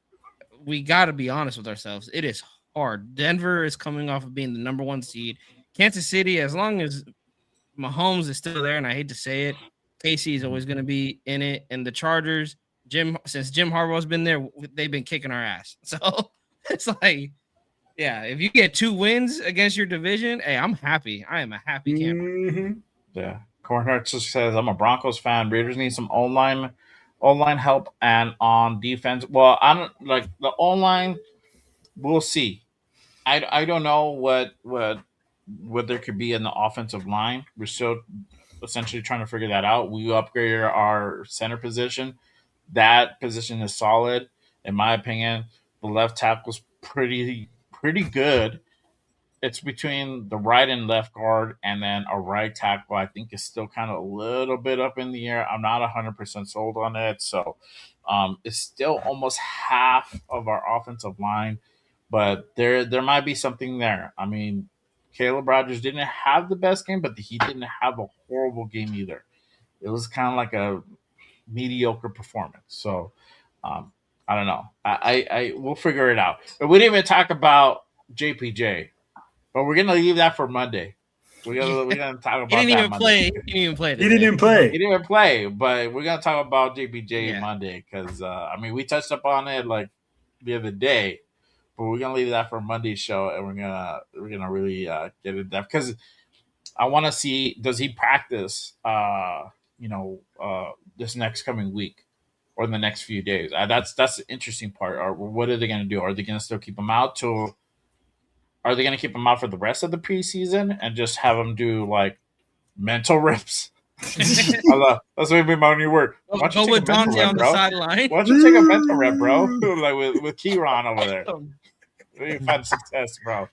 We got to be honest with ourselves. It is hard. Denver is coming off of being the number 1 seed. Kansas City, as long as Mahomes is still there, and I hate to say it, KC is always going to be in it. And the Chargers, since Jim Harbaugh's been there, they've been kicking our ass. So it's like, yeah, if you get 2 wins against your division, hey, I'm happy. I am a happy camper. Mm-hmm. Yeah. Cornhurst just says, I'm a Broncos fan. Raiders need some online help and on defense. Well, I don't like the online. We'll see. I don't know what there could be in the offensive line. We're still essentially trying to figure that out. We upgraded our center position. That position is solid, in my opinion. The left tackle's pretty good. It's between the right and left guard, and then a right tackle. I think is still kind of a little bit up in the air. I'm not 100% sold on it, so it's still almost half of our offensive line, but there might be something there. I mean, Caleb Rogers didn't have the best game, but he didn't have a horrible game either. It was kind of like a mediocre performance. So I don't know. I we'll figure it out. But we didn't even talk about JPJ. But we're gonna leave that for Monday. We're gonna talk about He didn't that even Monday. play. He didn't even play. He didn't even He play. didn't even play, but we're gonna talk about JPJ Yeah. Monday because I mean we touched up on it like the other day, but we're gonna leave that for Monday's show and we're gonna really get in depth because I want to see does he practice this next coming week or in the next few days. That's the interesting part. Or what are they gonna do? Are they gonna still keep him out till? Are they going to keep him out for the rest of the preseason and just have him do like mental reps? I love that's what my new word. Why don't you Go take with a mental Dante rep, on the bro? sideline. Why don't you take a mental rep, bro? Like with Keyron over there. You find success, bro.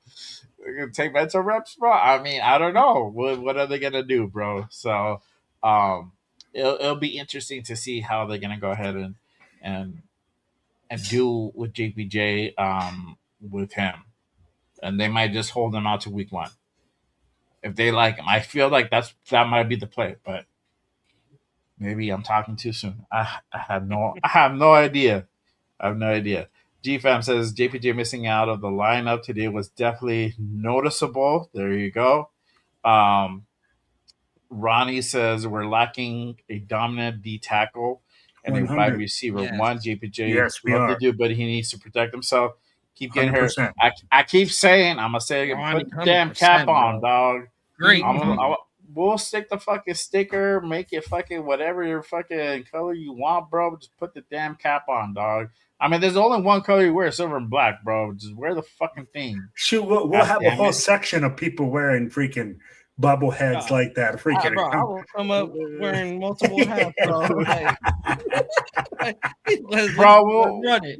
They're gonna take mental reps, bro. I mean, I don't know. What are they gonna do, bro? So, it'll be interesting to see how they're gonna go ahead and and do with JPJ with him, and they might just hold him out to week 1 if they like him. I feel like that might be the play, but maybe I'm talking too soon. I have no idea. I have no idea. GFAM says JPJ missing out of the lineup today was definitely noticeable. There you go. Ronnie says we're lacking a dominant D tackle and a wide 100. receiver Yes. one. JPJ Yes, we love are. to do, but he needs to protect himself. Keep getting hurt. 100%. I keep saying I'm gonna say it again. Ronnie, Put the damn 100%, cap on, bro. dog. Great. We'll stick the fucking sticker, make it fucking whatever your fucking color you want, bro. Just put the damn cap on, dog. I mean, there's only one color you wear, silver and black, bro. Just wear the fucking thing. Shoot, we'll God have a damn whole it. section of people wearing freaking bobbleheads like that. Freaking Bro, I will come up wearing multiple hats, bro. Let's run it.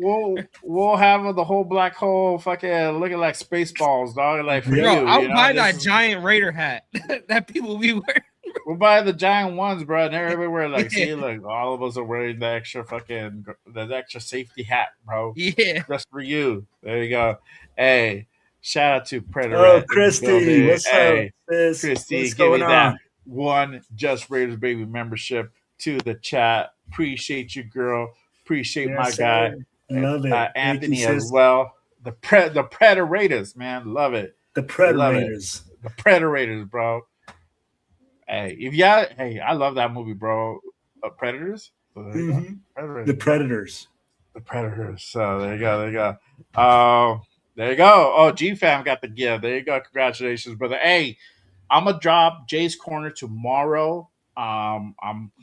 We'll have the whole black hole fucking looking like space balls, dog. Like for Bro, you, I'll you know, buy this that is- giant Raider hat that people be wearing. We'll buy the giant ones, bro. And they're everywhere. Like, see, look, all of us are wearing the extra safety hat, bro. Yeah. Just for you. There you go. Hey, shout out to Predator. Oh, Christy, what's hey, up, sis? Christy, What's give me going that on? one Just Raiders Baby membership to the chat. Appreciate you, girl. Appreciate my Yes, guy. sir. Love it. Anthony Thank you, as sis. well. The Predators, man. Love it. The Love it. Predators. The Predators, bro. Hey, I love that movie, bro. Predators? So there you go. Mhm. Predators. The Predators. The Predators. So there you go. There you go. There you go. Oh, G Fam got the gift. There you go. Congratulations, brother. Hey, I'm gonna drop Jay's Corner tomorrow. I'm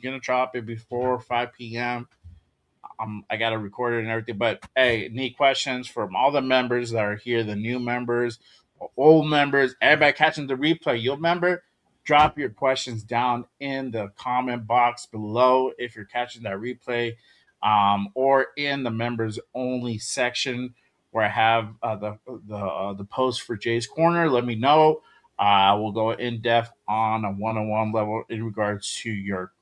gonna drop it before 5 p.m. I got to record it and everything. But hey, need questions from all the members that are here, the new members, old members, everybody catching the replay. You'll remember, drop your questions down in the comment box below if you're catching that replay, or in the members only section where I have the post for Jay's Corner. Let me know. We'll go in depth on a one-on-one level in regards to your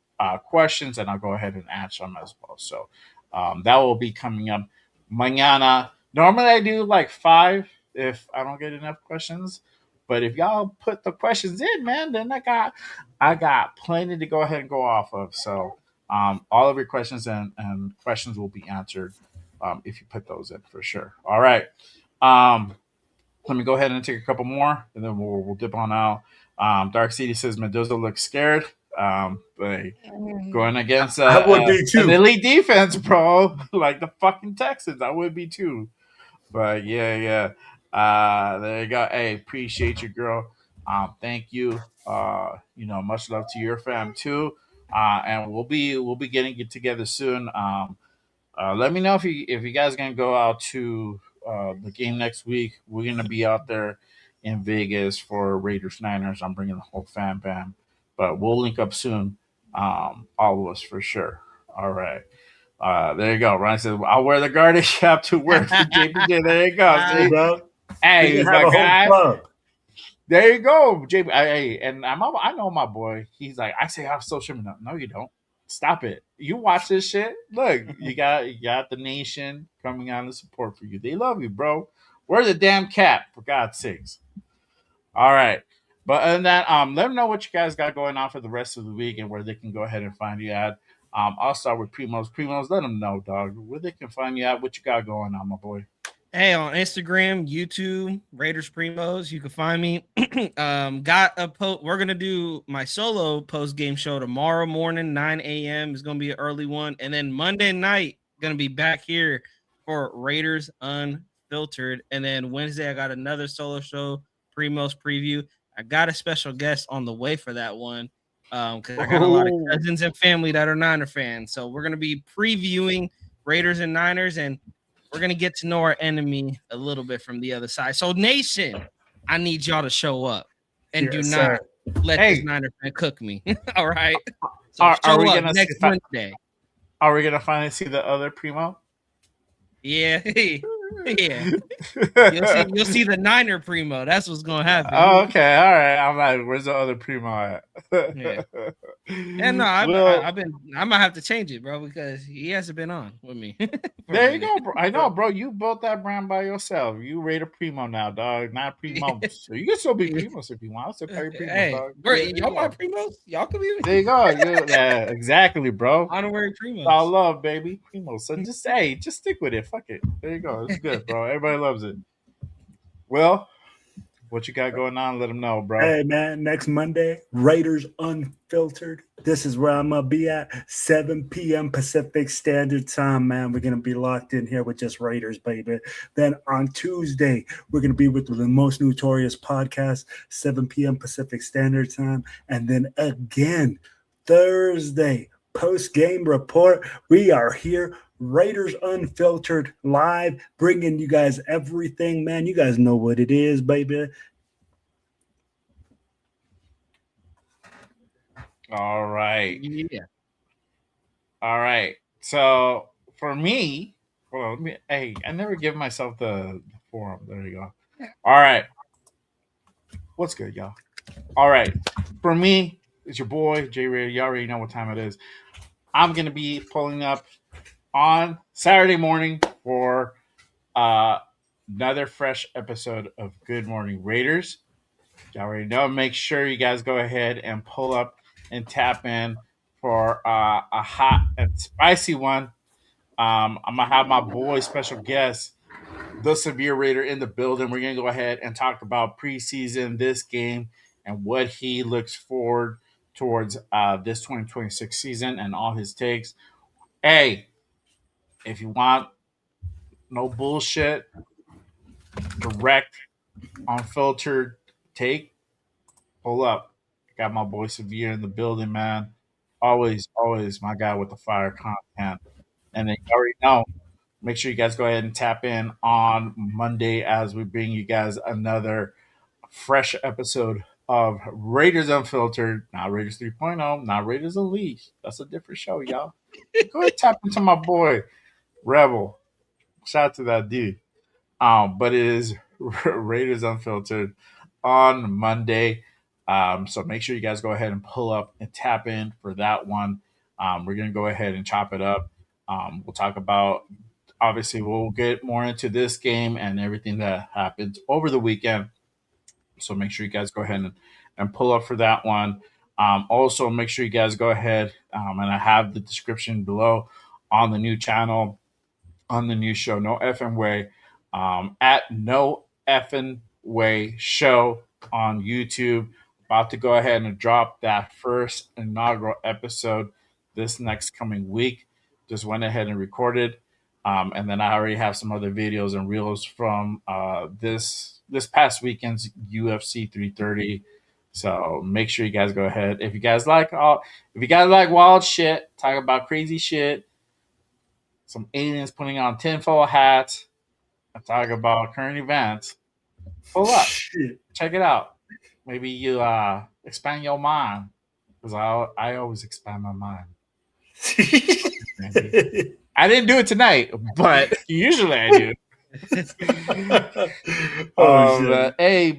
questions, and I'll go ahead and answer them as well. So that will be coming up mañana. Normally I do like 5 if I don't get enough questions. But if y'all put the questions in, man, then I got plenty to go ahead and go off of. So all of your questions and questions will be answered if you put those in for sure. All right. Let me go ahead and take a couple more, and then we'll dip on out. Dark City says Mendoza looks scared. But going against I would be an too. elite defense, bro, like the fucking Texans, I would be too. But yeah. There you go. Hey, appreciate you, girl. Thank you. Much love to your fam too. And we'll be getting it together soon. Let me know if you guys gonna go out to the game next week. We're gonna be out there in Vegas for Raiders Niners. I'm bringing the whole fam bam, but we'll link up soon. All of us for sure. All right. There you go. Ryan says, "I'll wear the Guardian cap to work for JPJ." There you go. Hey, See? bro. Hey, You my have a whole guy. club. There you go, JP. And I know my boy. He's like, I say I have social media. No, you don't. Stop it. You watch this shit. Look, you got the nation coming out in support for you. They love you, bro. Wear the damn cap, for God's sakes. All right. But other than that, let them know what you guys got going on for the rest of the week and where they can go ahead and find you at. I'll start with Primos. Primos, let them know, dog, where they can find you at, what you got going on, my boy. Hey, on Instagram, YouTube, Raiders Primos, you can find me. Got a post. We're gonna do my solo post game show tomorrow morning, 9 a.m. It's gonna be an early one, and then Monday night gonna be back here for Raiders Unfiltered, and then Wednesday I got another solo show, Primos preview. I got a special guest on the way for that one, because I got a lot of cousins and family that are Niner fans, so we're gonna be previewing Raiders and Niners, and we're going to get to know our enemy a little bit from the other side. So, Nation, I need y'all to show up and do not let this Niner fan cook me. All right? So, are we gonna next Wednesday. Are we going to finally see the other Primo? Yeah. Yeah. You'll see the Niner Primo. That's what's going to happen. Oh, okay. All right. I'm like, where's the other Primo at? Yeah. No, I might have to change it, bro, because he hasn't been on with me. There you go, bro. I know, bro. You built that brand by yourself. You rate a Primo now, dog. Not Primo. So you can still be Primos if you want. I'll still call you Primo, dog. Y'all my Primos? Y'all can be. There you go. Yeah, exactly, bro. Honorary Primos. All love, baby. Primos. So just stick with it. Fuck it. There you go. It's good, bro. Everybody loves it. Well, what you got going on? Let them know, bro. Hey, man, next Monday, Raiders Unfiltered. This is where I'm going to be at, 7 p.m. Pacific Standard Time, man. We're going to be locked in here with just Raiders, baby. Then on Tuesday, we're going to be with the Most Notorious Podcast, 7 p.m. Pacific Standard Time. And then again, Thursday, post-game report. We are here, Raiders Unfiltered live, bringing you guys everything, man. You guys know what it is, baby. All right. Yeah. All right. So for me, I never give myself the forum. There you go. All right. What's good, y'all? All right. For me, it's your boy, J Ray. You already know what time it is. I'm going to be pulling up on Saturday morning for another fresh episode of Good Morning Raiders. You already know. Make sure you guys go ahead and pull up and tap in for a hot and spicy one. I'm going to have my boy special guest, the Severe Raider, in the building. We're going to go ahead and talk about preseason, this game, and what he looks forward towards this 2026 season and all his takes. Hey, if you want no bullshit, direct, unfiltered take. Pull up. Got my boy Severe in the building, man. Always, always my guy with the fire content. And then you already know. Make sure you guys go ahead and tap in on Monday as we bring you guys another fresh episode of Raiders Unfiltered. Not Raiders 3.0, not Raiders Elite. That's a different show, y'all. Go ahead and tap into my boy Rebel. Shout out to that dude. But it is Raiders Unfiltered on Monday. So make sure you guys go ahead and pull up and tap in for that one. We're gonna go ahead and chop it up. We'll talk about, obviously we'll get more into this game and everything that happened over the weekend. So make sure you guys go ahead and pull up for that one. Also, make sure you guys go ahead and I have the description below on the new channel, on the new show, No Effing Way, at No Effing Way Show on YouTube. About to go ahead and drop that first inaugural episode this next coming week. Just went ahead and recorded. And then I already have some other videos and reels from this past weekend's UFC 330. So make sure you guys go ahead. If you guys like wild shit, talk about crazy shit, some aliens putting on tinfoil hats, and talk about current events, pull up, check it out. Maybe you expand your mind, because I always expand my mind. I didn't do it tonight, but usually I do.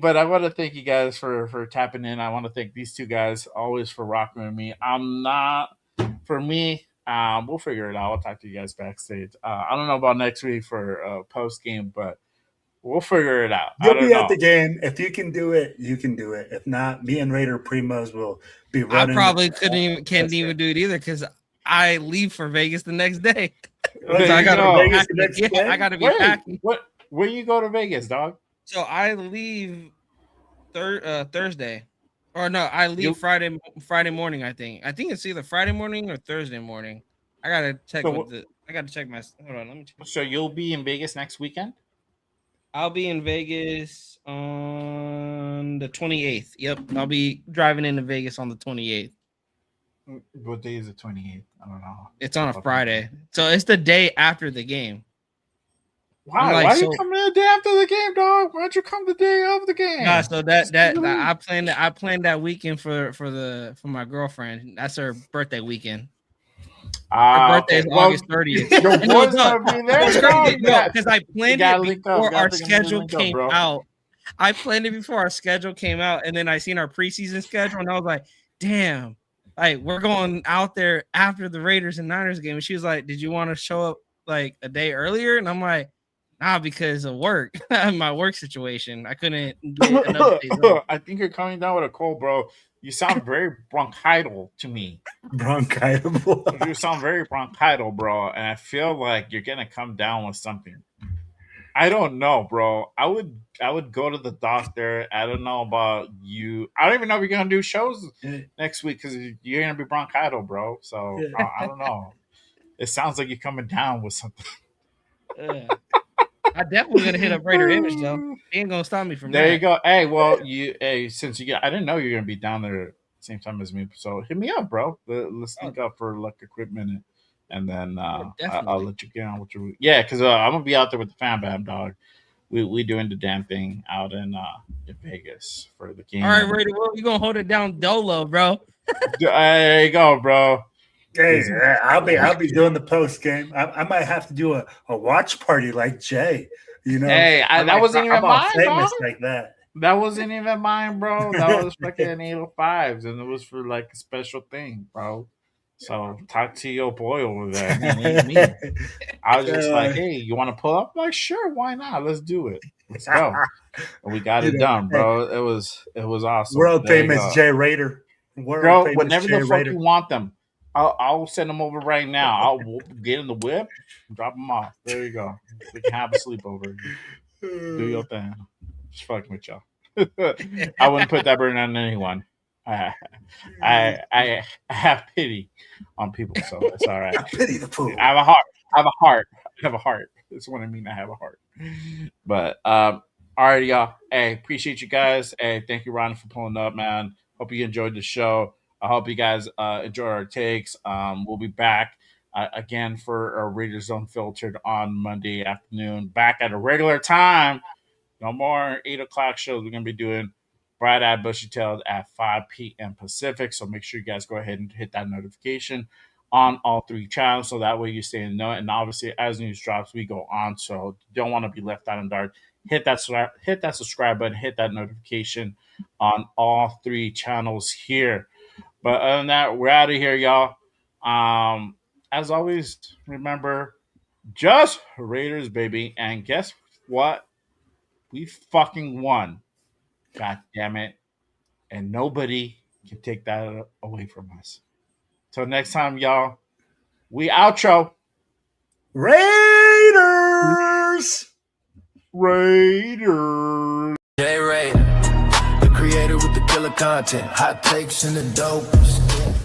But I want to thank you guys for tapping in. I want to thank these two guys always for rocking with me. We'll figure it out. I'll talk to you guys backstage. I don't know about next week for post game, but we'll figure it out. You'll be at the game. If you can do it, you can do it. If not, me and Raider Primos will be running. I probably can't even do it either because I leave for Vegas the next day. So I gotta be packing. Where you go to Vegas, dog? So I leave Thursday, or no, I leave Friday morning. I think it's either Friday morning or Thursday morning. I gotta check I gotta check my. Hold on, let me check. So you'll be in Vegas next weekend? I'll be in Vegas on the 28th. Yep, I'll be driving into Vegas on the 28th. What day is the 28th? I don't know. It's on a Friday. So it's the day after the game. Wow, why are you coming the day after the game, dog? Why'd you come the day of the game? Nah, so I planned that weekend for my girlfriend. That's her birthday weekend. Her birthday is August 30th. Your boy's gonna be there, because I planned it before our schedule came out. I planned it before our schedule came out, and then I seen our preseason schedule, and I was like, damn. Like, we're going out there after the Raiders and Niners game. And she was like, did you want to show up like a day earlier? And I'm like, nah, because of work, my work situation. I couldn't get enough days off. I think you're coming down with a cold, bro. You sound very bronchital to me. Bronchital? You sound very bronchital, bro. And I feel like you're going to come down with something. I don't know, bro. I would go to the doctor. I don't know about you. I don't even know if you're gonna do shows next week because you're gonna be bronchital, bro. So I don't know. It sounds like you're coming down with something. I definitely gonna hit up Raider Image though. He ain't gonna stop me from there. That. You go. Hey, well, since I didn't know you were gonna be down there at the same time as me. So hit me up, bro. Let's link up for like equipment. And then I'll let you get on with your because I'm gonna be out there with the fan bam, dog. We doing the damn thing out in Vegas for the game. All right, Raider, well, you gonna hold it down dolo, bro. There you go, bro. Hey, I'll be doing the post game. I might have to do a watch party like Jay. You know, hey, that wasn't even mine, famous dog. like that. That wasn't even mine, bro. That was fucking 805s, and it was for like a special thing, bro. So talk to your boy over there. I was just like, hey, you want to pull up? I'm like, sure, why not? Let's do it. Let's go. And we got it done, bro. It was awesome. World famous Jay Raider. Bro, whenever the fuck you want them, I'll send them over right now. I'll get in the whip, drop them off. There you go. We can have a sleepover. Do your thing. Just fucking with y'all. I wouldn't put that burden on anyone. I have pity on people, so it's all right. Pity the fool. I have a heart. That's what I mean. I have a heart. But all right, y'all. Hey, appreciate you guys. Hey, thank you, Ron, for pulling up, man. Hope you enjoyed the show. I hope you guys enjoy our takes. We'll be back again for our Raiders Unfiltered on Monday afternoon. Back at a regular time. No more 8 o'clock shows. We're gonna be doing Bright Eye Bushy Tailed at 5 p.m. Pacific. So make sure you guys go ahead and hit that notification on all 3 channels, so that way you stay in the know. And obviously, as news drops, we go on. So you don't want to be left out in the dark. Hit that subscribe button, hit that notification on all 3 channels here. But other than that, we're out of here, y'all. As always, remember, just Raiders, baby. And guess what? We fucking won. God damn it. And nobody can take that away from us. Till next time, y'all. We outro. Raiders! Raiders. J Raider, the creator with the killer content, hot takes and the dopest.